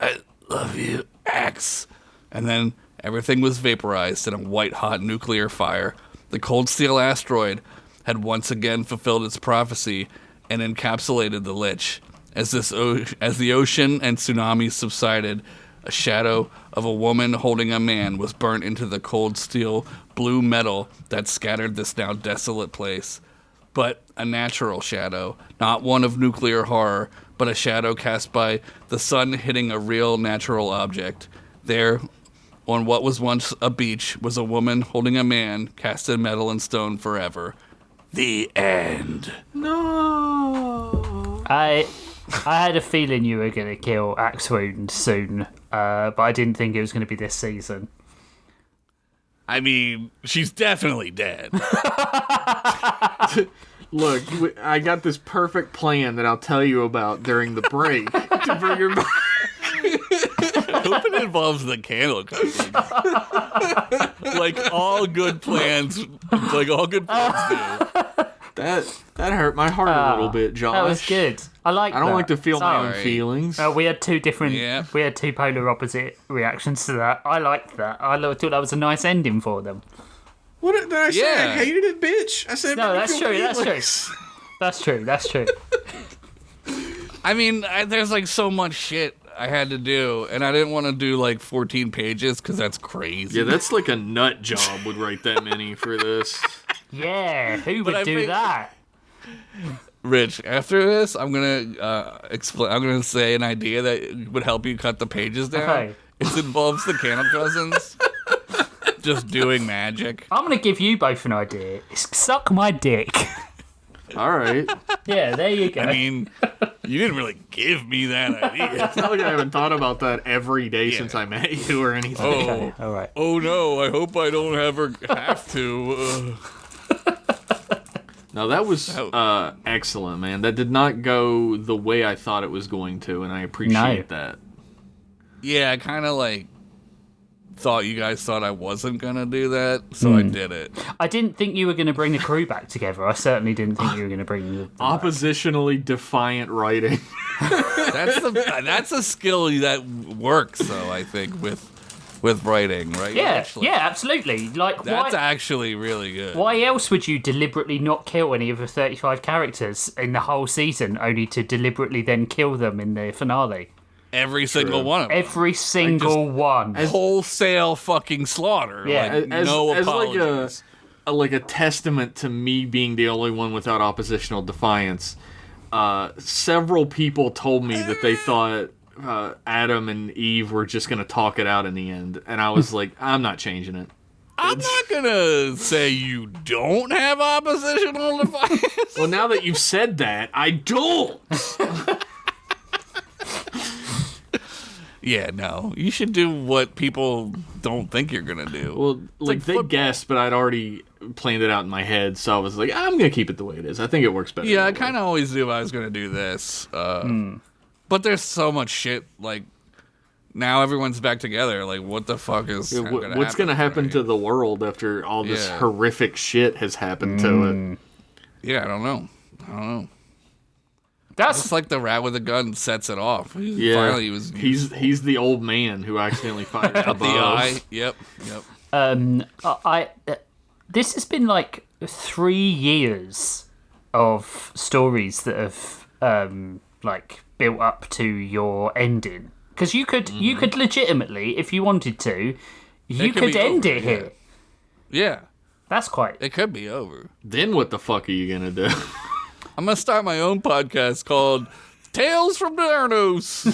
"I love you, Axe." And then everything was vaporized in a white-hot nuclear fire. The cold steel asteroid had once again fulfilled its prophecy and encapsulated the Lich. As the ocean and tsunamis subsided, a shadow of a woman holding a man was burnt into the cold steel blue metal that scattered this now desolate place. but a natural shadow, not one of nuclear horror, but a shadow cast by the sun hitting a real natural object. There, on what was once a beach, was a woman holding a man cast in metal and stone forever. The end. No. I had a feeling you were going to kill Axwound soon, but I didn't think it was going to be this season. I mean, she's definitely dead. Look, I got this perfect plan that I'll tell you about during the break to bring her back. I hope it involves the candle cooking. Like all good plans do. That hurt my heart a little bit, Josh. That was good. I don't like to feel my own Sorry. feelings. We had two polar opposite reactions to that. I liked that. I thought that was a nice ending for them. What did I say? Yeah. I hated it, bitch. I said No, that's true. That's true. I mean, there's like so much shit I had to do, and I didn't want to do like 14 pages because that's crazy. Yeah, that's like a nut job would write that many for this. Yeah, who would I do think- that? Rich, after this, I'm gonna explain. I'm gonna say an idea that would help you cut the pages down. Okay. It involves the Candle Cousins just doing magic. I'm going to give you both an idea. Suck my dick. All right. Yeah, there you go. I mean, you didn't really give me that idea. It's not like I haven't thought about that every day since I met you or anything. okay, all right. Oh no! I hope I don't ever have to. No, that was excellent, man. That did not go the way I thought it was going to, and I appreciate that. Yeah, I kind of like thought you guys thought I wasn't gonna do that, so I did it. I didn't think you were going to bring the crew back together. I certainly didn't think you were going to bring the Oppositionally defiant writing. That's a skill that works, though. I think with writing, right? Yeah, Actually, yeah, absolutely. Like, that's why? actually really good. Why else would you deliberately not kill any of the 35 characters in the whole season, only to deliberately then kill them in the finale? Every single one of them. Every single one. Wholesale fucking slaughter. Yeah. Like, no apologies. like a testament to me being the only one without oppositional defiance. Several people told me that they thought Adam and Eve were just going to talk it out in the end, and I was like, I'm not changing it. I'm not gonna say you don't have oppositional defiance. Well, now that you've said that, I don't. Yeah, no. You should do what people don't think you're gonna do. Well, like they football. guessed, but I'd already planned it out in my head, so I was like, I'm going to keep it the way it is. I think it works better. Yeah, I kind of always knew I was gonna do this. But there's so much shit. Like now, everyone's back together. Like, what the fuck is what's going to happen to the world after all this horrific shit has happened to it? Yeah, I don't know. That's It's like the rat with a gun sets it off. Yeah, Finally, he's the old man who accidentally fired the the eye. Yep. this has been like 3 years of stories that have like built up to your ending. Because you could legitimately, if you wanted to, you could be end over, it here. Yeah, That's quite. it could be over. Then what the fuck are you gonna do? I'm gonna start my own podcast called Tales from Daranos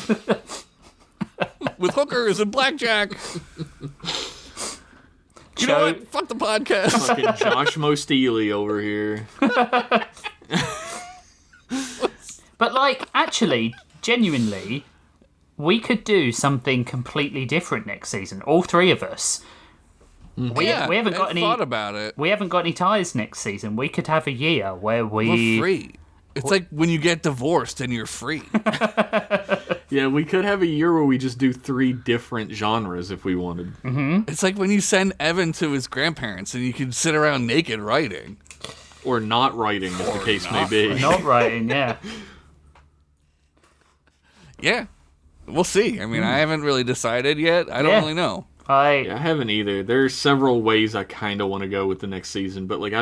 with hookers and blackjack. You know what? Fuck the podcast. Fucking Josh Mosteely over here. But like, actually, genuinely, we could do something completely different next season. All 3 of us. We haven't got any. Thought about it. We haven't got any ties next season. We could have a year where We're free. It's like when you get divorced and you're free. Yeah, we could have a year where we just do 3 different genres if we wanted. It's like when you send Evan to his grandparents and you can sit around naked writing. Or not writing, as the case may be. not writing. Yeah. Yeah. We'll see. I mean, I haven't really decided yet. I don't really know. Yeah, I haven't either. There's several ways I kind of want to go with the next season, but like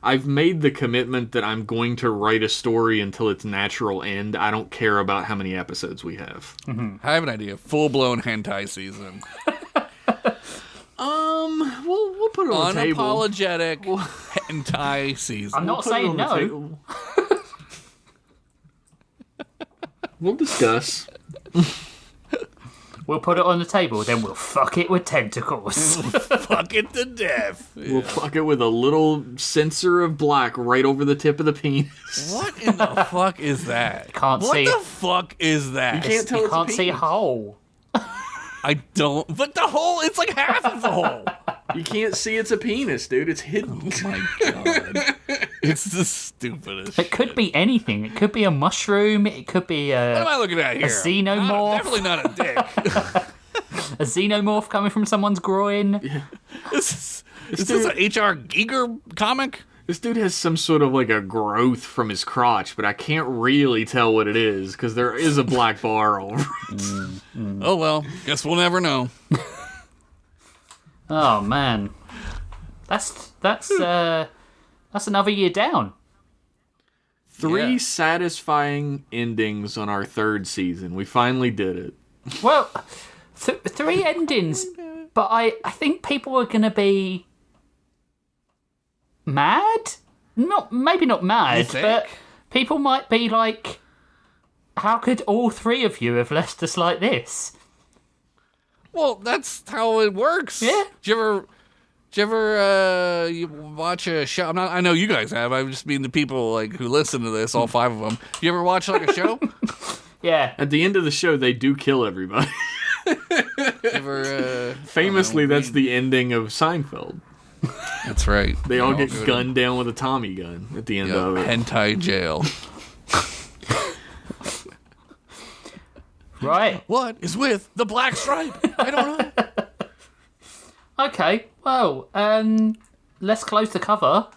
I've made the commitment that I'm going to write a story until its natural end. I don't care about how many episodes we have. I have an idea. Full-blown hentai season. We'll We'll put it on the table. Unapologetic hentai season. I'm not saying no. We'll discuss. We'll put it on the table, then we'll fuck it with tentacles. Fuck it to death. We'll fuck it with a little sensor of black right over the tip of the penis. What in the fuck is that? Can't what see. the fuck is that? You can't tell You it's a can't see a penis. hole. I don't. But the hole, it's like half of the hole. You can't see it's a penis, dude. It's hidden. Oh my god. It's the stupidest It could be anything. It could be a mushroom. It could be What am a I looking at here? xenomorph. Definitely not a dick. xenomorph coming from someone's groin. Is this an H.R. Giger comic? This dude has some sort of like a growth from his crotch, but I can't really tell what it is because there is a black bar over it. Oh well, guess we'll never know. Oh man, that's another year down. Three Yeah. satisfying endings on our third season. We finally did it. Well, three endings, but I think people are gonna be mad. Maybe not mad, think? but people might be like, "How could all three of you have left us like this?" Well, that's how it works. Yeah. Did you ever you watch a show? I know you guys have. I just mean the people like who listen to this, all five of them. You ever watch like a show? Yeah. At the end of the show, they do kill everybody. Famously, that's the ending of Seinfeld. That's right. They all get go to- gunned down with a Tommy gun at the end Yeah, of it. hentai jail. Right. What is with the black stripe? I don't know. Okay. Well, let's close the cover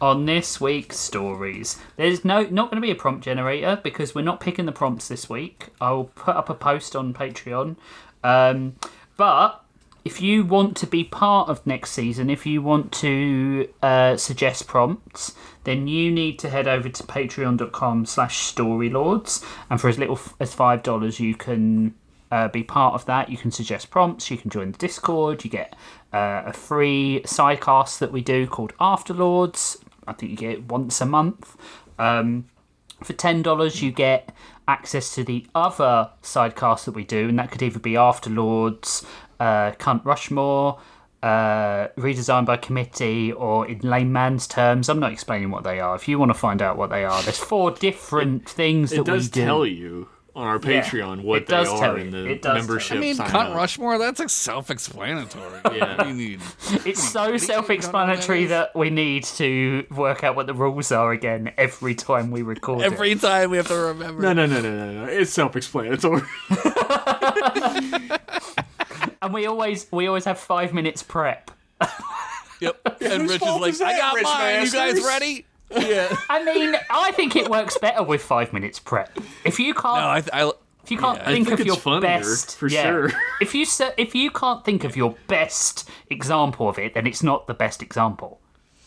on this week's stories. There's not going to be a prompt generator because we're not picking the prompts this week. I'll put up a post on Patreon. But if you want to be part of next season, if you want to suggest prompts, then you need to head over to patreon.com/storylords, and for as little as $5 you can be part of that. You can suggest prompts, you can join the Discord, you get a free sidecast that we do called Afterlords. I think you get it once a month. For $10 you get access to the other sidecast that we do, and that could either be Afterlords, Cunt Rushmore, redesigned by committee, or in layman's terms, I'm not explaining what they are. If you want to find out what they are, there's 4 different things that we do. It does tell you on our Patreon what it they does are tell in you. the It does membership I mean, sign Cunt up. Rushmore, that's like self-explanatory. Yeah. What do you need? It's so self-explanatory that we need to work out what the rules are again every time we record Every it. time we have to remember. No. It's self-explanatory. And we always have 5 minutes prep. Yep. And whose Rich is fault like, is that, I got Rich mine. You guys Masters?" ready? Yeah. I mean, I think it works better with 5 minutes prep. If you can't, No, if you can't yeah, I think think of it's your funnier, best, for sure. If you can't think of your best example of it, then it's not the best example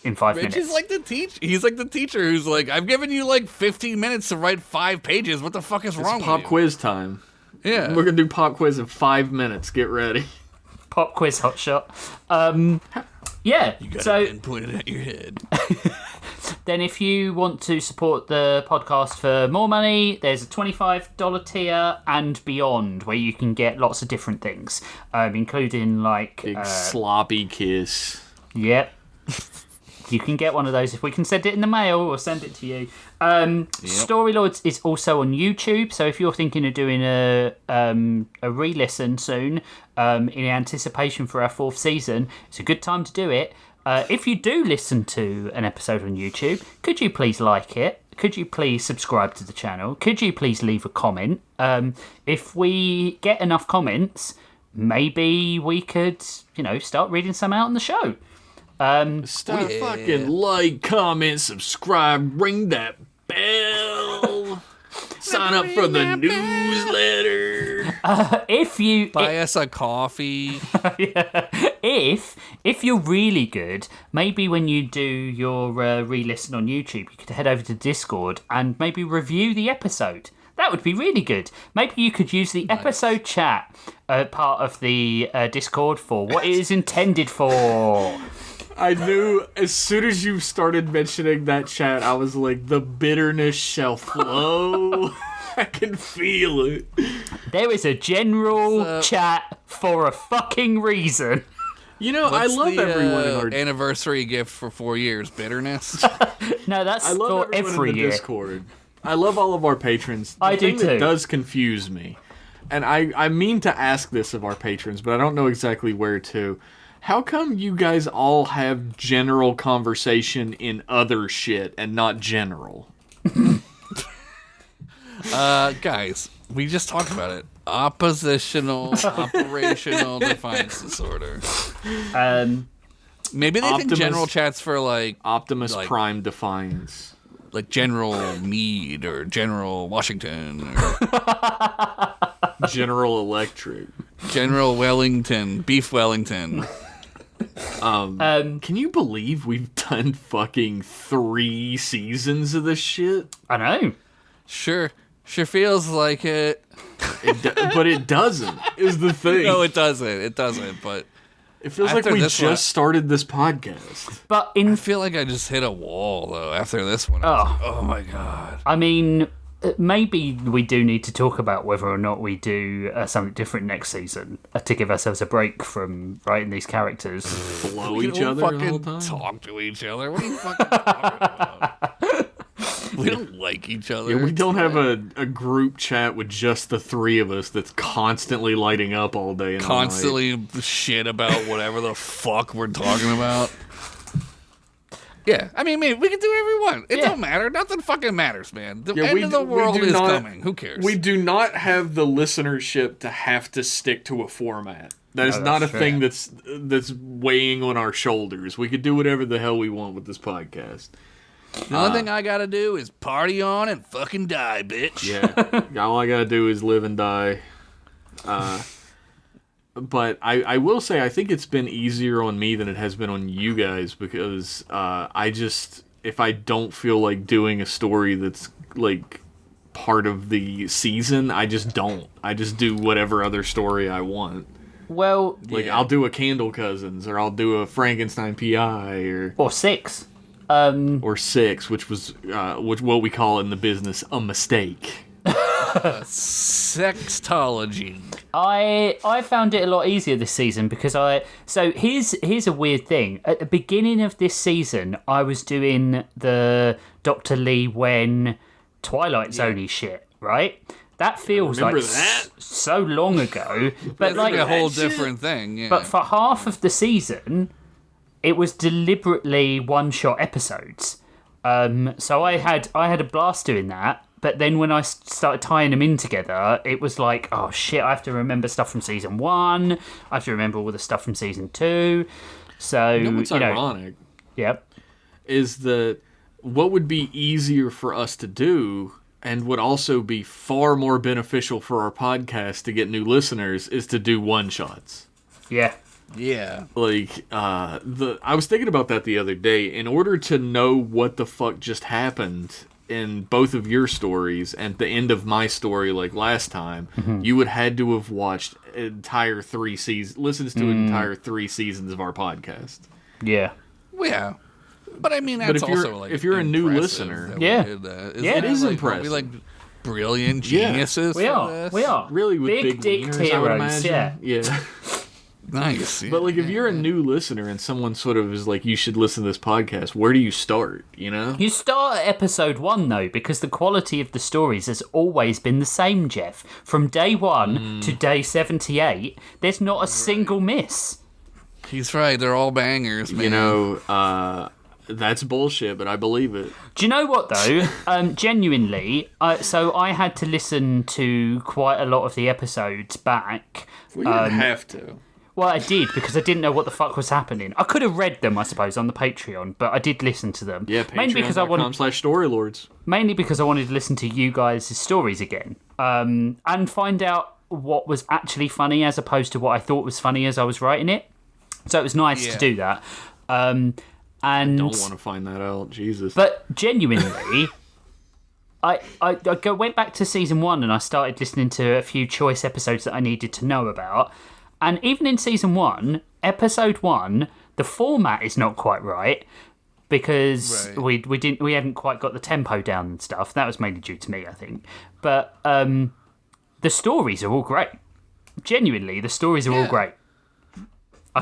in 5 Rich minutes. is like the teacher. He's like the teacher who's like, I've given you like 15 minutes to write 5 pages. What the fuck is wrong It's pop with you? quiz time. Yeah. We're going to do pop quiz in 5 minutes. Get ready. Pop quiz hot shot. Yeah. So and point it at your head. then if you want to support the podcast for more money, there's a $25 tier and beyond where you can get lots of different things, including like... Big sloppy kiss. Yep. You can get one of those if we can send it in the mail or send it to you. Storylords is also on YouTube, so if you're thinking of doing a re-listen soon in anticipation for our 4th season, it's a good time to do it. If you do listen to an episode on YouTube, could you please like it? Could you please subscribe to the channel? Could you please leave a comment? If we get enough comments, maybe we could, start reading some out on the show. Stop fucking like, comment, subscribe, ring that bell. Sign up for the newsletter. If you Buy us a coffee. if you're really good, maybe when you do your re-listen on YouTube, you could head over to Discord and maybe review the episode. That would be really good. Maybe you could use the episode chat part of the Discord for what it is intended for. I knew as soon as you started mentioning that chat, I was like, the bitterness shall flow. I can feel it. There is a general chat for a fucking reason. You know, What's I love everyone in our anniversary gift for 4 years. Bitterness. No, that's I love for everyone every in the year. Discord. I love all of our patrons. The I do thing that too. does confuse me, and I mean to ask this of our patrons, but I don't know exactly where to. How come you guys all have general conversation in other shit and not general? Guys, we just talked about it. Oppositional, operational defiance disorder. Maybe they think general chat's for Optimus Prime Defiance. Like General Meade or General Washington or General Electric. General Wellington, Beef Wellington. Can you believe we've done fucking 3 seasons of this shit? I know. Sure feels like it. But it doesn't, is the thing. No, it doesn't, but it feels like after we this just started this podcast. But I feel like I just hit a wall, though, after this one. Oh my God. I mean, maybe we do need to talk about whether or not we do something different next season to give ourselves a break from writing these characters. Blow We each don't other the fucking whole time. talk to each other. What are you fucking talking about? We don't like each other. Yeah, we don't have a group chat with just the 3 of us that's constantly lighting up all day and Constantly shit about whatever the fuck we're talking about. Yeah, I mean, we can do whatever we want. It don't matter. Nothing fucking matters, man. The end of the world is coming. Who cares? We do not have the listenership to have to stick to a format. That is not a true. thing that's weighing on our shoulders. We could do whatever the hell we want with this podcast. The only thing I gotta do is party on and fucking die, bitch. Yeah, all I gotta do is live and die. But I will say I think it's been easier on me than it has been on you guys because if I don't feel like doing a story that's like part of the season, I just don't. I just do whatever other story I want. Well, Like I'll do a Candle Cousins or I'll do a Frankenstein PI or 6. or 6, which was what we call in the business a mistake. Sextology. I found it a lot easier this season because here's a weird thing. At the beginning of this season, I was doing the Dr. Lee Wen Twilight Zone shit, right? That feels like so long ago, but like a whole different thing. Yeah. But for half of the season, it was deliberately one-shot episodes. So I had a blast doing that. But then when I started tying them in together, it was like, oh shit, I have to remember stuff from season 1. I have to remember all the stuff from season 2. So, You know what's ironic? Yep. Is that what would be easier for us to do and would also be far more beneficial for our podcast to get new listeners is to do one-shots. Yeah. Yeah. Like, I was thinking about that the other day. In order to know what the fuck just happened in both of your stories and the end of my story like last time, you would had to have watched entire 3 seasons, listens to an entire 3 seasons of our podcast. Yeah. Well, yeah. But I mean, that's if you're a new impressive listener, that Yeah. we did that. Yeah, it is Are impressive. we like brilliant geniuses? We for are. this? We are. really with Big dick wieners, I would heroes, imagine. Yeah. Nice. But like, if you're a new listener and someone sort of is like, you should listen to this podcast, where do you start? You know? You start at episode 1, though, because the quality of the stories has always been the same, Jeff. From day 1 to day 78, there's not a single miss. He's right. They're all bangers, man. You know, that's bullshit, but I believe it. Do you know what, though? Genuinely, so I had to listen to quite a lot of the episodes back. Well, you didn't have to. Well, I did, because I didn't know what the fuck was happening. I could have read them, I suppose, on the Patreon, but I did listen to them. Yeah, mainly because I wanted, patreon.com/storylords. mainly because I wanted to listen to you guys' stories again, and find out what was actually funny as opposed to what I thought was funny as I was writing it. So it was nice to do that. And Don't want to find that out, Jesus. But genuinely, went back to season 1 and I started listening to a few choice episodes that I needed to know about. And even in season 1, episode 1, the format is not quite right because we hadn't quite got the tempo down and stuff. That was mainly due to me, I think. But the stories are all great. Genuinely, the stories are all great.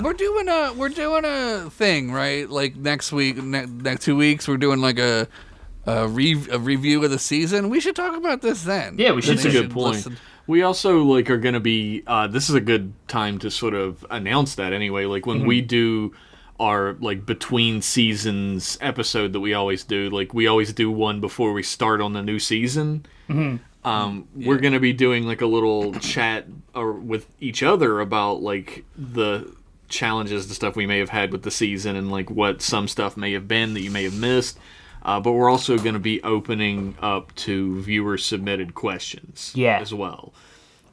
We're doing a thing, right? Like next week, next 2 weeks, we're doing like a review of the season. We should talk about this then. Yeah, we should. That's a good point. Listen. We also are going to be. This is a good time to sort of announce that anyway. Like when we do our between seasons episode that we always do. Like we always do one before we start on the new season. We're going to be doing a little chat with each other about the challenges, the stuff we may have had with the season, and what some stuff may have been that you may have missed. But we're also going to be opening up to viewer submitted questions as well.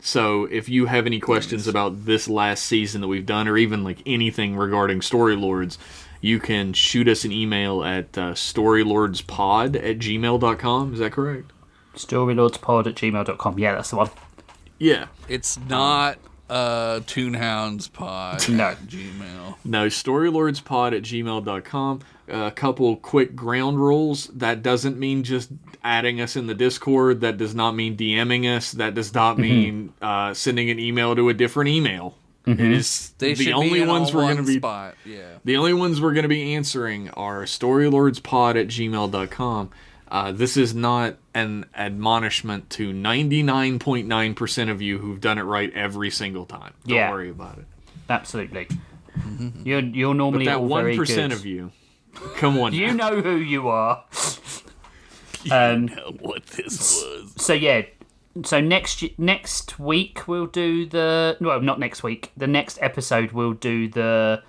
So if you have any questions about this last season that we've done, or even anything regarding Storylords, you can shoot us an email at storylordspod@gmail.com. Is that correct? Storylordspod@gmail.com. Yeah, that's the one. Yeah. It's not Toonhoundspod No. at Gmail. No, storylordspod@gmail.com. A couple quick ground rules. That doesn't mean just adding us in the Discord. That does not mean DMing us. That does not mean sending an email to a different email. It is the only ones we're going to be spot. Yeah. The only ones we're going to be answering are storylordspod@gmail.com. This is not an admonishment to 99.9% of you who've done it right every single time. Don't worry about it. Absolutely. You're normally but that all very 1% good. of you, come on. You know who you are. You know what this was. So so next week we'll do not next week. The next episode we'll do the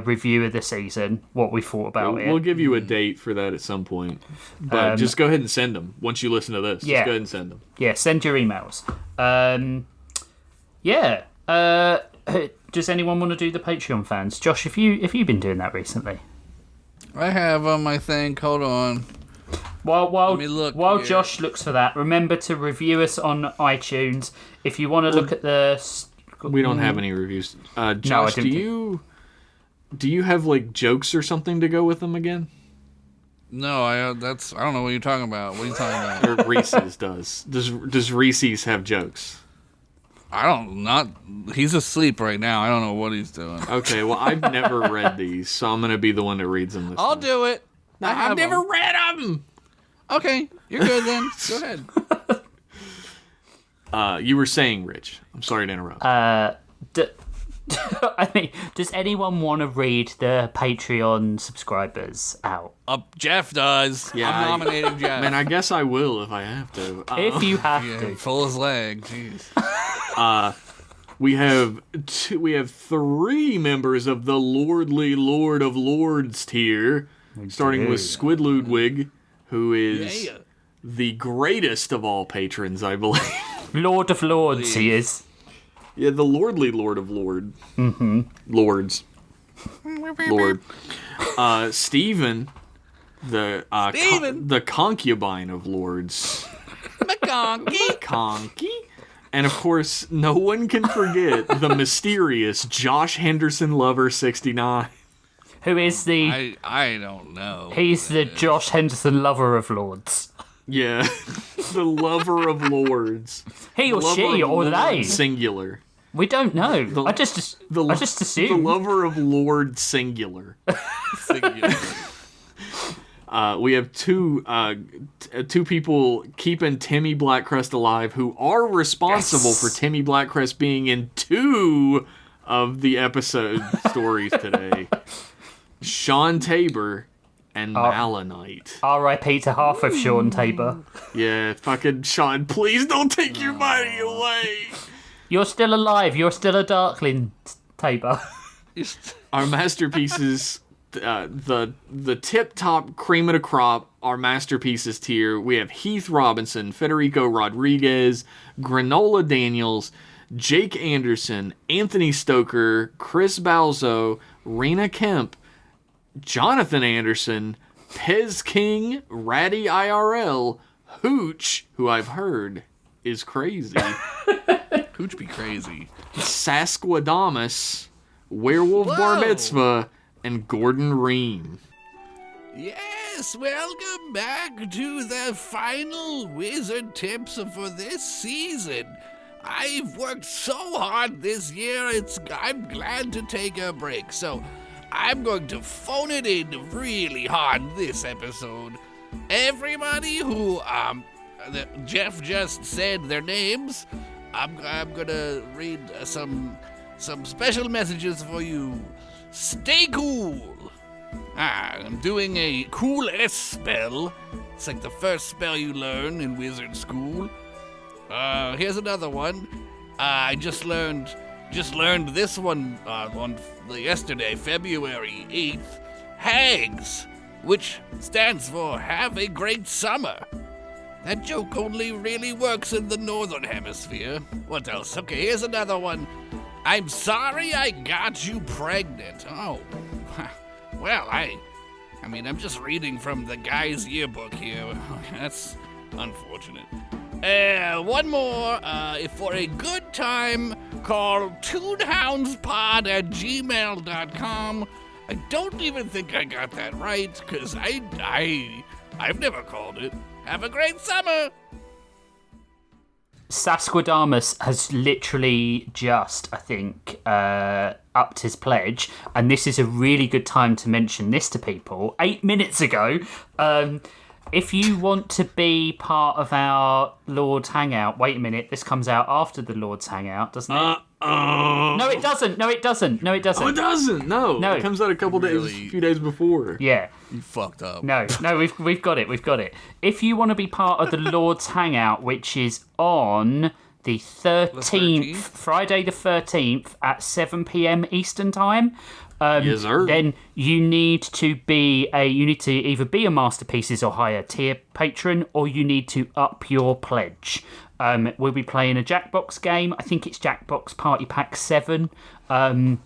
review of the season, what we thought about it. We'll give you a date for that at some point. But just go ahead and send them once you listen to this. Just go ahead and send them. Yeah, send your emails. Does anyone want to do the Patreon fans? Josh, have you been doing that recently? I have I think. Hold on. While here. Josh looks for that, remember to review us on iTunes. If you want to look at the... We don't have any reviews. Josh, do you have jokes or something to go with them again? No, I don't know what you're talking about. What are you talking about? Or Reese's does. Does Reese's have jokes? He's asleep right now. I don't know what he's doing. Okay, well, I've never read these, so I'm going to be the one that reads them this I'll time. do it. I've never read them! Okay, you're good then. Go ahead. You were saying, Rich. I'm sorry to interrupt. I mean, does anyone want to read the Patreon subscribers out? Jeff does. Yeah, I'm nominating Jeff. Man, I guess I will if I have to. If you have to. Full his leg. Jeez. We have 3 members of the Lordly Lord of Lords tier, starting with Squid Ludwig, who is the greatest of all patrons, I believe. Lord of Lords, he is. Yeah, the Lordly Lord of Lords. Lord. Stephen, the concubine of Lords. Conky. And of course, no one can forget the mysterious Josh Henderson Lover 69. Who is the... I don't know. He's the Josh Henderson Lover of Lords. Yeah. The Lover of Lords. He or she or they. Singular. We don't know. I just assume. The Lover of Lord singular. Singular. We have two people keeping Timmy Blackcrest alive who are responsible for Timmy Blackcrest being in 2 of the episode stories today. Sean Tabor and Malanite. R.I.P. to half of Sean Tabor. Yeah, fucking Sean, please don't take your money away. You're still alive. You're still a Darkling, Tabor. Our masterpieces... the tip-top cream of the crop, our masterpieces tier, we have Heath Robinson, Federico Rodriguez, Granola Daniels, Jake Anderson, Anthony Stoker, Chris Balzo, Rena Kemp, Jonathan Anderson, Pez King, Ratty IRL, Hooch, who I've heard is crazy. Hooch be crazy. Sasquadamus, Werewolf Whoa. Bar Mitzvah, and Gordon Ream. Yes, welcome back to the final wizard tips for this season. I've worked so hard this year, I'm glad to take a break. So I'm going to phone it in really hard this episode. Everybody who Jeff just said their names, I'm gonna read some special messages for you. Stay cool. I'm doing a cool S spell. It's like the first spell you learn in wizard school. Here's another one. I just learned this one on yesterday, February 8th. Hags, which stands for Have a Great Summer. That joke only really works in the Northern Hemisphere. What else? Okay, here's another one. I'm sorry I got you pregnant. Oh, well, I mean, I'm just reading from the guy's yearbook here. That's unfortunate. One more. If for a good time, call toonhoundspod@gmail.com. I don't even think I got that right, because I've never called it. Have a great summer! Sasquadamus has literally just, I think, upped his pledge, and this is a really good time to mention this to people. 8 minutes ago, if you want to be part of our Lord's Hangout, wait a minute, this comes out after the Lord's Hangout, doesn't it? No, it doesn't. No, it doesn't. Oh, it doesn't. No. No. It comes out a few days before. Yeah. You fucked up. No, we've got it. If you want to be part of the Lord's Hangout, which is on the 13th, Friday the 13th at 7 p.m. Eastern Time, Yes, sir. then you need to either be a Masterpieces or higher tier patron, or you need to up your pledge. We'll be playing a Jackbox game. I think it's Jackbox Party Pack 7. Someone.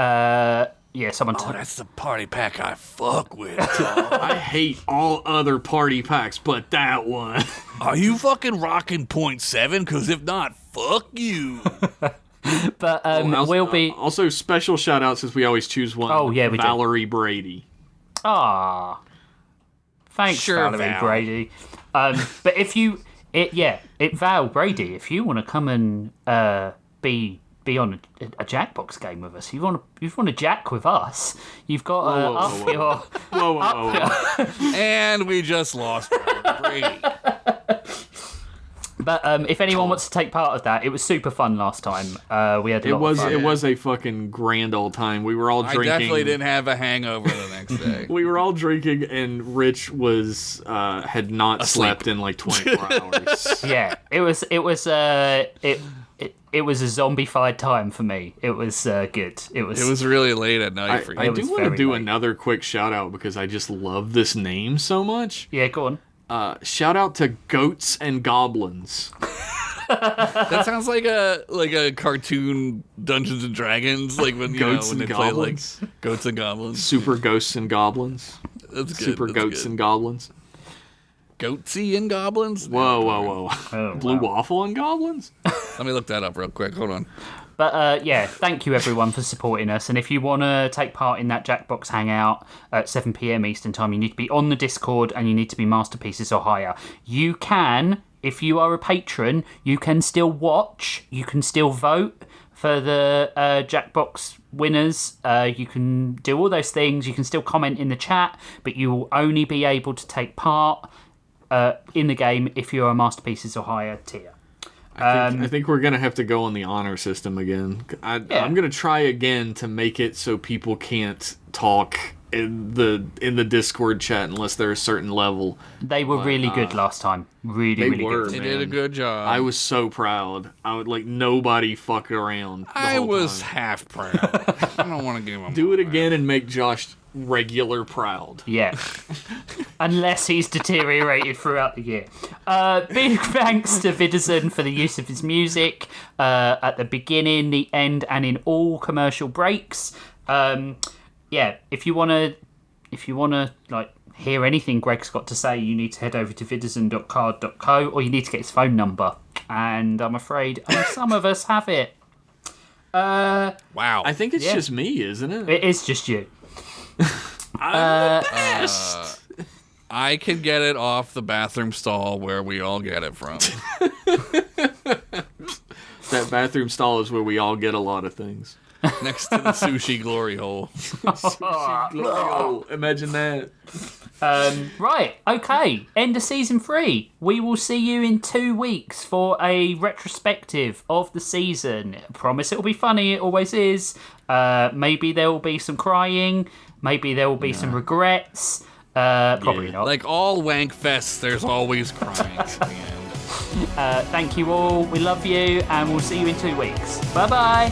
That's the party pack I fuck with. I hate all other party packs, but that one. Are you fucking rocking .7? Because if not, fuck you. But we'll be also special shout out since we always choose one. Oh yeah, we Valerie Brady. Ah, thanks, Sure, Valerie Val. Brady. But if you, Val Brady, if you want to come and be on a Jackbox game with us, if you want to jack with us, you've got to up your. Whoa. And we just lost Brady. But if anyone wants to take part of that, it was super fun last time. We had a lot of fun. It was a fucking grand old time. We were all drinking. I definitely didn't have a hangover the next day. We were all drinking, and Rich had not slept in like 24 hours. Yeah, it was a zombified time for me. It was good. It was really late at night for you. I do want to do late. another quick shout out because I just love this name so much. Yeah, go on. Shout out to Goats and Goblins. That sounds like a cartoon Dungeons and Dragons, like when Goats when and they Goblins. play like Goats and Goblins. Super Ghosts and Goblins. That's good. Super That's Goats good. and Goblins. Goatsy and Goblins. Whoa. Oh, Blue wow. Waffle and Goblins? Let me look that up real quick. Hold on. But thank you everyone for supporting us. And if you want to take part in that Jackbox Hangout at 7 p.m. Eastern Time, you need to be on the Discord and you need to be Masterpieces or higher. You can, if you are a patron, you can still watch, you can still vote for the Jackbox winners. You can do all those things. You can still comment in the chat, but you will only be able to take part in the game if you're a Masterpieces or higher tier. I think we're going to have to go on the honor system again. I'm going to try again to make it so people can't talk in the Discord chat unless they're a certain level. They were really good last time. Really were. good. They did a good job. I was so proud. I would nobody fuck around. I was half proud. I don't want to give him. Do it again and make Josh regular proud. Yeah. Unless he's deteriorated throughout the year. Big thanks to Vidison for the use of his music at the beginning, the end, and in all commercial breaks. If you wanna hear anything Greg's got to say, you need to head over to vidazen.card.co, or you need to get his phone number. And I'm afraid only some of us have it. Wow. I think it's just me, isn't it? It is just you. I'm the best. I can get it off the bathroom stall where we all get it from. That bathroom stall is where we all get a lot of things. Next to the sushi glory hole. Oh, imagine that. Right, okay. End of season 3. We will see you in 2 weeks for a retrospective of the season. I promise it will be funny. It always is. Maybe there will be some crying. Maybe there will be some regrets. Probably not. Like all wank fests, there's always crying at the end. Thank you all. We love you, and we'll see you in 2 weeks. Bye-bye.